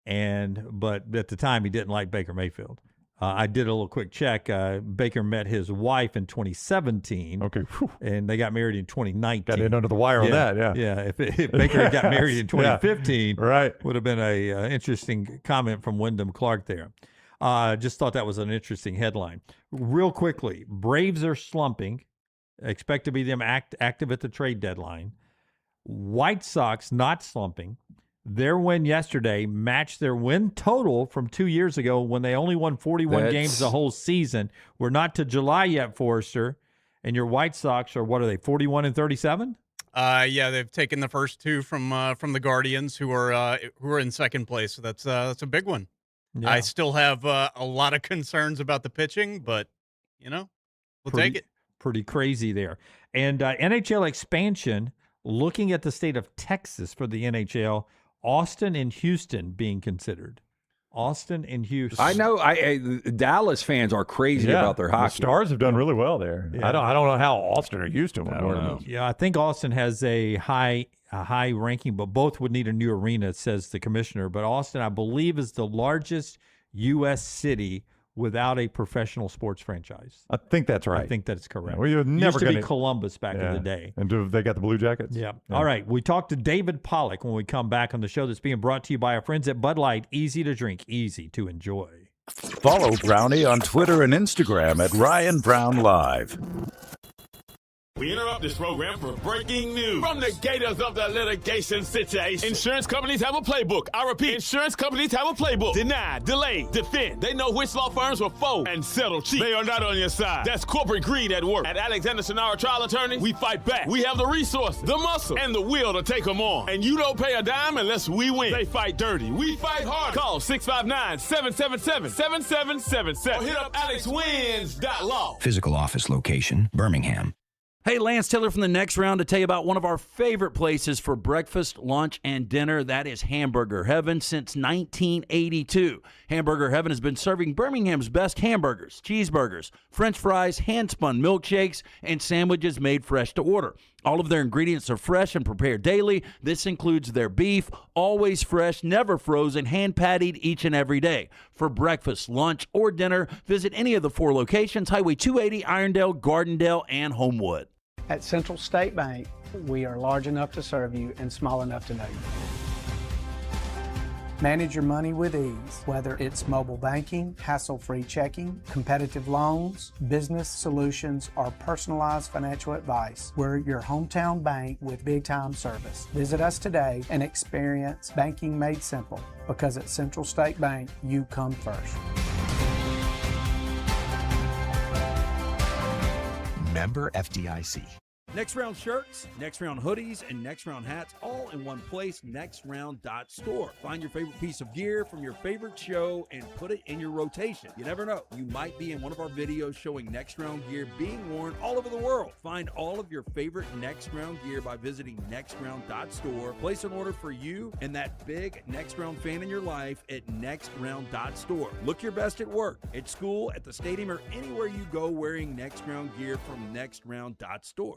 but at the time he didn't like Baker Mayfield. I did a little quick check. Baker met his wife in 2017. Okay. Whew. And they got married in 2019. Got in under the wire on that, yeah. Yeah, if Baker had got married in 2015, right, would have been a interesting comment from Wyndham Clark there. Just thought that was an interesting headline. Real quickly, Braves are slumping. Expect to be them active at the trade deadline. White Sox not slumping. Their win yesterday matched their win total from 2 years ago when they only won 41 games the whole season. We're not to July yet, Forrester. And your White Sox are, what are they, 41 and 37? Yeah, they've taken the first two from the Guardians, who are in second place. So that's a big one. Yeah. I still have a lot of concerns about the pitching, but we'll take it. Pretty crazy there. And NHL expansion, looking at the state of Texas for the NHL. Austin and Houston being considered. Austin and Houston. I know. Dallas fans are crazy about their hockey. The Stars have done really well there. Yeah. I don't know how Austin or Houston would know. Yeah, I think Austin has a high ranking, but both would need a new arena, says the commissioner. But Austin, I believe, is the largest U.S. city without a professional sports franchise. I think that's right. I think that's correct. Yeah, well, used to be Columbus back in the day. And they got the Blue Jackets? Yeah. All right. We talked to David Pollack when we come back on the show that's being brought to you by our friends at Bud Light. Easy to drink, easy to enjoy. Follow Brownie on Twitter and Instagram at Ryan Brown Live. We interrupt this program for breaking news. From the gators of the litigation situation. Insurance companies have a playbook. I repeat, insurance companies have a playbook. Deny, delay, defend. They know which law firms will fold and settle cheap. They are not on your side. That's corporate greed at work. At Alexander Shannara Trial Attorneys, we fight back. We have the resources, the muscle, and the will to take them on. And you don't pay a dime unless we win. They fight dirty. We fight hard. Call 659-777-7777 or hit up alexwins.law. Physical office location, Birmingham. Hey, Lance Taylor from the Next Round to tell you about one of our favorite places for breakfast, lunch, and dinner. That is Hamburger Heaven since 1982. Hamburger Heaven has been serving Birmingham's best hamburgers, cheeseburgers, French fries, hand-spun milkshakes, and sandwiches made fresh to order. All of their ingredients are fresh and prepared daily. This includes their beef, always fresh, never frozen, hand-pattied each and every day. For breakfast, lunch, or dinner, visit any of the 4 locations, Highway 280, Irondale, Gardendale, and Homewood. At Central State Bank, we are large enough to serve you and small enough to know you. Manage your money with ease, whether it's mobile banking, hassle-free checking, competitive loans, business solutions, or personalized financial advice. We're your hometown bank with big-time service. Visit us today and experience banking made simple, because at Central State Bank, you come first. Member FDIC. Next Round shirts, Next Round hoodies, and Next Round hats all in one place, nextround.store. Find your favorite piece of gear from your favorite show and put it in your rotation. You never know, you might be in one of our videos showing Next Round gear being worn all over the world. Find all of your favorite Next Round gear by visiting nextround.store. Place an order for you and that big Next Round fan in your life at nextround.store. Look your best at work, at school, at the stadium, or anywhere you go wearing Next Round gear from nextround.store.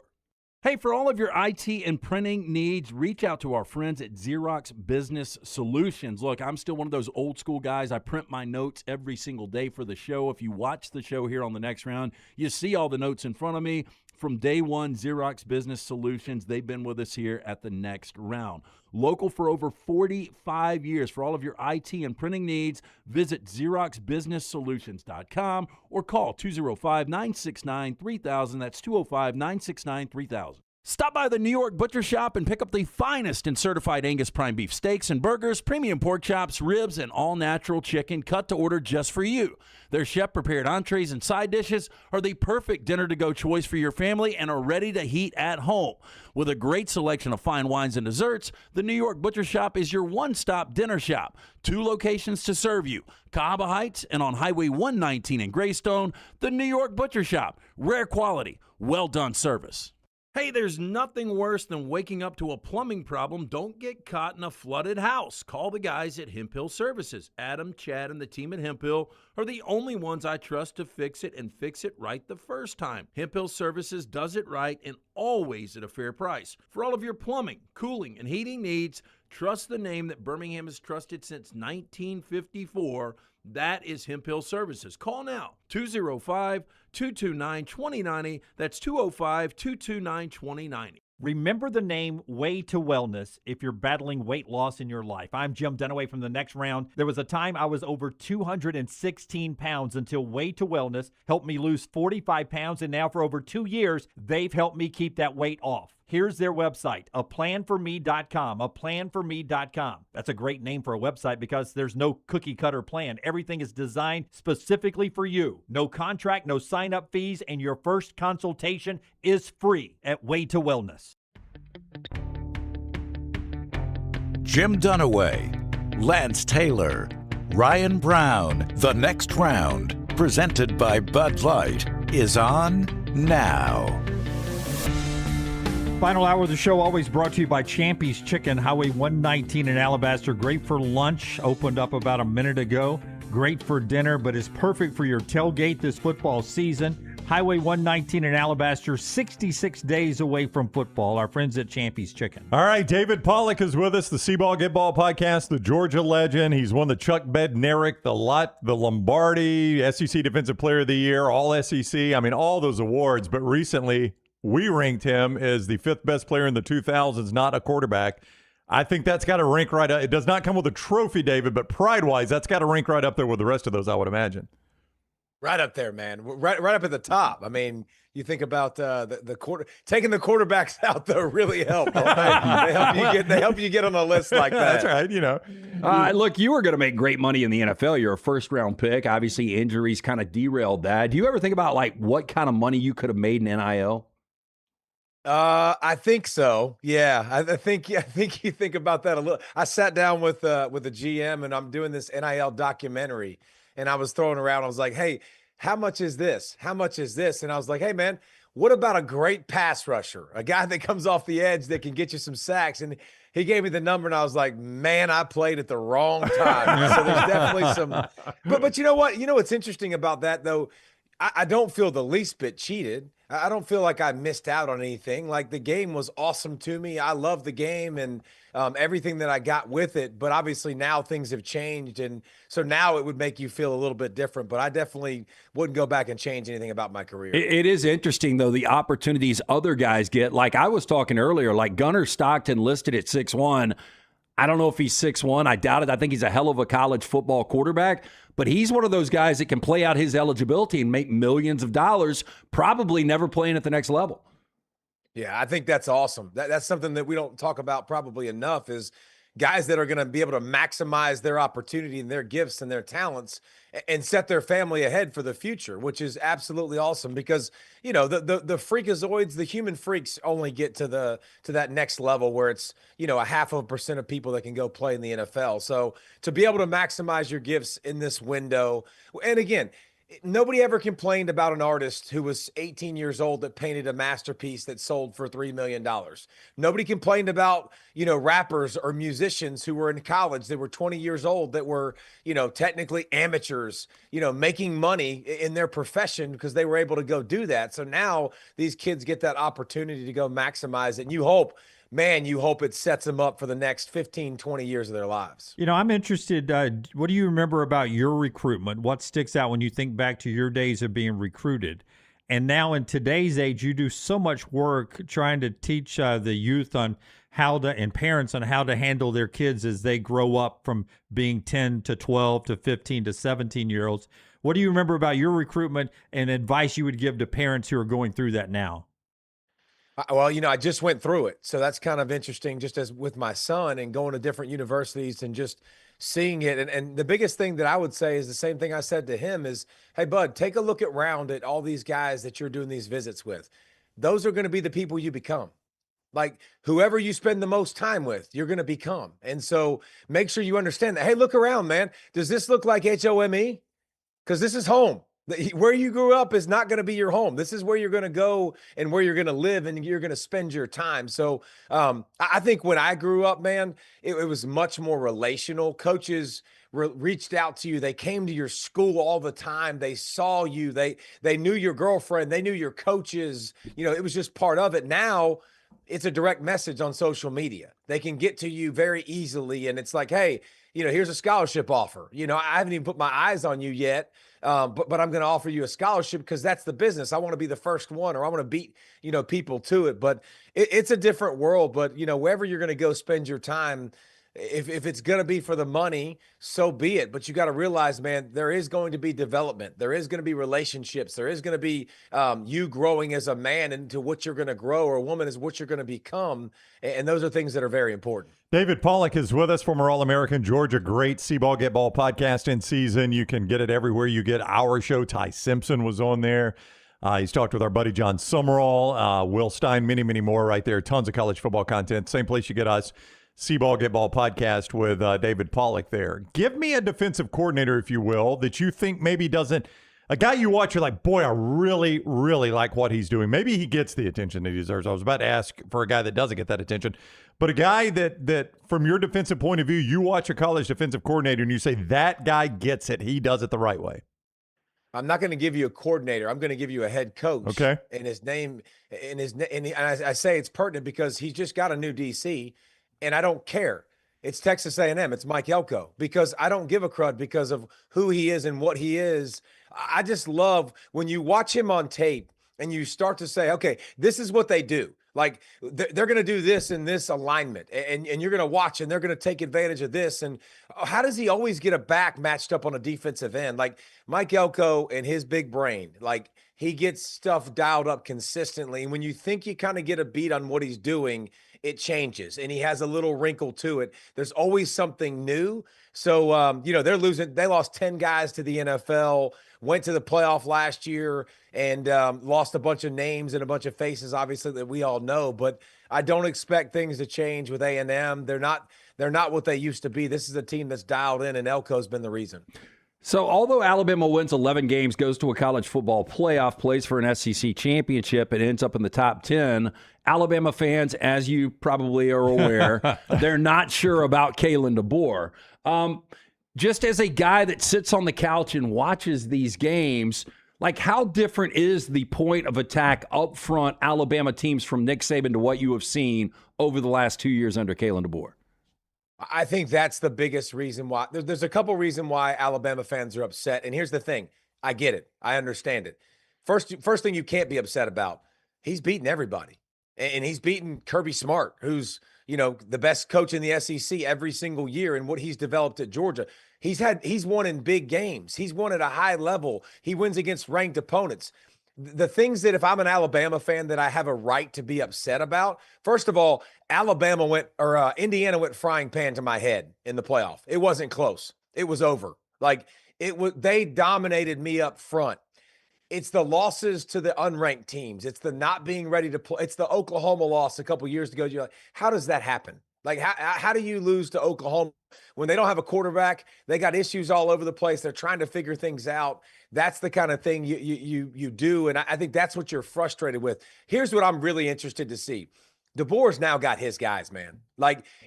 Hey, for all of your IT and printing needs, reach out to our friends at Xerox Business Solutions. Look, I'm still one of those old school guys. I print my notes every single day for the show. If you watch the show here on the Next Round, you see all the notes in front of me. From day one, Xerox Business Solutions, they've been with us here at the Next Round. Local for over 45 years. For all of your IT and printing needs, visit XeroxBusinessSolutions.com or call 205-969-3000. That's 205-969-3000. Stop by the New York Butcher Shop and pick up the finest in certified Angus prime beef steaks and burgers, premium pork chops, ribs, and all-natural chicken cut to order just for you. Their chef-prepared entrees and side dishes are the perfect dinner-to-go choice for your family and are ready to heat at home. With a great selection of fine wines and desserts, the New York Butcher Shop is your one-stop dinner shop. 2 locations to serve you, Cahaba Heights and on Highway 119 in Greystone. The New York Butcher Shop, rare quality, well-done service. Hey, there's nothing worse than waking up to a plumbing problem. Don't get caught in a flooded house. Call the guys at Hemp Hill Services. Adam, Chad, and the team at Hemp Hill are the only ones I trust to fix it and fix it right the first time. Hemp Hill Services does it right and always at a fair price. For all of your plumbing, cooling, and heating needs, trust the name that Birmingham has trusted since 1954. That is Hemp Hill Services. Call now, 205-229-2090. That's 205-229-2090. Remember the name Way to Wellness if you're battling weight loss in your life. I'm Jim Dunaway from the Next Round. There was a time I was over 216 pounds until Way to Wellness helped me lose 45 pounds, and now for over 2 years, they've helped me keep that weight off. Here's their website, aplanforme.com, aplanforme.com. That's a great name for a website because there's no cookie-cutter plan. Everything is designed specifically for you. No contract, no sign-up fees, and your first consultation is free at Way to Wellness. Jim Dunaway, Lance Taylor, Ryan Brown. The Next Round, presented by Bud Light, is on now. Final hour of the show always brought to you by Champy's Chicken, Highway 119 in Alabaster. Great for lunch, opened up about a minute ago. Great for dinner, but is perfect for your tailgate this football season. Highway 119 in Alabaster, 66 days away from football. Our friends at Champy's Chicken. All right, David Pollack is with us, the See-Ball, Get Ball podcast, the Georgia legend. He's won the Chuck Bednarik, the Lombardi, SEC Defensive Player of the Year, all SEC. I mean, all those awards. But recently, we ranked him as the 5th best player in the 2000s, not a quarterback. I think that's got to rank right up. It does not come with a trophy, David, but pride-wise, that's got to rank right up there with the rest of those, I would imagine. Right up there, man. Right up at the top. I mean, you think about the quarter taking the quarterbacks out though really help. They help you get on a list like that. That's right. You know, look, you were going to make great money in the NFL. You're a first-round pick. Obviously, injuries kind of derailed that. Do you ever think about like what kind of money you could have made in NIL? I think so. Yeah, I think you think about that a little. I sat down with the GM and I'm doing this NIL documentary, and I was throwing around. I was like, "Hey, how much is this? How much is this?" And I was like, "Hey, man, what about a great pass rusher, a guy that comes off the edge that can get you some sacks? And he gave me the number, and I was like, man, I played at the wrong time. So there's definitely some, but you know what? You know what's interesting about that, though? I don't feel the least bit cheated. I don't feel like I missed out on anything. Like, the game was awesome to me. I love the game and everything that I got with it. But obviously now things have changed. And so now it would make you feel a little bit different. But I definitely wouldn't go back and change anything about my career. It is interesting, though, the opportunities other guys get. Like I was talking earlier, like Gunnar Stockton listed at 6'1". I don't know if he's 6'1". I doubt it. I think he's a hell of a college football quarterback. But he's one of those guys that can play out his eligibility and make millions of dollars, probably never playing at the next level. Yeah, I think that's awesome. That's something that we don't talk about probably enough, is guys that are going to be able to maximize their opportunity and their gifts and their talents and set their family ahead for the future, which is absolutely awesome because, you know, the freakazoids, the human freaks only get to that next level where it's, you know, 0.5% of people that can go play in the NFL. So to be able to maximize your gifts in this window, and again, nobody ever complained about an artist who was 18 years old that painted a masterpiece that sold for $3 million. Nobody complained about, you know, rappers or musicians who were in college that were 20 years old that were, you know, technically amateurs, you know, making money in their profession because they were able to go do that. So now these kids get that opportunity to go maximize it. And you hope it sets them up for the next 15, 20 years of their lives. You know, I'm interested. What do you remember about your recruitment? What sticks out when you think back to your days of being recruited? And now in today's age, you do so much work trying to teach the youth on and parents on how to handle their kids as they grow up from being 10 to 12 to 15 to 17-year-olds. What do you remember about your recruitment and advice you would give to parents who are going through that now? Well, you know, I just went through it. So that's kind of interesting, just as with my son and going to different universities and just seeing it. And the biggest thing that I would say is the same thing I said to him is, hey, bud, take a look around at all these guys that you're doing these visits with. Those are going to be the people you become. Like, whoever you spend the most time with, you're going to become. And so make sure you understand that. Hey, look around, man. Does this look like HOME? Because this is home. Where you grew up is not going to be your home. This is where you're going to go and where you're going to live and you're going to spend your time. So I think when I grew up, man, it was much more relational. Coaches reached out to you. They came to your school all the time. They saw you. They knew your girlfriend. They knew your coaches. You know, it was just part of it. Now it's a direct message on social media. They can get to you very easily. And it's like, hey, you know, here's a scholarship offer. You know, I haven't even put my eyes on you yet. But I'm going to offer you a scholarship because that's the business. I want to be the first one, or I want to beat, you know, people to it. But it's a different world. But, you know, wherever you're going to go spend your time, if it's going to be for the money, so be it. But you got to realize, man, there is going to be development. There is going to be relationships. There is going to be you growing as a man into what you're going to grow, or a woman is what you're going to become. And those are things that are very important. David Pollack is with us, former All-American Georgia great. See-Ball, Get Ball podcast in season. You can get it everywhere you get our show. Ty Simpson was on there. He's talked with our buddy John Summerall, Will Stein, many, many more right there. Tons of college football content. Same place you get us. See-Ball, Get Ball podcast with David Pollack there. Give me a defensive coordinator, if you will, that you think maybe doesn't – a guy you watch, you're like, boy, I really, really like what he's doing. Maybe he gets the attention that he deserves. I was about to ask for a guy that doesn't get that attention. But a guy that from your defensive point of view, you watch a college defensive coordinator and you say, that guy gets it. He does it the right way. I'm not going to give you a coordinator. I'm going to give you a head coach. Okay. And his name, and I say it's pertinent because he's just got a new DC, and I don't care. It's Texas A&M. It's Mike Elko, because I don't give a crud because of who he is and what he is. I just love when you watch him on tape and you start to say, okay, this is what they do. Like, they're going to do this in this alignment, and you're going to watch, and they're going to take advantage of this. And how does he always get a back matched up on a defensive end? Like, Mike Elko and his big brain, like, he gets stuff dialed up consistently. And when you think you kind of get a beat on what he's doing, it changes, and he has a little wrinkle to it. There's always something new. So, you know, they lost 10 guys to the NFL, went to the playoff last year, and lost a bunch of names and a bunch of faces, obviously, that we all know. But I don't expect things to change with A&M. They're not what they used to be. This is a team that's dialed in, and Elko's been the reason. So, although Alabama wins 11 games, goes to a college football playoff, plays for an SEC championship, and ends up in the top 10, Alabama fans, as you probably are aware, they're not sure about Kalen DeBoer. Just as a guy that sits on the couch and watches these games, like, how different is the point of attack up front Alabama teams from Nick Saban to what you have seen over the last 2 years under Kalen DeBoer? I think that's the biggest reason why. There's a couple reasons why Alabama fans are upset. And here's the thing. I get it. I understand it. First thing you can't be upset about, he's beaten everybody. And he's beaten Kirby Smart, who's, the best coach in the SEC every single year, and what he's developed at Georgia. He's won in big games. He's won at a high level. He wins against ranked opponents. The things that if I'm an Alabama fan that I have a right to be upset about, first of all, Indiana went frying pan to my head in the playoff. It wasn't close. It was over. They dominated me up front. It's the losses to the unranked teams. It's the not being ready to play. It's the Oklahoma loss a couple years ago. You're like, how does that happen? How do you lose to Oklahoma when they don't have a quarterback? They got issues all over the place. They're trying to figure things out. That's the kind of thing you do, and I think that's what you're frustrated with. Here's what I'm really interested to see. DeBoer's now got his guys, man.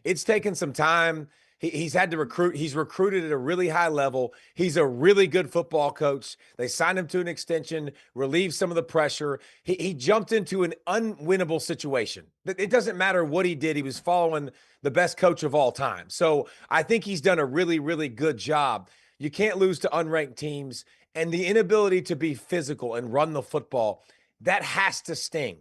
It's taken some time. He's had to recruit. He's recruited at a really high level. He's a really good football coach. They signed him to an extension, relieved some of the pressure. He jumped into an unwinnable situation. It doesn't matter what he did. He was following the best coach of all time. So I think he's done a really, really good job. You can't lose to unranked teams, and the inability to be physical and run the football, that has to sting.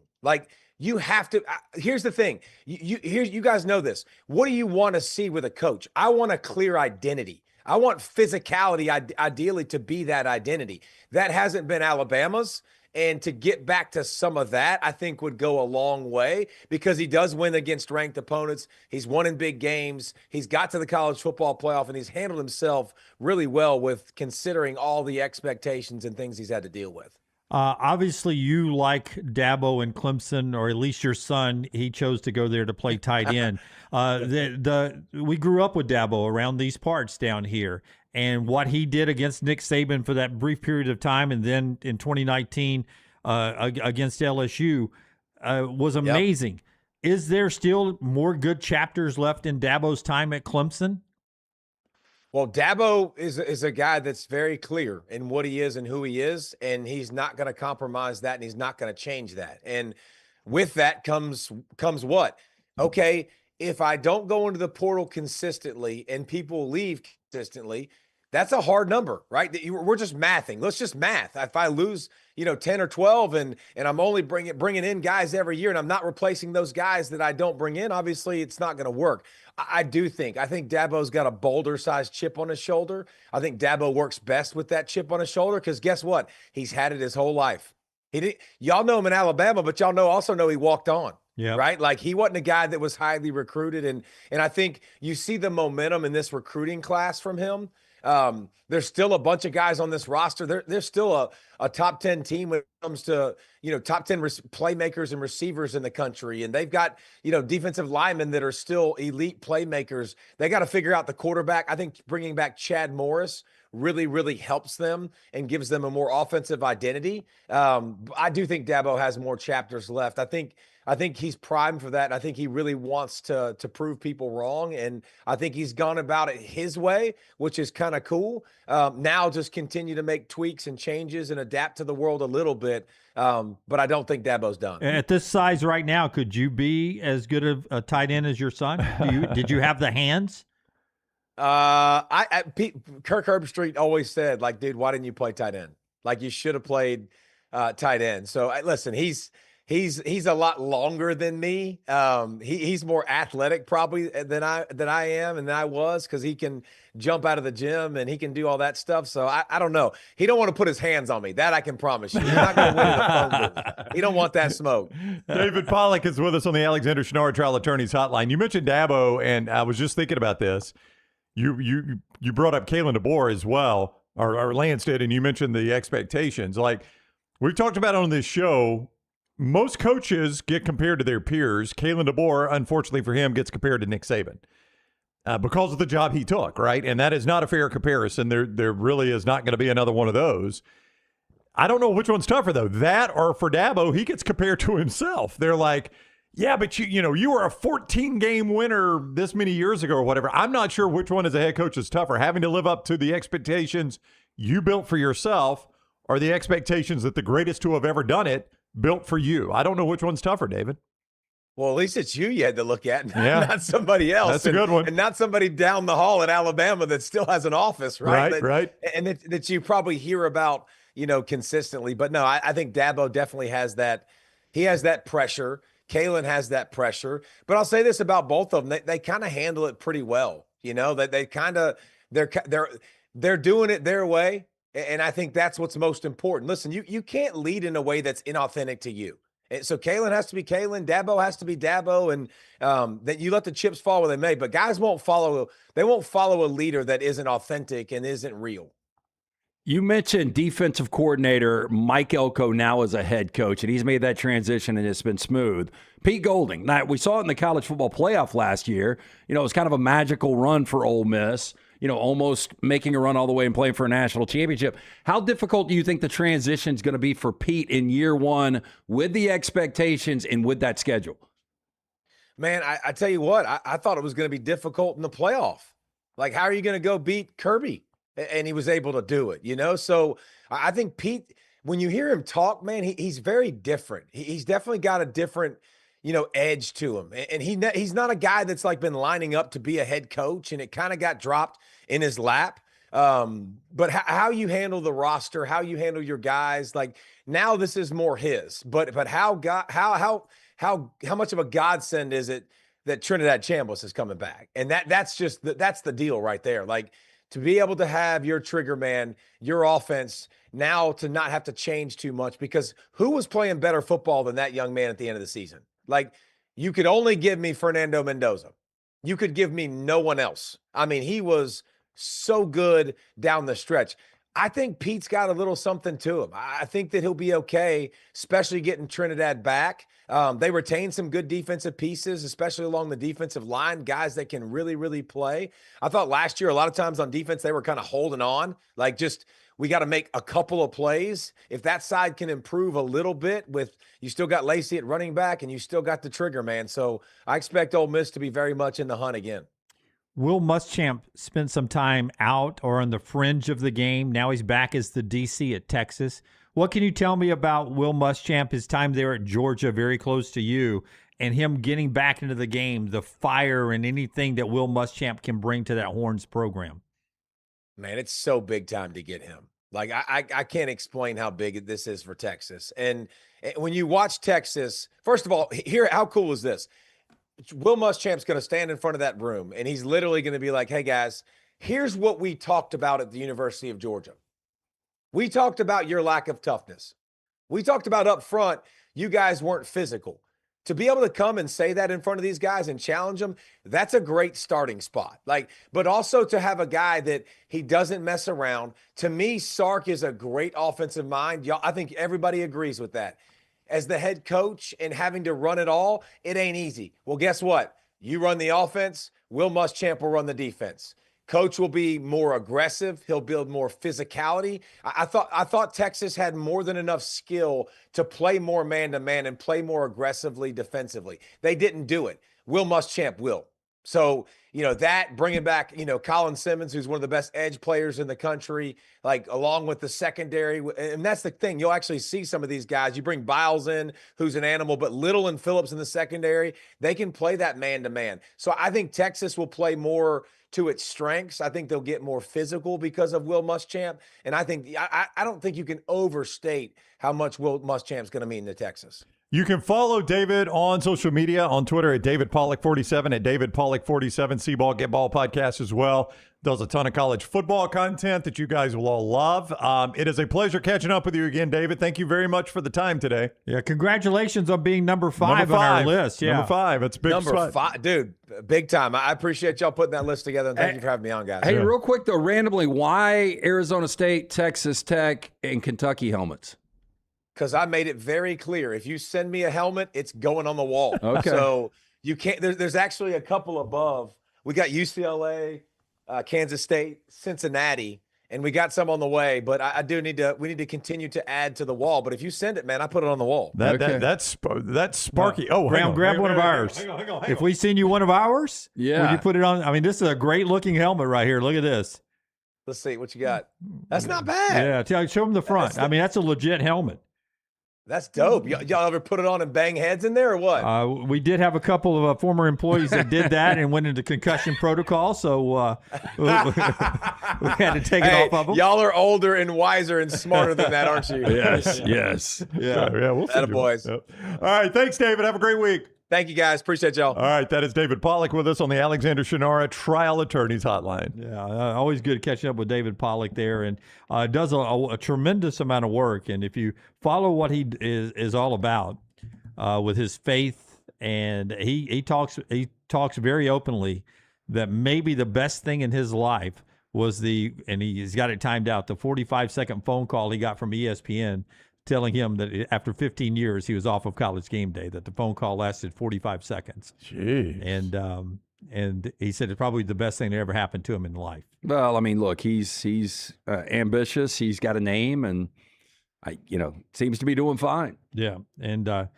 You have to. Here's the thing. You guys know this. What do you want to see with a coach? I want a clear identity. I want physicality, ideally, to be that identity. That hasn't been Alabama's. And to get back to some of that, I think would go a long way, because he does win against ranked opponents. He's won in big games. He's got to the college football playoff, and he's handled himself really well with considering all the expectations and things he's had to deal with. Obviously, you like Dabo and Clemson, or at least your son. He chose to go there to play tight end. We grew up with Dabo around these parts down here, and what he did against Nick Saban for that brief period of time, and then in 2019 against LSU was amazing. Yep. Is there still more good chapters left in Dabo's time at Clemson? Well, Dabo is a guy that's very clear in what he is and who he is, and he's not going to compromise that, and he's not going to change that. And with that comes what? Okay, if I don't go into the portal consistently and people leave consistently, that's a hard number, right? We're just mathing. Let's just math. If I lose, 10 or 12 and I'm only bringing in guys every year, and I'm not replacing those guys that I don't bring in, obviously it's not going to work. I think Dabo's got a Boulder-sized chip on his shoulder. I think Dabo works best with that chip on his shoulder, because guess what? He's had it his whole life. Y'all know him in Alabama, but y'all also know he walked on. Yeah. Right? He wasn't a guy that was highly recruited. And I think you see the momentum in this recruiting class from him. There's still a bunch of guys on this roster. There's still a top 10 team when it comes to, top 10 playmakers and receivers in the country. And they've got, defensive linemen that are still elite playmakers. They got to figure out the quarterback. I think bringing back Chad Morris really, really helps them and gives them a more offensive identity. I do think Dabo has more chapters left. I think he's primed for that. I think he really wants to prove people wrong. And I think he's gone about it his way, which is kind of cool. Now just continue to make tweaks and changes and adapt to the world a little bit. But I don't think Dabo's done. At this size right now, could you be as good of a tight end as your son? Did you have the hands? Kirk Herbstreit always said, dude, why didn't you play tight end? You should have played tight end. So listen, he's a lot longer than me. He's more athletic probably than I am and than I was, because he can jump out of the gym and he can do all that stuff. So I don't know. He don't want to put his hands on me. That I can promise you. He's not going to win in the phone booth. He don't want that smoke. David Pollack is with us on the Alexander Shenard Trial Attorneys Hotline. You mentioned Dabo, and I was just thinking about this. You brought up Kalen DeBoer as well, or Lance did, and you mentioned the expectations. We've talked about on this show, most coaches get compared to their peers. Kalen DeBoer, unfortunately for him, gets compared to Nick Saban. because of the job he took, right? And that is not a fair comparison. There really is not going to be another one of those. I don't know which one's tougher, though. That or for Dabo, he gets compared to himself. They're like, yeah, but you were a 14-game winner this many years ago or whatever. I'm not sure which one as a head coach is tougher, having to live up to the expectations you built for yourself or the expectations that the greatest who have ever done it built for you. I don't know which one's tougher, David. Well, at least it's you had to look at, not somebody else. That's a good one. And not somebody down the hall in Alabama that still has an office, right? Right. And that you probably hear about, consistently. But no, I think Dabo definitely has that. He has that pressure. Kalen has that pressure. But I'll say this about both of them. They kind of handle it pretty well. That they kind of, they're doing it their way. And I think that's what's most important. Listen, you can't lead in a way that's inauthentic to you. So Kalen has to be Kalen, Dabo has to be Dabo, and that you let the chips fall where they may. But guys won't follow a leader that isn't authentic and isn't real. You mentioned defensive coordinator Mike Elko now as a head coach, and he's made that transition, and it's been smooth. Pete Golding, now we saw it in the college football playoff last year. It was kind of a magical run for Ole Miss, almost making a run all the way and playing for a national championship. How difficult do you think the transition is going to be for Pete in year one with the expectations and with that schedule? Man, I tell you what, I thought it was going to be difficult in the playoff. Like, how are you going to go beat Kirby? And he was able to do it, So I think Pete, when you hear him talk, man, he's very different. He's definitely got a different, edge to him. And he's not a guy that's like been lining up to be a head coach, and it kind of got dropped in his lap. But how you handle the roster, how you handle your guys, like now this is more his. But how much of a godsend is it that Trinidad Chambliss is coming back? And that's the deal right there. Like, to be able to have your trigger man, your offense, now to not have to change too much, because who was playing better football than that young man at the end of the season? Like, you could only give me Fernando Mendoza. You could give me no one else. I mean, he was so good down the stretch. I think Pete's got a little something to him. I think that he'll be okay, especially getting Trinidad back. They retained some good defensive pieces, especially along the defensive line, guys that can really, really play. I thought last year, a lot of times on defense, they were kind of holding on, like just, we got to make a couple of plays. If that side can improve a little bit you still got Lacey at running back and you still got the trigger man. So I expect Ole Miss to be very much in the hunt again. Will Muschamp spend some time out or on the fringe of the game? Now he's back as the DC at Texas. What can you tell me about Will Muschamp, his time there at Georgia, very close to you, and him getting back into the game, the fire and anything that Will Muschamp can bring to that Horns program? Man, it's so big time to get him. Like, I can't explain how big this is for Texas. And when you watch Texas, first of all, how cool is this? Will Muschamp's going to stand in front of that room, and he's literally going to be like, hey, guys, here's what we talked about at the University of Georgia. We talked about your lack of toughness. We talked about up front, you guys weren't physical. To be able to come and say that in front of these guys and challenge them, that's a great starting spot. But also to have a guy that he doesn't mess around. To me, Sark is a great offensive mind. I think everybody agrees with that. As the head coach and having to run it all, it ain't easy. Well, guess what? You run the offense, Will Muschamp will run the defense. Coach will be more aggressive. He'll build more physicality. I thought Texas had more than enough skill to play more man-to-man and play more aggressively defensively. They didn't do it. Will Muschamp will. So, that bringing back, Colin Simmons, who's one of the best edge players in the country, like along with the secondary. And that's the thing. You'll actually see some of these guys. You bring Biles in, who's an animal, but Little and Phillips in the secondary, they can play that man-to-man. So I think Texas will play more to its strengths. I think they'll get more physical because of Will Muschamp. And I don't think you can overstate how much Will Muschamp's going to mean to Texas. You can follow David on social media, on Twitter at David Pollack47, at David Pollack47, C-Ball, Get Ball podcast as well. Does a ton of college football content that you guys will all love. It is a pleasure catching up with you again, David. Thank you very much for the time today. Yeah, congratulations on being number five on our list. Yeah. Number 5. It's big. Number 5. Dude, big time. I appreciate y'all putting that list together, and thank you for having me on, guys. Hey, real quick, though, randomly, why Arizona State, Texas Tech, and Kentucky helmets? Because I made it very clear. If you send me a helmet, it's going on the wall. Okay. So you can't. There's actually a couple above We got UCLA, Kansas State, Cincinnati, and we got some on the way. But we need to continue to add to the wall. But if you send it, man, I put it on the wall. That's Sparky. Oh, grab one of ours. Hang on. If we send you one of ours, would you put it on? I mean, this is a great looking helmet right here. Look at this. Let's see what you got. That's not bad. Yeah, show them the front. I mean, that's a legit helmet. That's dope. Y'all ever put it on and bang heads in there or what? We did have a couple of former employees that did that and went into concussion protocol, so we had to take it off of them. Y'all are older and wiser and smarter than that, aren't you? Yes. Yeah, we'll see. Boys. Yep. All right, thanks, David. Have a great week. Thank you, guys. Appreciate y'all. All right, that is David Pollack with us on the Alexander Shinara Trial Attorneys Hotline. Yeah, always good catching up with David Pollack there, and does a tremendous amount of work. And if you follow what he is all about with his faith, and he talks very openly that maybe the best thing in his life was and he's got it timed out, the 45-second phone call he got from ESPN telling him that after 15 years he was off of College Game Day, that the phone call lasted 45 seconds. Jeez. And he said it's probably the best thing that ever happened to him in life. Well, I mean, look, he's ambitious. He's got a name, and seems to be doing fine. Yeah, and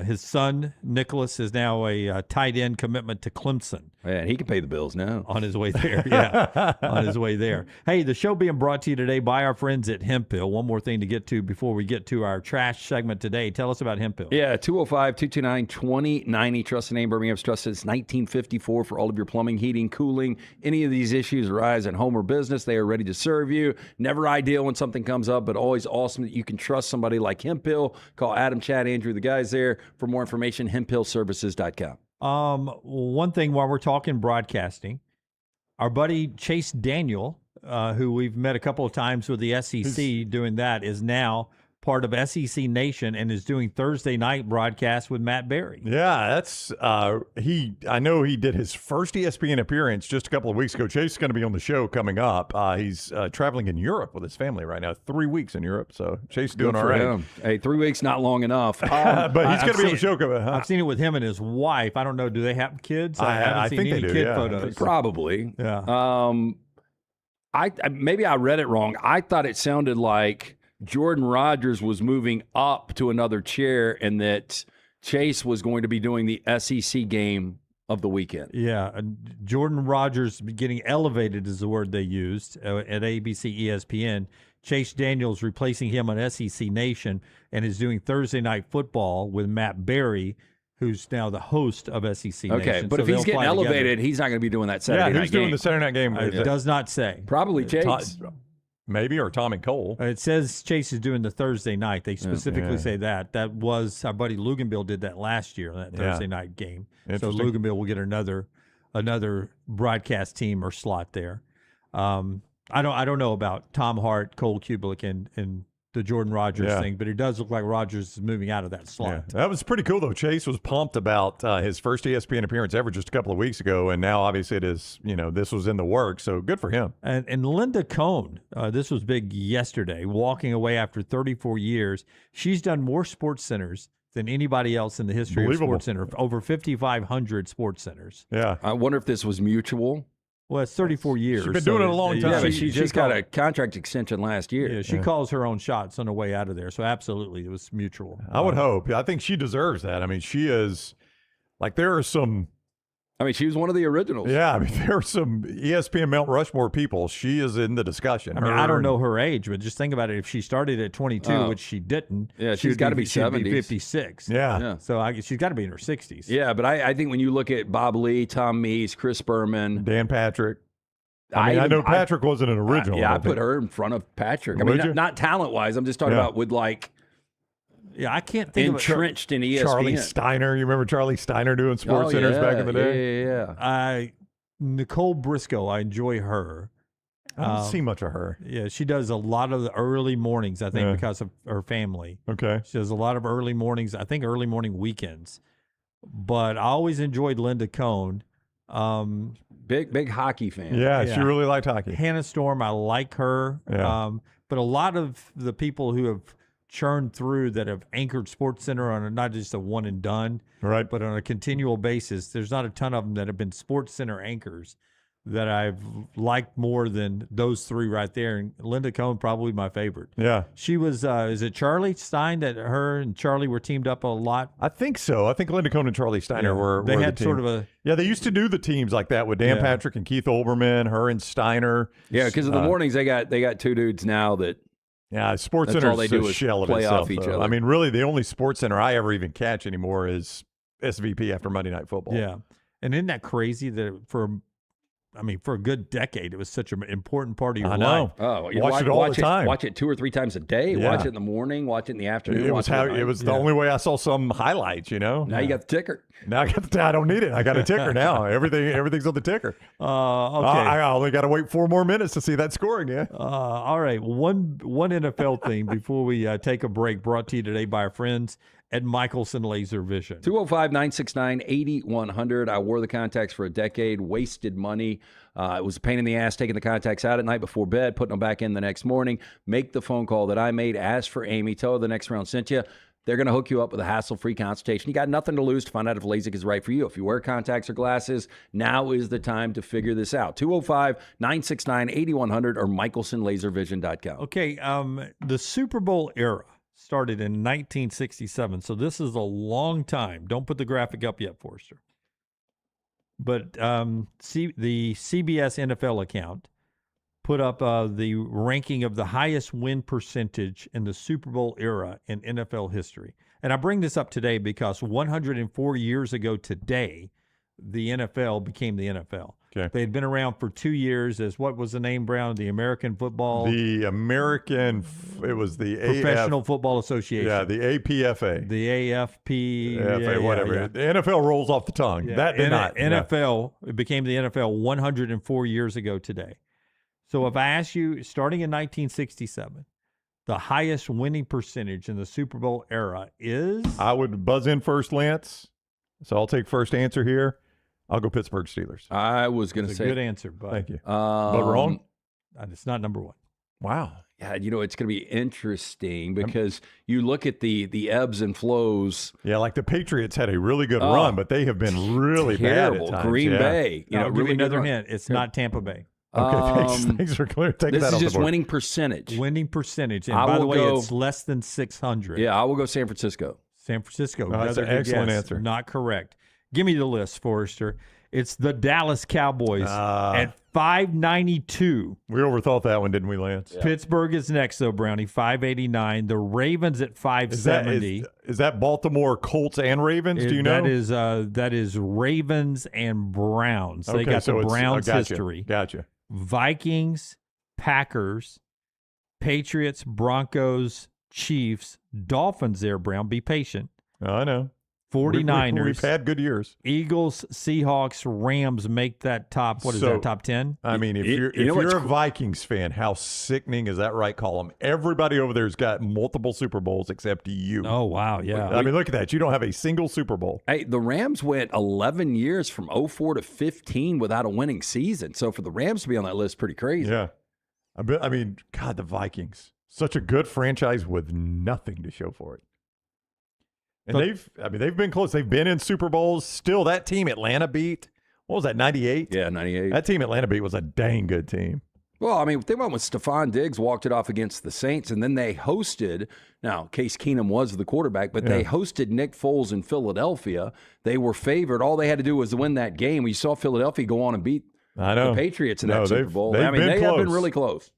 his son Nicholas is now a tight end commitment to Clemson. Man, he can pay the bills now. On his way there, yeah. On his way there. Hey, the show being brought to you today by our friends at Hemphill. One more thing to get to before we get to our trash segment today. Tell us about Hemphill. Yeah, 205-229-2090. Trusted name, Birmingham's trusted since 1954 for all of your plumbing, heating, cooling. Any of these issues arise in home or business, they are ready to serve you. Never ideal when something comes up, but always awesome that you can trust somebody like Hemphill. Call Adam, Chad, Andrew, the guys there. For more information, hemphillservices.com. One thing while we're talking broadcasting, our buddy Chase Daniel, who we've met a couple of times with the SEC doing that, is now part of SEC Nation and is doing Thursday night broadcast with Matt Berry. Yeah, that's I know he did his first ESPN appearance just a couple of weeks ago. Chase is going to be on the show coming up. He's traveling in Europe with his family right now. 3 weeks in Europe, so Chase is doing all right. Him. Hey, 3 weeks not long enough. But he's going to be on the show coming up. I've seen it with him and his wife. I don't know. Do they have kids? I haven't seen think any they do, kid yeah. photos. Probably. Yeah. Maybe I read it wrong. I thought it sounded like Jordan Rodgers was moving up to another chair and that Chase was going to be doing the SEC game of the weekend. Yeah, Jordan Rodgers getting elevated is the word they used at ABC ESPN. Chase Daniels replacing him on SEC Nation and is doing Thursday Night Football with Matt Berry, who's now the host of SEC Nation. Okay, but if he's getting elevated, he's not going to be doing that Saturday night game. Yeah, who's doing the Saturday night game? It does not say. Probably Chase. Maybe, or Tommy Cole. It says Chase is doing the Thursday night. They specifically say that. That was our buddy Luganville did that last year, that Thursday night game. So Luganville will get another broadcast team or slot there. I don't know about Tom Hart, Cole Kubelik, and the Jordan Rodgers thing, but it does look like Rodgers is moving out of that slot. Yeah. That was pretty cool, though. Chase was pumped about his first ESPN appearance ever just a couple of weeks ago, and now obviously it is, this was in the works, so good for him. And Linda Cohn, this was big yesterday, walking away after 34 years. She's done more sports centers than anybody else in the history of Sports Center, over 5,500 sports centers. Yeah. I wonder if this was mutual. Well, it's 34 years. She's been doing it a long time. Yeah, but she just got a contract extension last year. Yeah, she calls her own shots on her way out of there. So absolutely, it was mutual. I would hope. I think she deserves that. I mean, she is, there are some. I mean, she was one of the originals. Yeah, I mean, there are some ESPN Mount Rushmore people. She is in the discussion. I mean, I don't know her age, but just think about it. If she started at 22, which she didn't, she's got to be 70s. 56. Yeah. So she's got to be in her 60s. Yeah, but I think when you look at Bob Lee, Tom Meese, Chris Berman, Dan Patrick. I know Patrick wasn't an original. I put her in front of Patrick. I mean, not talent-wise. I'm just talking about with I can't think entrenched in ESPN. Charlie Steiner. You remember Charlie Steiner doing Sports Centers back in the day? Yeah. Nicole Briscoe, I enjoy her. I don't see much of her. Yeah, she does a lot of the early mornings, I think, because of her family. Okay. She does a lot of early mornings, I think early morning weekends. But I always enjoyed Linda Cohn. Big hockey fan. Yeah, she really liked hockey. Hannah Storm, I like her. Yeah. But a lot of the people who have churned through that have anchored SportsCenter on not just a one and done, right, but on a continual basis. There's not a ton of them that have been SportsCenter anchors that I've liked more than those three right there. And Linda Cohn, probably my favorite. Yeah. She was, is it Charlie Stein that her and Charlie were teamed up a lot? I think so. I think Linda Cohn and Charlie Steiner were They were had the sort team. of a. Yeah, they used to do the teams like that with Dan Patrick and Keith Olbermann, her and Steiner. Yeah, because in the mornings they got two dudes now that. Yeah, SportsCenter that's all they is do a is shell of play itself, off each though. other. I mean, really, the only SportsCenter I ever even catch anymore is SVP after Monday Night Football. Yeah. And isn't that crazy that for a good decade, it was such an important part of your I life. know. Oh, you watch it all the time. Watch it 2 or 3 times a day. Yeah. Watch it in the morning. Watch it in the afternoon. It was the only way I saw some highlights. You know. Now you got the ticker. Now I don't need it. I got a ticker now. Everything's on the ticker. Okay. I only got to wait 4 more minutes to see that score again. All right. One NFL thing before we take a break, brought to you today by our friends at Michelson Laser Vision. 205-969-8100. I wore the contacts for a decade, wasted money. It was a pain in the ass taking the contacts out at night before bed, putting them back in the next morning. Make the phone call that I made. Ask for Amy. Tell her the next round sent you. They're going to hook you up with a hassle-free consultation. You got nothing to lose to find out if LASIK is right for you. If you wear contacts or glasses, now is the time to figure this out. 205-969-8100 or michelsonlaservision.com. Okay. The Super Bowl era started in 1967, so this is a long time. Don't put the graphic up yet, Forrester. But the CBS NFL account put up the ranking of the highest win percentage in the Super Bowl era in NFL history. And I bring this up today because 104 years ago today, the NFL became the NFL. Okay. They had been around for 2 years as what was the name, Brown? The American Football... The American... It was the Professional Football Association. Yeah, the APFA. The AFP... AFA, whatever. Yeah. The NFL rolls off the tongue. Yeah. That did not. NFL, it became the NFL 104 years ago today. So if I ask you, starting in 1967, the highest winning percentage in the Super Bowl era is? I would buzz in first, Lance. So I'll take first answer here. I'll go Pittsburgh Steelers. I was going to say. A good answer, but thank you. But wrong? It's not number one. Wow. Yeah, it's going to be interesting because you look at the ebbs and flows. Yeah, like the Patriots had a really good run, but they have been really terrible. bad at times. Green Bay. I'll give really you another hint. It's not Tampa Bay. Okay, thanks for clear. Take this that is off just the board. winning percentage. Winning percentage. And by the way, it's less than 600. Yeah, I will go San Francisco. San Francisco. That's an excellent answer. Not correct. Give me the list, Forrester. It's the Dallas Cowboys at 592. We overthought that one, didn't we, Lance? Yeah. Pittsburgh is next, though, Brownie, 589. The Ravens at 570. Is that Baltimore Colts and Ravens? Do you know? That is Ravens and Browns. They got the Browns history. Gotcha. Vikings, Packers, Patriots, Broncos, Chiefs, Dolphins there, Brown. Be patient. I know. 49ers. We've had good years. Eagles, Seahawks, Rams make that top. What is that, top 10? I mean, if you're a Vikings fan, how sickening is that right column? Everybody over there's got multiple Super Bowls except you. Oh, wow, yeah. I mean, look at that. You don't have a single Super Bowl. Hey, the Rams went 11 years from 04 to 15 without a winning season. So for the Rams to be on that list, pretty crazy. Yeah. I mean, God, the Vikings. Such a good franchise with nothing to show for it. And they've been close. They've been in Super Bowls. Still, that team Atlanta beat, what was that, 98? Yeah, 98. That team Atlanta beat was a dang good team. Well, I mean, think about when Stephon Diggs walked it off against the Saints, and then they hosted, now Case Keenum was the quarterback, but they hosted Nick Foles in Philadelphia. They were favored. All they had to do was win that game. We saw Philadelphia go on and beat the Patriots in that Super Bowl. I mean, they have been really close.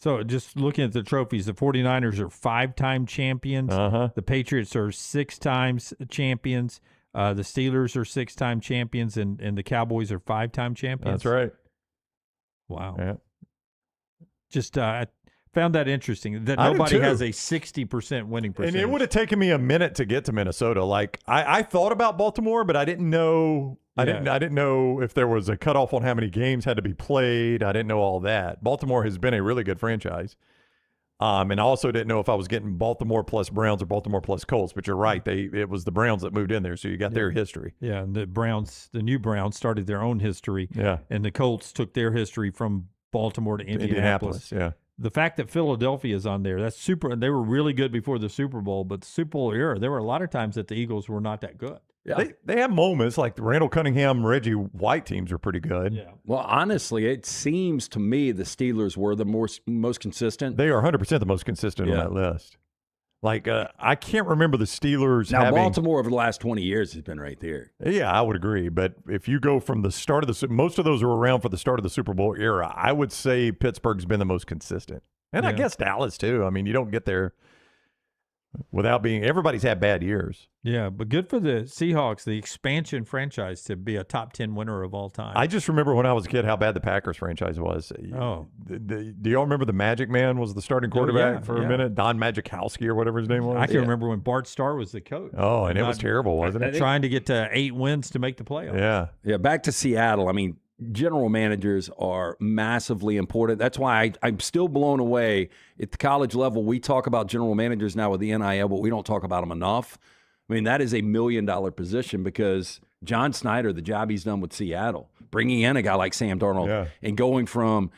So just looking at the trophies, the 49ers are 5-time champions. The Patriots are 6 times champions. The Steelers are 6-time champions, and the Cowboys are 5-time champions. That's right. Wow. Yeah. Just I found that interesting that nobody has a 60% winning percentage. And it would have taken me a minute to get to Minnesota. Like I thought about Baltimore, but I didn't know. I didn't know if there was a cutoff on how many games had to be played. I didn't know all that. Baltimore has been a really good franchise. And I also didn't know if I was getting Baltimore plus Browns or Baltimore plus Colts, but you're right. It was the Browns that moved in there, so you got their history. Yeah, and the new Browns started their own history. Yeah. And the Colts took their history from Baltimore to Indianapolis. Yeah. the fact that Philadelphia is on there, that's super. They were really good before the Super Bowl, but the Super Bowl era, there were a lot of times that the Eagles were not that good. Yeah. They have moments like the Randall Cunningham, Reggie White teams are pretty good. Yeah. Well, honestly, it seems to me the Steelers were the most consistent. They are 100% the most consistent on that list. Like, I can't remember the Steelers Now, having... Baltimore over the last 20 years has been right there. Yeah, I would agree. But if you go from the start of the... Most of those are around for the start of the Super Bowl era. I would say Pittsburgh's been the most consistent. And I guess Dallas, too. I mean, you don't get there without being... Everybody's had bad years. Yeah, but good for the Seahawks, the expansion franchise, to be a top 10 winner of all time. I just remember when I was a kid how bad the Packers franchise was. Oh. Do y'all remember the Magic Man was the starting quarterback for a minute? Don Majikowski or whatever his name was? I can remember when Bart Starr was the coach. Oh, and it was terrible, wasn't it? Trying to get to 8 wins to make the playoffs. Yeah. Yeah, back to Seattle. I mean, general managers are massively important. That's why I'm still blown away. At the college level, we talk about general managers now with the NIL, but we don't talk about them enough. I mean, that is $1 million position because John Snyder, the job he's done with Seattle, bringing in a guy like Sam Darnold and going from,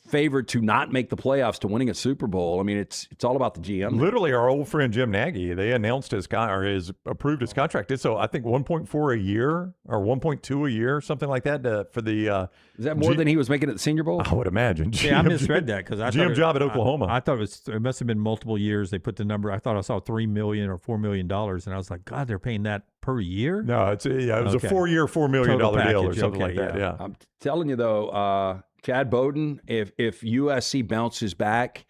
favored to not make the playoffs to winning a Super Bowl. I mean, it's all about the GM. Literally, our old friend Jim Nagy, they announced approved his contract. So I think 1.4 a year or 1.2 a year, something like that for the. Is that more than he was making at the Senior Bowl? I would imagine. Yeah, I misread that because I GM job at Oklahoma. I thought it must have been multiple years. They put the number. I thought I saw $3 million or $4 million, and I was like, God, they're paying that per year? No, it was a 4-year, $4 million deal or something like that. Yeah, I'm telling you though. Chad Bowden, if USC bounces back,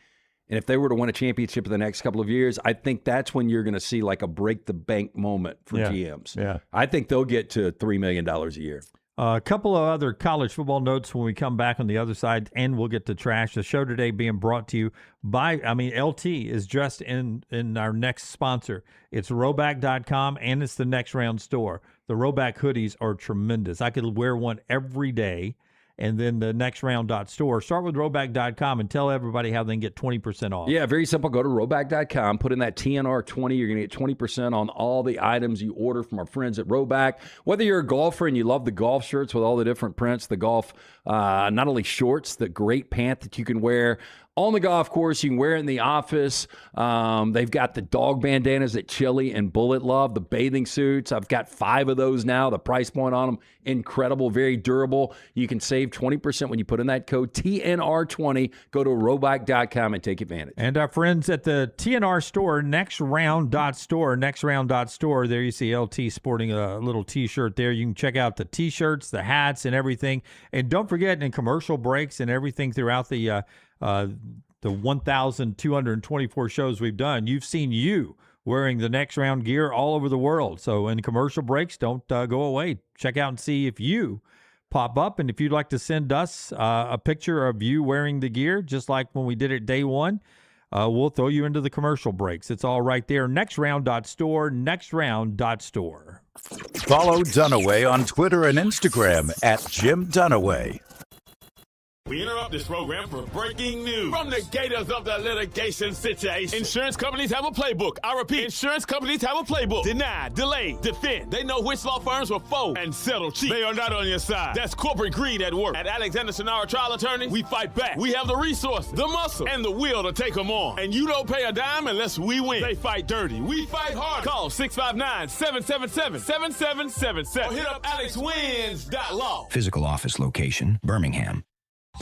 and if they were to win a championship in the next couple of years, I think that's when you're going to see like a break-the-bank moment for GMs. Yeah. I think they'll get to $3 million a year. A couple of other college football notes when we come back on the other side, and we'll get to trash. The show today being brought to you by, LT is just in our next sponsor. It's Roback.com, and it's the Next Round store. The Roback hoodies are tremendous. I could wear one every day. And then the nextround.store. Start with Roback.com and tell everybody how they can get 20% off. Yeah, very simple. Go to Roback.com, put in that TNR 20. You're going to get 20% on all the items you order from our friends at Roback. Whether you're a golfer and you love the golf shirts with all the different prints, the golf, not only shorts, the great pant that you can wear on the golf course, you can wear it in the office. They've got the dog bandanas that Chili and Bullet love, the bathing suits. I've got 5 of those now. The price point on them, incredible, very durable. You can save 20% when you put in that code TNR20. Go to Roback.com and take advantage. And our friends at the TNR store, nextround.store, nextround.store. There you see LT sporting a little T-shirt there. You can check out the T-shirts, the hats, and everything. And don't forget, in commercial breaks and everything throughout the 1,224 shows we've done, you've seen you wearing the Next Round gear all over the world. So in commercial breaks, don't go away. Check out and see if you pop up. And if you'd like to send us a picture of you wearing the gear, just like when we did it day one, we'll throw you into the commercial breaks. It's all right there. Nextround.store, nextround.store. Follow Dunaway on Twitter and Instagram at Jim Dunaway. We interrupt this program for breaking news. From the Gators of the litigation situation. Insurance companies have a playbook. I repeat, insurance companies have a playbook. Deny, delay, defend. They know which law firms will fold and settle cheap. They are not on your side. That's corporate greed at work. At Alexander Sonara Trial Attorneys, we fight back. We have the resources, the muscle, and the will to take them on. And you don't pay a dime unless we win. They fight dirty. We fight hard. Call 659-777-7777 or hit up alexwins.law. Physical office location, Birmingham.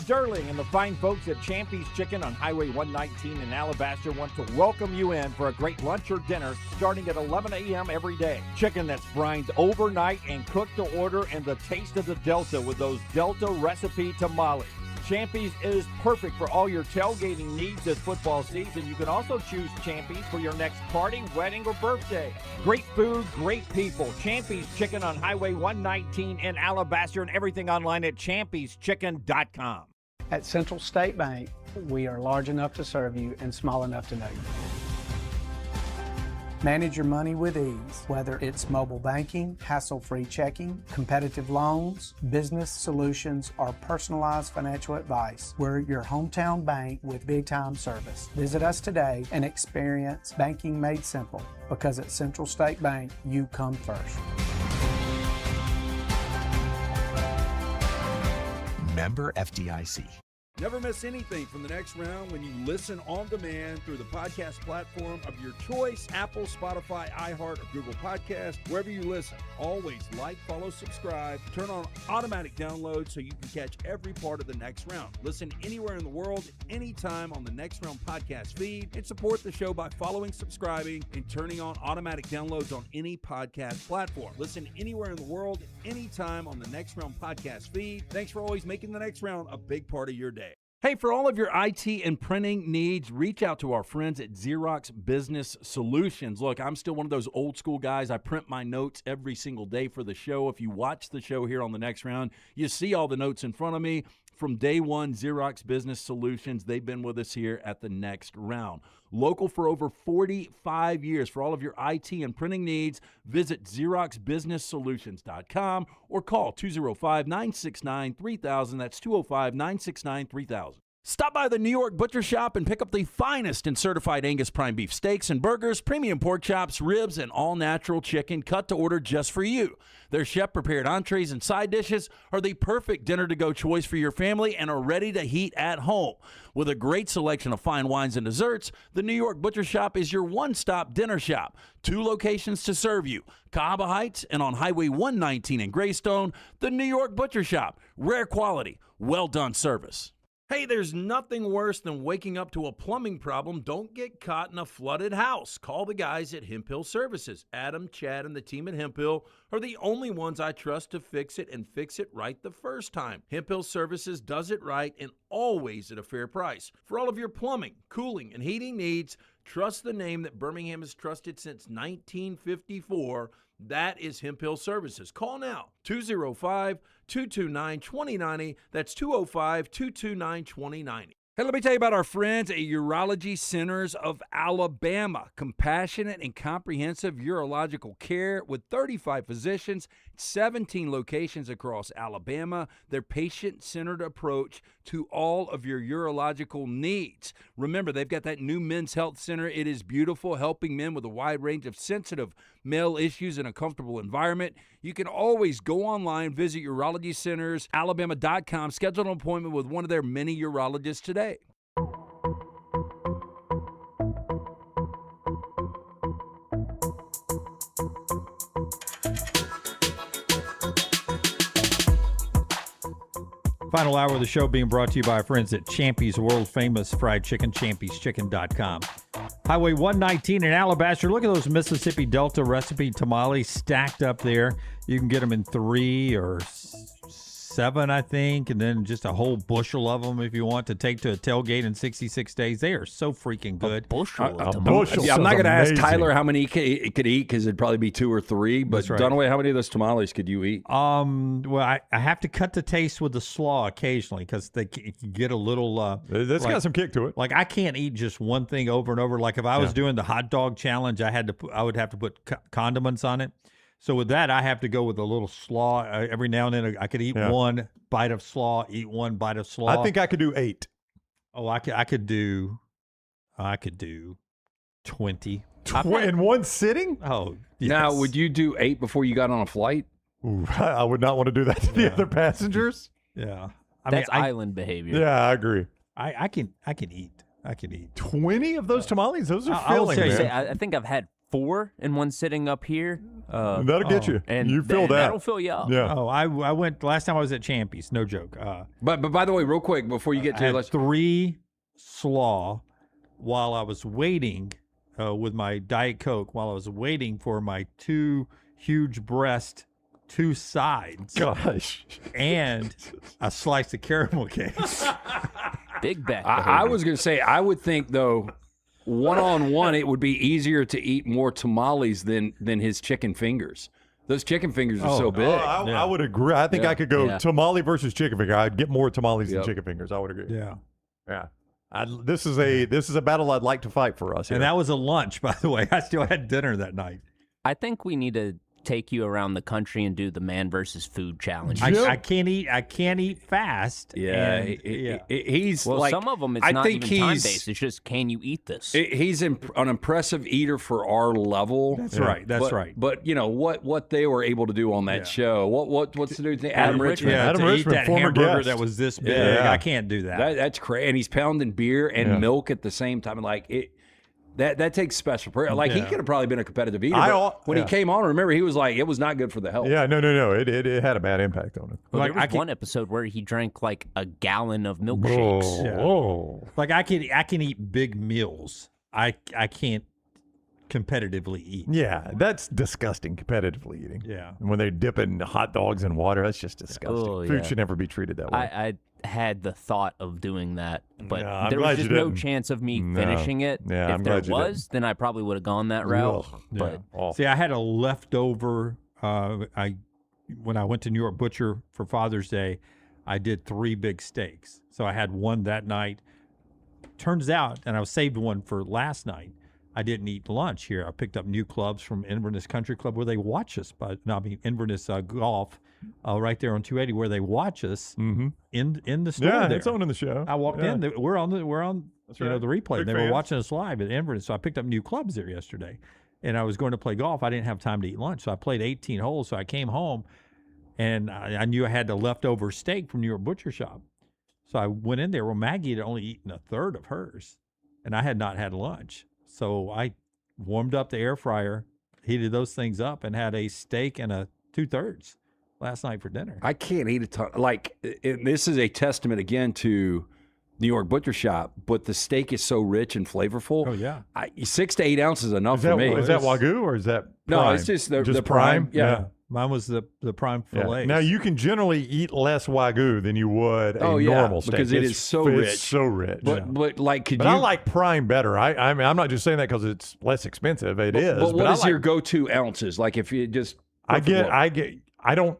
Sterling and the fine folks at Champy's Chicken on Highway 119 in Alabaster want to welcome you in for a great lunch or dinner starting at 11 a.m. every day. Chicken that's brined overnight and cooked to order, and the taste of the Delta with those Delta recipe tamales. Champy's is perfect for all your tailgating needs this football season. You can also choose Champy's for your next party, wedding, or birthday. Great food, great people. Champy's Chicken on Highway 119 in Alabaster, and everything online at champy'schicken.com. At Central State Bank, we are large enough to serve you and small enough to know you. Manage your money with ease, whether it's mobile banking, hassle-free checking, competitive loans, business solutions, or personalized financial advice. We're your hometown bank with big-time service. Visit us today and experience banking made simple, because at Central State Bank, you come first. Member FDIC. Never miss anything from the next round when you listen on demand through the podcast platform of your choice, Apple, Spotify, iHeart, or Google Podcast, wherever you listen. Always like, follow, subscribe, turn on automatic download so you can catch every part of the next round. Listen anywhere in the world, anytime on the Next Round podcast feed, and support the show by following, subscribing, and turning on automatic downloads on any podcast platform. Listen anywhere in the world, anytime on the Next Round podcast feed. Thanks for always making the Next Round a big part of your day. Hey, for all of your IT and printing needs, reach out to our friends at Xerox Business Solutions. Look, I'm still one of those old school guys. I print my notes every single day for the show. If you watch the show here on the Next Round, you see all the notes in front of me. From day one, Xerox Business Solutions, they've been with us here at the Next Round. Local for over 45 years. For all of your IT and printing needs, visit XeroxBusinessSolutions.com or call 205-969-3000. That's 205-969-3000. Stop by the New York Butcher Shop and pick up the finest in certified Angus prime beef steaks and burgers, premium pork chops, ribs, and all-natural chicken cut to order just for you. Their chef-prepared entrees and side dishes are the perfect dinner-to-go choice for your family and are ready to heat at home. With a great selection of fine wines and desserts, the New York Butcher Shop is your one-stop dinner shop. 2 locations to serve you, Cahaba Heights and on Highway 119 in Greystone. The New York Butcher Shop, rare quality, well-done service. Hey, there's nothing worse than waking up to a plumbing problem. Don't get caught in a flooded house. Call the guys at Hemp Hill Services. Adam, Chad, and the team at Hemp Hill are the only ones I trust to fix it and fix it right the first time. Hemp Hill Services does it right and always at a fair price. For all of your plumbing, cooling, and heating needs, trust the name that Birmingham has trusted since 1954. That is Hemp Hill Services. Call now, 205-229-2090. That's 205-229-2090. Hey, let me tell you about our friends at Urology Centers of Alabama. Compassionate and comprehensive urological care with 35 physicians, 17 locations across Alabama. Their patient-centered approach to all of your urological needs. Remember, they've got that new men's health center. It is beautiful, helping men with a wide range of sensitive male issues in a comfortable environment. You can always go online, visit urologycentersalabama.com, schedule an appointment with one of their many urologists today. Final hour of the show being brought to you by our friends at Champy's World Famous Fried Chicken, champy'schicken.com. Highway 119 in Alabaster. Look at those Mississippi Delta recipe tamales stacked up there. You can get them in 3 or 7, I think, and then just a whole bushel of them if you want to take to a tailgate in 66 days. They are so freaking good. A bushel. Yeah, I'm not going to ask Tyler how many he could eat because it'd probably be 2 or 3. But right. Dunaway, how many of those tamales could you eat? Well, I have to cut the taste with the slaw occasionally because they can get a little. That's got some kick to it. Like I can't eat just one thing over and over. Like if I was doing the hot dog challenge, I would have to put condiments on it. So with that, I have to go with a little slaw. Every now and then, I could eat one bite of slaw, eat one bite of slaw. I think I could do 8. Oh, I could do 20. In one sitting? Oh, yes. Now, would you do 8 before you got on a flight? Ooh, I would not want to do that to the other passengers. Yeah, That's island behavior. Yeah, I agree. I can eat. 20 of those tamales? Those are filling, man. I think I've had 4 in one sitting up here. That'll get you. And you feel that. That'll fill you up. Yeah. Oh, I went last time I was at Champy's. No joke. But by the way, real quick before you get to it, 3 slaw while I was waiting with my Diet Coke. While I was waiting for my 2 huge breast, 2 sides. Gosh. And a slice of caramel cake. Big back. I was going to say, I would think though, one-on-one, it would be easier to eat more tamales than his chicken fingers. Those chicken fingers are so big. I would agree. I think I could go tamale versus chicken finger. I'd get more tamales than chicken fingers. I would agree. Yeah. Yeah. This is a battle I'd like to fight for us. And that was a lunch, by the way. I still had dinner that night. I think we need to take you around the country and do the man versus food challenge. I can't eat fast. Yeah, and, he's well, like, some of them it's I not think even time based. It's just, can you eat this? He's an impressive eater for our level. That's right. That's right. But you know what they were able to do on that show. What's the dude's name? Adam Richmond. Yeah, Adam to Richmond, eat that former hamburger guest. that was this big. Yeah. I can't do that. That's crazy. And he's pounding beer and milk at the same time. Like it. That takes special prayer. Like he could have probably been a competitive eater. But when he came on, remember he was like, it was not good for the health. Yeah, no. It had a bad impact on him. Well, there was one episode where he drank like a gallon of milkshakes. Oh. Like I can eat big meals. I can't competitively eat. Yeah, that's disgusting, competitively eating. Yeah. And when they're dipping hot dogs in water, that's just disgusting. Oh, Food yeah. should never be treated that way. I had the thought of doing that, but No, I'm there glad was just you no didn't. chance of me No. finishing it. Yeah, if I'm there glad you was, then I probably would have gone that route. Ugh. But See, I had a leftover. When I went to New York Butcher for Father's Day, I did 3 big steaks. So I had one that night. Turns out, and I saved one for last night. I didn't eat lunch here. I picked up new clubs from Inverness Country Club where they watch us. Inverness Golf, right there on 280 where they watch us in the store. Yeah, there. it's on in the show. I walked in. We're on That's the right. replay. Big They were fans. watching us live at Inverness. So I picked up new clubs there yesterday, and I was going to play golf. I didn't have time to eat lunch, so I played 18 holes. So I came home, and I knew I had the leftover steak from New York Butcher Shop. So I went in there. Well, Maggie had only eaten a third of hers, and I had not had lunch. So I warmed up the air fryer, heated those things up, and had a steak and a 2/3 last night for dinner. I can't eat a ton. Like this is a testament again to New York Butcher Shop, but the steak is so rich and flavorful. Oh yeah, 6 to 8 ounces is enough for me. Is that Wagyu or is that No, prime? it's just the prime. Yeah. Mine was the prime Yeah. fillet. Now you can generally eat less Wagyu than you would a normal steak because it is so rich. It's so rich. But like, could But you? I like prime better. I mean, I'm not just saying that because it's less expensive. It is. But what I is like, your go-to ounces? Like if you just, I don't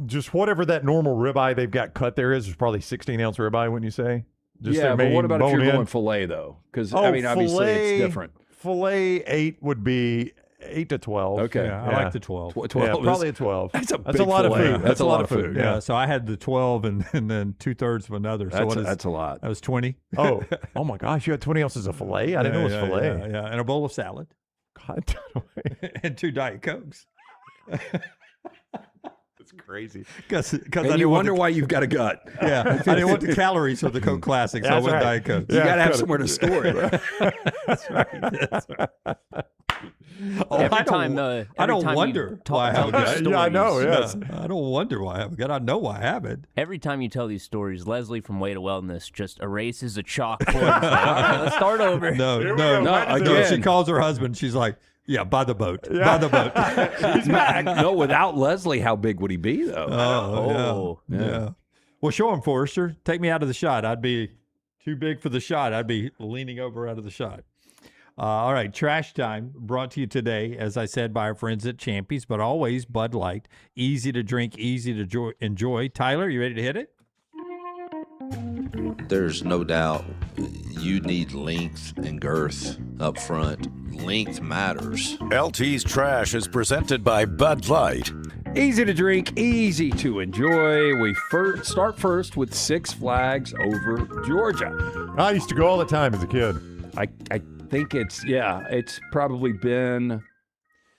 just whatever that normal ribeye they've got cut there is. There's probably 16-ounce ribeye, wouldn't you say? Just yeah. their But what main about if you're bone-in? going fillet though? Because I mean, obviously it's different. Fillet 8 would be 8 to 12. Okay. Yeah, I like the 12. 12 Yeah, is- probably a 12. That's a That's big a lot fillet. of food. That's a lot of food. Yeah. So I had the 12 and then 2/3 of another. So That's a lot. That was 20. Oh my gosh! You had 20 ounces of fillet. I didn't know it was fillet. Yeah, and a bowl of salad. God, and 2 Diet Cokes. that's crazy. Because And you wonder why you've got a gut. Yeah, I didn't want the calories of the Coke Classic, so I That's went right. Diet Coke. You got to have somewhere to store it. That's right. That's right. Oh, Every I time don't you wonder talk- why I have a tell gut. these Yeah, I know. stories- Yes. I don't wonder why I have a gut. I know why I have it. Every time you tell these stories, Leslie from Way to Wellness just erases a chalkboard. Like, all right, let's start over. No, Here we no, go. no. Right Again, there. she calls her husband. She's like, "Yeah, buy the boat. Buy the boat." He's back. No, without Leslie, how big would he be though? Oh, yeah. yeah. Well, show him, Forrester. Take me out of the shot. I'd be too big for the shot. I'd be leaning over out of the shot. All right, Trash Time brought to you today, as I said, by our friends at Champy's, but always Bud Light. Easy to drink, easy to enjoy. Tyler, you ready to hit it? There's no doubt you need length and girth up front. Length matters. LT's Trash is presented by Bud Light. Easy to drink, easy to enjoy. We start first with Six Flags over Georgia. I used to go all the time as a kid. I think it's probably been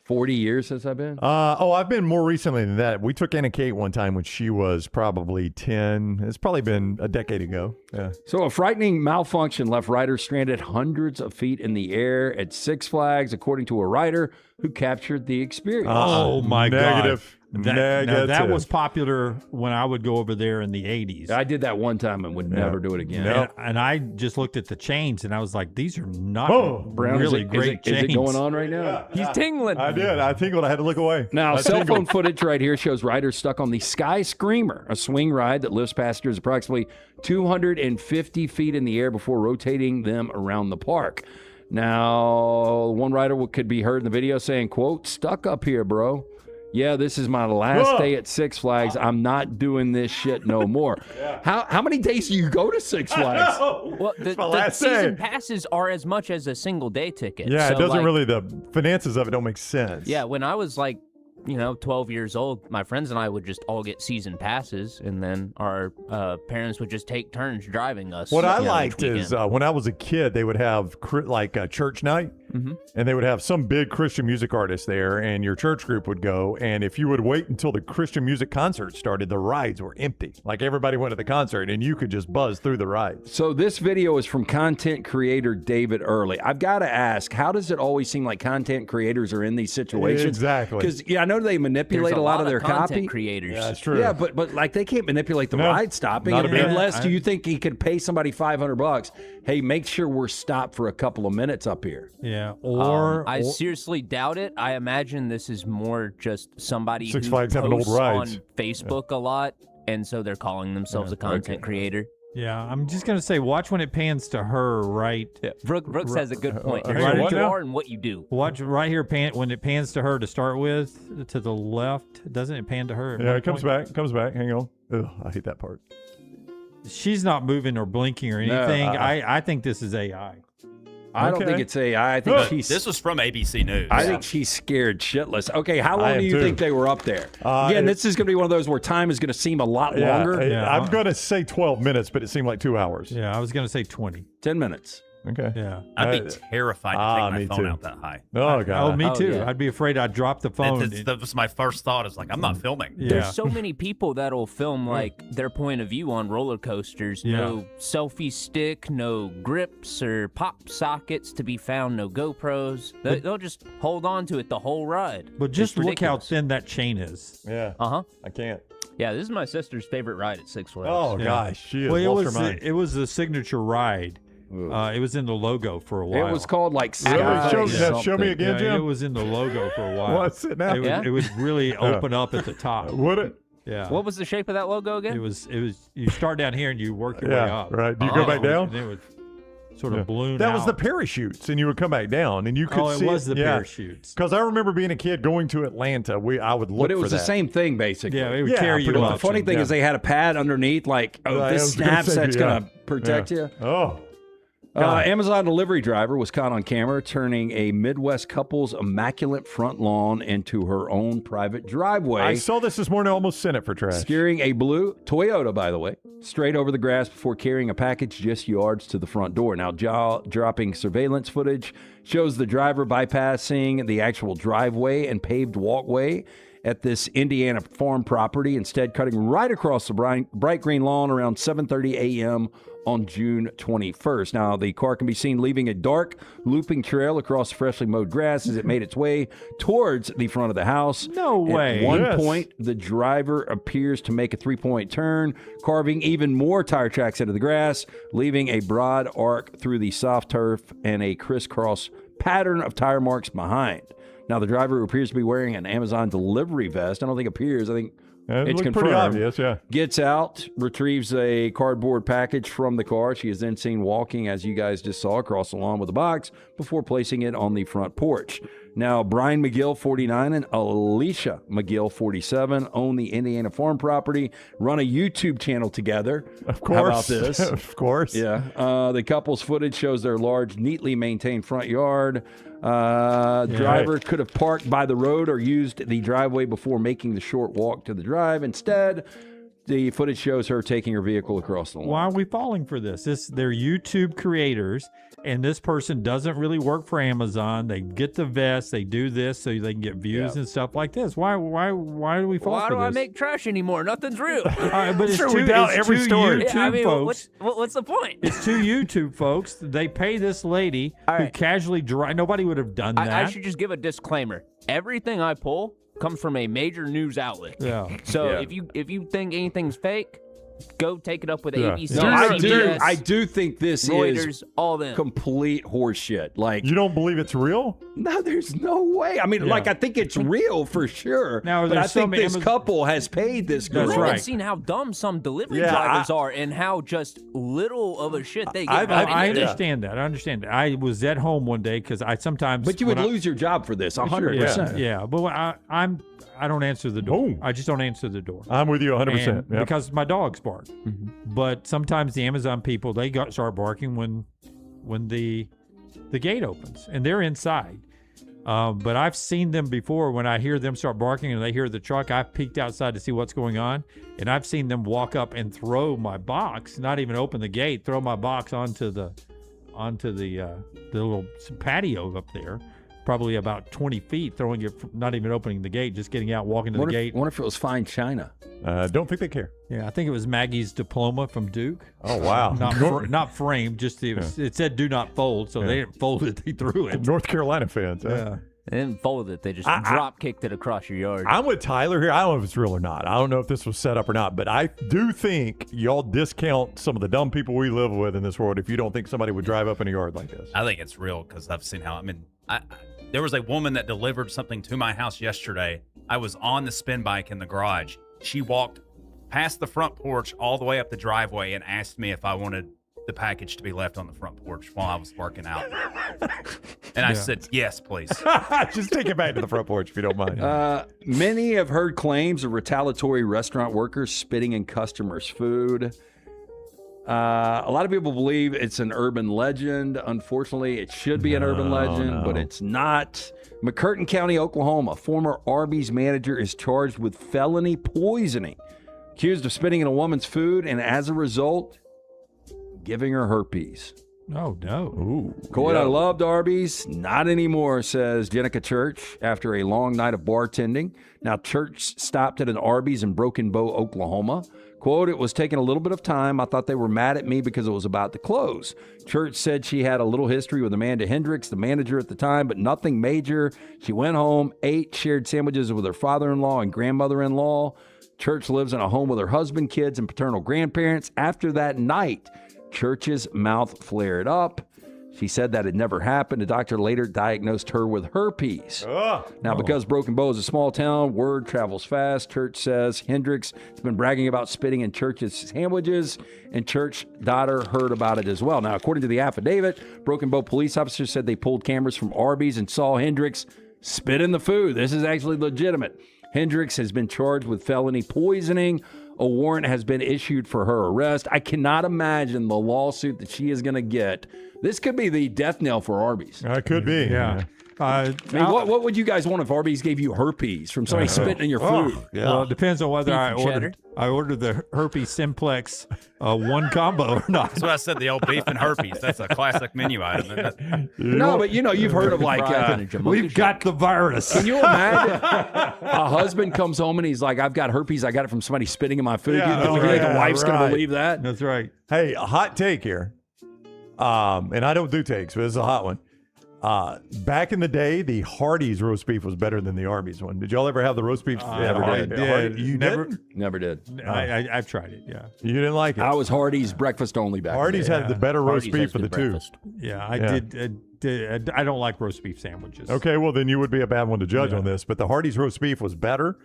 40 years since I've been. I've been more recently than that. We took Anna Kate one time when she was probably 10. It's probably been a decade ago. Yeah. So a frightening malfunction left riders stranded hundreds of feet in the air at Six Flags, according to a rider who captured the experience. Oh, my negative. God. Now, that was popular when I would go over there in the 80s. I did that one time and would never do it again. And I just looked at the chains, and I was like, these are not Brown, really is great chains. Is it going on right now? He's tingling. I did. I tingled. I had to look away. Now, I cell tingled. phone footage right here shows riders stuck on the Sky Screamer, a swing ride that lifts passengers approximately 250 feet in the air before rotating them around the park. Now, one rider could be heard in the video saying, quote, "Stuck up here, bro. Yeah, this is my last day at Six Flags. I'm not doing this shit no more." How many days do you go to Six Flags? Well, the season passes are as much as a single day ticket. Yeah, So, it doesn't like, really, the finances of it don't make sense. Yeah, when I was like 12 years old, my friends and I would just all get season passes, and then our parents would just take turns driving us. What I liked is when I was a kid, they would have like a church night, and they would have some big Christian music artist there, and your church group would go. And if you would wait until the Christian music concert started, the rides were empty. Like everybody went to the concert, and you could just buzz through the rides. So this video is from content creator David Early. I've got to ask, how does it always seem like content creators are in these situations? Exactly. Because I know they manipulate a lot of their content copy. Creators. Yeah, that's true. Yeah, but like they can't manipulate the ride stopping unless do you think he could pay somebody $500? Hey, make sure we're stopped for a couple of minutes up here. Yeah, I seriously doubt it. I imagine this is more just somebody Six who Flags having old posts rides. on Facebook a lot, and so they're calling themselves a content creator. Yeah, I'm just going to say, watch when it pans to her, right? Yeah. Brooks has a good point. Right, There's who you are and what you do. Watch right here, when it pans to her to start with, to the left. Doesn't it pan to her? Yeah, it comes back. Hang on. Ugh, I hate that part. She's not moving or blinking or anything. No, I think this is AI. I don't think it's AI. I think she's. This was from ABC News. I think she's scared shitless. Okay, how long I do am you too. think they were up there? Again, this is going to be one of those where time is going to seem a lot longer. I'm going to say 12 minutes, but it seemed like 2 hours. Yeah, I was going to say 20. 10 minutes. Okay. Yeah. I'd be terrified to take my phone out that high. Oh, God. Oh, me too. I'd be afraid I'd drop the phone. That was my first thought. Is like, I'm not filming. Yeah. There's so many people that'll film like their point of view on roller coasters. Yeah. No selfie stick, no grips or pop sockets to be found, no GoPros. They'll just hold on to it the whole ride. But just It's look how ridiculous. thin that chain is. Yeah. Uh-huh. I can't. Yeah, this is my sister's favorite ride at Six Flags. Oh, Yeah. gosh. She has Well, lost her mind. it was the signature ride. It was in the logo for a while. It was called like Really? Sky Show something. me again, Jim. It was in the logo for a while. What's it now? It would really open up at the top. Would it? Yeah. What was the shape of that logo again? It was. You start down here and you work your way Yeah, up. right. Do you go back down? And it would sort of balloon That was the out. parachutes, and you would come back down, and you could Oh, it see was the yeah. parachutes. Because I remember being a kid going to Atlanta. I would look But it for was that. the same thing, basically. Yeah, it would Yeah, carry you pretty But up. the funny thing is they had a pad underneath, like, Right, I this was gonna snaps, say, that's yeah. going to protect you. Oh. Amazon delivery driver was caught on camera turning a Midwest couple's immaculate front lawn into her own private driveway. I saw this morning. I almost sent it for trash. Steering a blue Toyota, by the way, straight over the grass before carrying a package just yards to the front door. Now, jaw-dropping surveillance footage shows the driver bypassing the actual driveway and paved walkway at this Indiana farm property, instead cutting right across the bright green lawn around 7:30 a.m. on June 21st. Now, the car can be seen leaving a dark, looping trail across freshly mowed grass as it made its way towards the front of the house. No way. At one Yes. point, the driver appears to make a three-point turn, carving even more tire tracks into the grass, leaving a broad arc through the soft turf and a crisscross pattern of tire marks behind. Now, the driver, who appears to be wearing an Amazon delivery vest, I don't think appears, I think It it's looked confirmed, pretty obvious, yeah. gets out, retrieves a cardboard package from the car. She is then seen walking, as you guys just saw, across the lawn with a box before placing it on the front porch. Now, Brian McGill, 49, and Alicia McGill, 47, own the Indiana farm property, run a YouTube channel together. Of course. How about this? Of course. Yeah. The couple's footage shows their large, neatly maintained front yard. Driver could have parked by the road or used the driveway before making the short walk to the drive. Instead, the footage shows her taking her vehicle across the lawn. Why are we falling for this? They're YouTube creators, and this person doesn't really work for Amazon. They get the vest, they do this so they can get views and stuff like this. Why do we fall Why for do I this? make trash anymore? Nothing's real. All right, but it's Sure, two, we doubt it's every two story. YouTube Yeah, I mean, folks. what's the point? It's two YouTube folks. They pay this lady who casually drive. Nobody would have done that. I should just give a disclaimer. Everything I pull comes from a major news outlet. Yeah. So Yeah. if you think anything's fake, go take it up with Yeah. ABC, No, CBS, I do think this Reuters, is all them. complete horseshit. Like, You don't believe it's real? no, there's no way. I mean, Yeah. I think it's real for sure. Now, but I there's think some this Amazon- couple has paid this girl. That's I've right. seen how dumb some delivery Yeah, drivers are and how just little of a shit they get. I've- behind I it. understand that. I understand that. I was at home one day because I sometimes. But you would when I- lose your job for this, 100%. Yeah, but when I don't answer the door. No. I just don't answer the door. I'm with you 100%. And because my dogs bark. But sometimes the Amazon people start barking when the gate opens and they're inside. But I've seen them before. When I hear them start barking and they hear the truck, I've peeked outside to see what's going on, and I've seen them walk up and throw my box, not even open the gate, throw my box onto the little patio up there, probably about 20 feet, throwing it, not even opening the gate, just getting out, walking to the gate. Wonder if it was fine china. Don't think they care. Yeah, I think it was Maggie's diploma from Duke. Oh, wow. Not framed, just it said do not fold, so they didn't fold it, they threw it. North Carolina fans. Yeah. They didn't fold it. They just drop kicked it across your yard. I'm with Tyler here. I don't know if it's real or not. I don't know if this was set up or not, but I do think y'all discount some of the dumb people we live with in this world if you don't think somebody would drive up in a yard like this. I think it's real because I've seen how, there was a woman that delivered something to my house yesterday. I was on the spin bike in the garage. She walked past the front porch all the way up the driveway and asked me if I wanted the package to be left on the front porch while I was working out. And I said, yes, please. Just take it back to the front porch if you don't mind. Many have heard claims of retaliatory restaurant workers spitting in customers' food. A lot of people believe it's an urban legend. Unfortunately, it should be an urban legend, but it's not. McCurtain County, Oklahoma, former Arby's manager is charged with felony poisoning, accused of spitting in a woman's food, and as a result, giving her herpes. Oh, no. Ooh. Quote, I loved Arby's. Not anymore, says Jenica Church after a long night of bartending. Now, Church stopped at an Arby's in Broken Bow, Oklahoma. Quote, it was taking a little bit of time. I thought they were mad at me because it was about to close. Church said she had a little history with Amanda Hendricks, the manager at the time, but nothing major. She went home, ate, shared sandwiches with her father-in-law and grandmother-in-law. Church lives in a home with her husband, kids, and paternal grandparents. After that night, Church's mouth flared up. She said that had never happened. A doctor later diagnosed her with herpes. Because Broken Bow is a small town, word travels fast. Church says Hendricks has been bragging about spitting in Church's sandwiches, and Church's daughter heard about it as well. Now, according to the affidavit, Broken Bow police officers said they pulled cameras from Arby's and saw Hendricks spit in the food. This is actually legitimate. Hendricks has been charged with felony poisoning. A warrant has been issued for her arrest. I cannot imagine the lawsuit that she is going to get. This could be the death knell for Arby's. It could be. Yeah. What would you guys want if Arby's gave you herpes from somebody spitting in your food? Well, it depends on whether I ordered the herpes simplex one combo or not. That's what I said, the old beef and herpes. That's a classic menu item. No, but you've heard of like, we've got the virus. Can you imagine a husband comes home and he's like, I've got herpes. I got it from somebody spitting in my food. You think a wife's going to believe that? That's right. Hey, a hot take here. And I don't do takes, but it's a hot one. Back in the day, the Hardee's roast beef was better than the Arby's one. Did y'all ever have the roast beef? Never did. You Never did. I've tried it, yeah. You didn't like it? I was Hardee's breakfast only back Hardee's then. had the better roast beef of the two. Yeah, I did. I don't like roast beef sandwiches. Okay, well, then you would be a bad one to judge on this. But the Hardee's roast beef was better.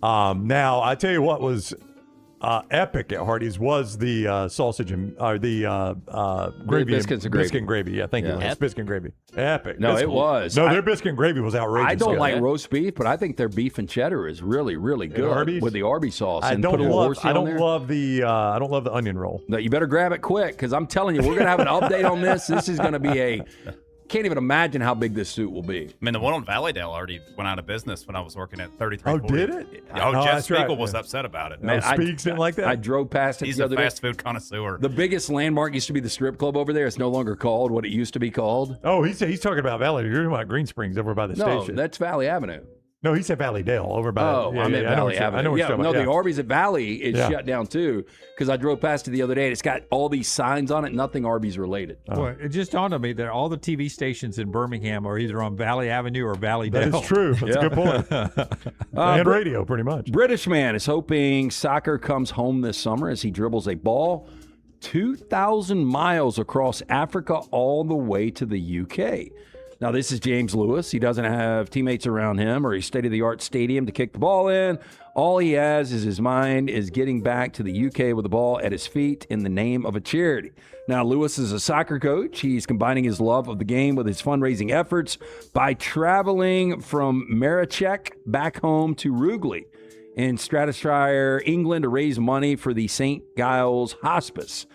Now, I tell you what was epic at Hardee's was the sausage and the gravy, biscuits and gravy. Biscuit and gravy. Yeah, thank you. Biscuit and gravy. Epic. No, it was. No, their biscuit and gravy was outrageous. I don't like roast beef, but I think their beef and cheddar is really, really good Arby's? with the Arby's sauce. I and don't put a little love. horsey I on don't there. love the. I don't love the onion roll. No, you better grab it quick because I'm telling you, we're gonna have an update on this. This is gonna be a. Can't even imagine how big this suit will be. I mean, the one on Valleydale already went out of business when I was working at 33. Oh, did it? Jeff Spiegel was upset about it. Man, Speaks didn't like that. I drove past it He's the a other day. fast food connoisseur. The biggest landmark used to be the strip club over there. It's no longer called what it used to be called. Oh, he's talking about Valley. You're talking about Green Springs over by the station. No, that's Valley Avenue. No, he said Valleydale over by. Oh, I meant Valley Avenue. I know what you're talking about. The Arby's at Valley is shut down too because I drove past it the other day and it's got all these signs on it, nothing Arby's related. Well, it just dawned on me that all the TV stations in Birmingham are either on Valley Avenue or Valleydale. That is true. That's a good point. And radio, pretty much. British man is hoping soccer comes home this summer as he dribbles a ball 2,000 miles across Africa all the way to the UK. Now, this is James Lewis. He doesn't have teammates around him or a state-of-the-art stadium to kick the ball in. All he has is his mind is getting back to the UK with the ball at his feet in the name of a charity. Now, Lewis is a soccer coach. He's combining his love of the game with his fundraising efforts by traveling from Marichek back home to Rugeley in Staffordshire, England, to raise money for the St. Giles Hospice.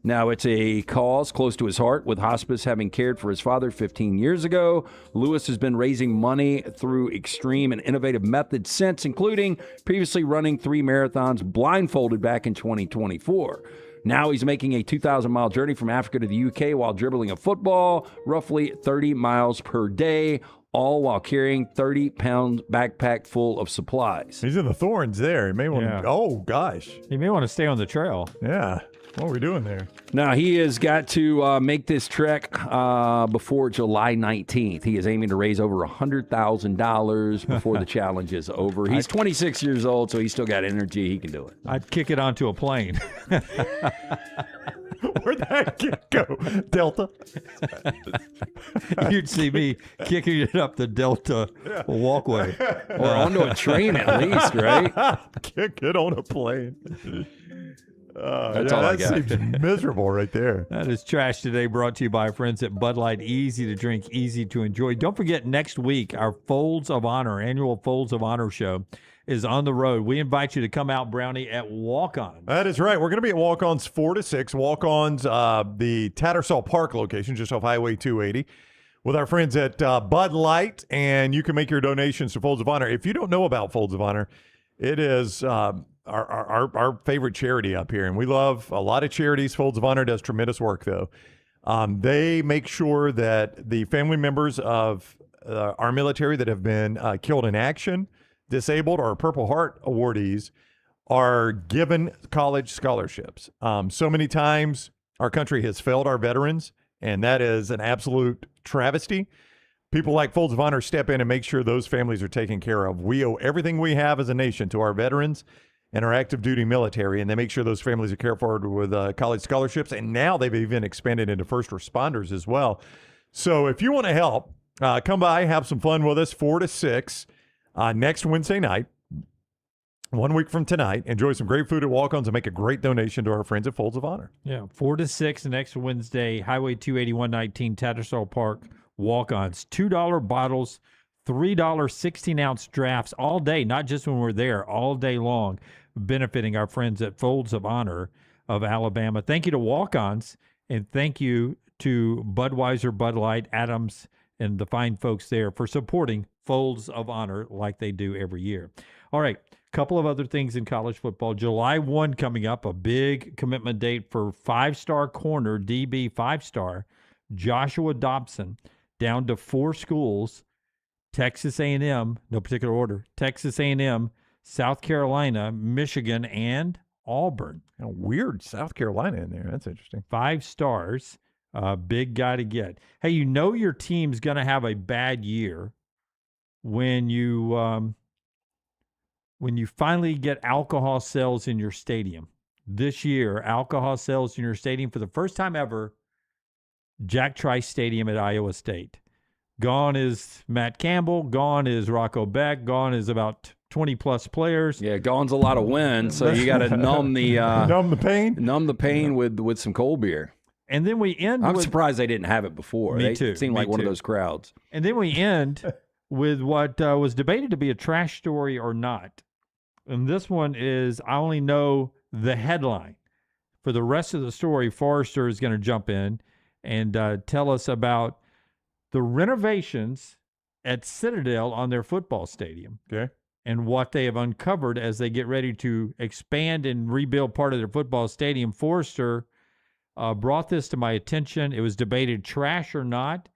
Now, it's a cause close to his heart, with hospice having cared for his father 15 years ago. Lewis has been raising money through extreme and innovative methods since, including previously running 3 marathons blindfolded back in 2024. Now he's making a 2,000-mile journey from Africa to the UK while dribbling a football, roughly 30 miles per day, all while carrying 30-pound backpack full of supplies. He's in the thorns there. He may want Yeah. to, oh, gosh. You may want to stay on the trail. Yeah. What are we doing there? Now, he has got to make this trek before July 19th. He is aiming to raise over $100,000 before the challenge is over. He's 26 years old, so he's still got energy. He can do it. I'd kick it onto a plane. Where'd that kid go? Delta? You'd see me kicking it up the Delta walkway. Or onto a train at least, right? Kick it on a plane. That's all I got. That seems miserable right there. That is Trash Today, brought to you by our friends at Bud Light. Easy to drink, easy to enjoy. Don't forget, next week, our Folds of Honor, annual Folds of Honor show is on the road. We invite you to come out, Brownie, at Walk-On. That is right. We're going to be at Walk-Ons 4 to 6. Walk-Ons, the Tattersall Park location, just off Highway 280, with our friends at Bud Light, and you can make your donations to Folds of Honor. If you don't know about Folds of Honor, it is our favorite charity up here, and we love a lot of charities. Folds of Honor does tremendous work, though. They make sure that the family members of our military that have been killed in action, disabled, or Purple Heart awardees are given college scholarships. So many times our country has failed our veterans, and that is an absolute travesty. People like Folds of Honor step in and make sure those families are taken care of. We owe everything we have as a nation to our veterans and our active duty military, and they make sure those families are cared for with college scholarships. And now they've even expanded into first responders as well. So if you want to help, come by, have some fun with us, 4 to 6 next Wednesday night, 1 week from tonight. Enjoy some great food at Walk-Ons and make a great donation to our friends at Folds of Honor. Yeah, 4 to 6 next Wednesday, Highway 28119, Tattersall Park, Walk-Ons. $2 bottles, $3 16-ounce drafts all day, not just when we're there, all day long, benefiting our friends at Folds of Honor of Alabama. Thank you to Walk-Ons, and thank you to Budweiser, Bud Light, Adams, and the fine folks there for supporting Folds of Honor like they do every year. All right, a couple of other things in college football. July 1 coming up, a big commitment date for 5-star corner, DB 5-star, Joshua Dobson, down to 4 schools, Texas A&M, no particular order, Texas A&M, South Carolina, Michigan, and Auburn. A weird South Carolina in there. That's interesting. 5 stars, big guy to get. Hey, you know your team's going to have a bad year when you finally get alcohol sales in your stadium. This year, alcohol sales in your stadium for the first time ever, Jack Trice Stadium at Iowa State. Gone is Matt Campbell. Gone is Rocco Beck. Gone is about 20-plus players. Yeah, gone's a lot of wins, so you got to numb the numb the pain with some cold beer. And then we end. I'm surprised they didn't have it before. Me too. It seemed like one of those crowds. And then we end with what was debated to be a trash story or not. And this one is, I only know the headline. For the rest of the story, Forrester is going to jump in and tell us about the renovations at Citadel on their football stadium. Okay. And what they have uncovered as they get ready to expand and rebuild part of their football stadium. Forrester brought this to my attention. It was debated trash or not.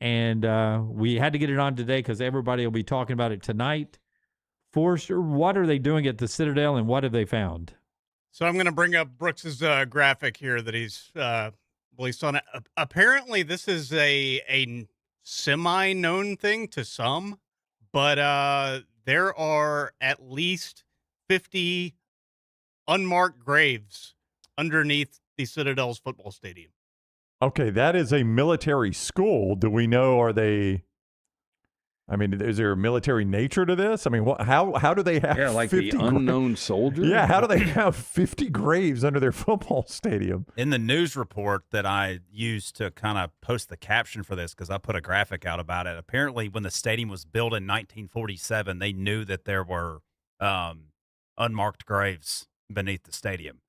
And we had to get it on today because everybody will be talking about it tonight. Forrester, what are they doing at the Citadel and what have they found? So I'm going to bring up Brooks's graphic here that he's released on it. Apparently, this is a semi-known thing to some, but there are at least 50 unmarked graves underneath the Citadel's football stadium. Okay, that is a military school. Do we know, are they, I mean, is there a military nature to this? I mean, how do they have 50 the unknown soldier? Yeah, how do they have 50 graves under their football stadium? In the news report that I used to kind of post the caption for this, because I put a graphic out about it, apparently when the stadium was built in 1947, they knew that there were unmarked graves beneath the stadium,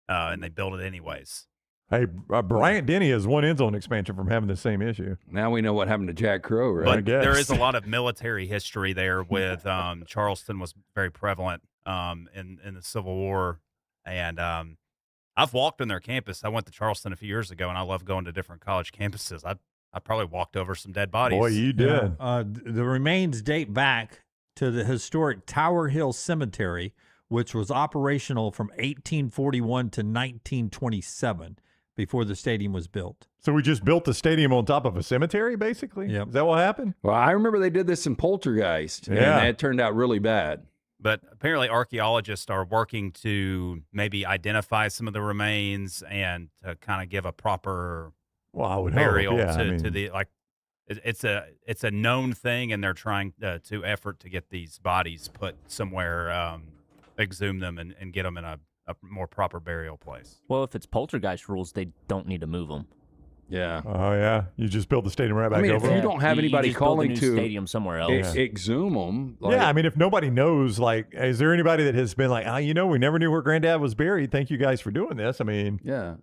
and they built it anyways. Hey, Bryant Denny has one end zone expansion from having the same issue. Now we know what happened to Jack Crow, right? But there is a lot of military history there with Charleston was very prevalent in the Civil War. And I've walked on their campus. I went to Charleston a few years ago, and I love going to different college campuses. I probably walked over some dead bodies. Boy, you did. The remains date back to the historic Tower Hill Cemetery, which was operational from 1841 to 1927 before the stadium was built. So we just built the stadium on top of a cemetery, basically? Yep. Is that what happened? Well, I remember they did this in Poltergeist, and it turned out really bad. But apparently archaeologists are working to maybe identify some of the remains and to kind of give a proper burial to the it's a known thing, and they're trying to effort to get these bodies put somewhere, exhume them and get them in a more proper burial place. Well, if it's poltergeist rules, they don't need to move them. Yeah. Oh, yeah. You just build the stadium right back over. If you don't have anybody you just build calling a new to stadium somewhere else, exhume them. Yeah, I mean, if nobody knows, like, is there anybody that has been like, we never knew where Granddad was buried. Thank you guys for doing this. I mean, yeah.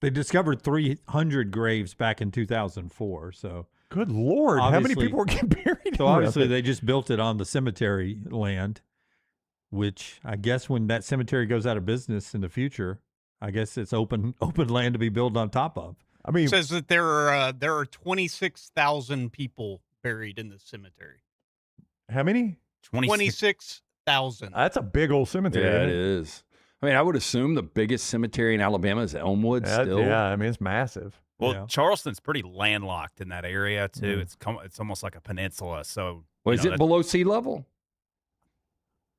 They discovered 300 graves back in 2004. So, good Lord, how many people were getting buried? So obviously, they just built it on the cemetery land, which I guess when that cemetery goes out of business in the future, I guess it's open land to be built on top of. I mean, it says that there are 26,000 people buried in the cemetery. How many? 26,000. That's a big old cemetery. Yeah, isn't it is. I mean, I would assume the biggest cemetery in Alabama is Elmwood still. Yeah, I mean, it's massive. Well, Charleston's pretty landlocked in that area too. It's almost like a peninsula. So, is it below sea level?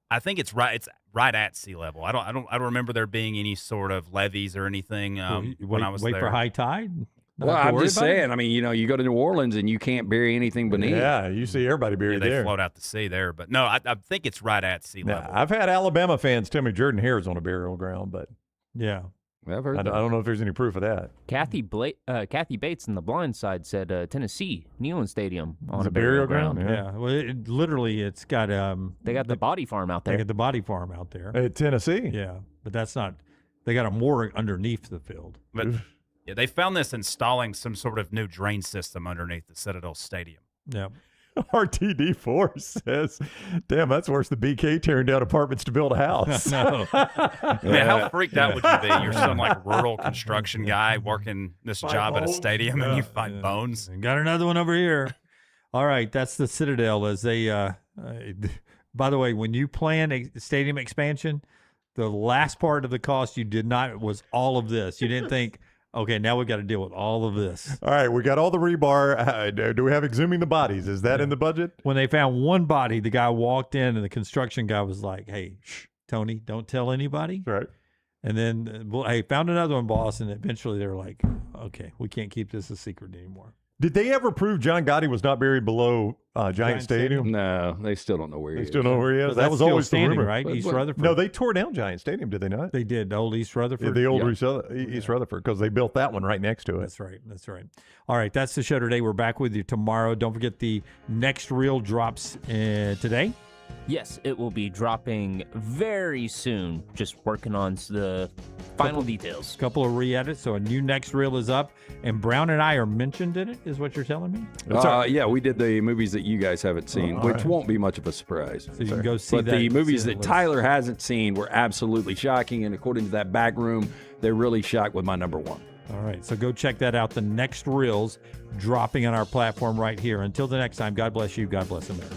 I think it's right. It's right at sea level. I don't remember there being any sort of levees or anything when I was there. Wait for high tide. Well, I'm just saying. I mean, you go to New Orleans and you can't bury anything beneath. Yeah, you see everybody buried they there. float out to sea there, but no, I think it's right at sea level. I've had Alabama fans tell me Jordan Hare's on a burial ground, but yeah, I've heard I don't know if there's any proof of that. Kathy Bates in The Blind Side said Tennessee, Neyland Stadium on It's a burial ground. Yeah. Well, it's got they got the body farm out there. They got the body farm out there at Tennessee. Yeah, but that's not. They got a moor underneath the field. But yeah, they found this installing some sort of new drain system underneath the Citadel Stadium. Yeah. RTD4 says, damn, that's worse than BK tearing down apartments to build a house. No. Man, how freaked out would you be? You're some like rural construction guy working this job at a stadium and you find bones. And got another one over here. All right, that's the Citadel. As they, by the way, when you plan a stadium expansion, the last part of the cost you did not was all of this. You didn't think, okay, now we've got to deal with all of this. All right, we got all the rebar. Do we have exhuming the bodies? Is that in the budget? When they found one body, the guy walked in and the construction guy was like, hey, shh, Tony, don't tell anybody. Right. And then, hey, found another one, boss. And eventually they were like, okay, we can't keep this a secret anymore. Did they ever prove John Gotti was not buried below Giant Stadium? No, they still don't know where he is. They still don't know where he is? But That was still always the standing, rumor. right? East Rutherford. No, they tore down Giant Stadium, did they not? They did, the old East Rutherford. The old East Rutherford, because they built that one right next to it. That's right. That's right. All right, that's the show today. We're back with you tomorrow. Don't forget the next reel drops today. Yes, it will be dropping very soon. Just working on the final details. A couple of re-edits, so a new next reel is up. And Brown and I are mentioned in it, is what you're telling me? Yeah, we did the movies that you guys haven't seen, which won't be much of a surprise. So you can go see but that. the movies see that Tyler hasn't seen were absolutely shocking, and according to that back room, they're really shocked with my number one. All right, so go check that out. The next reels dropping on our platform right here. Until the next time, God bless you. God bless America.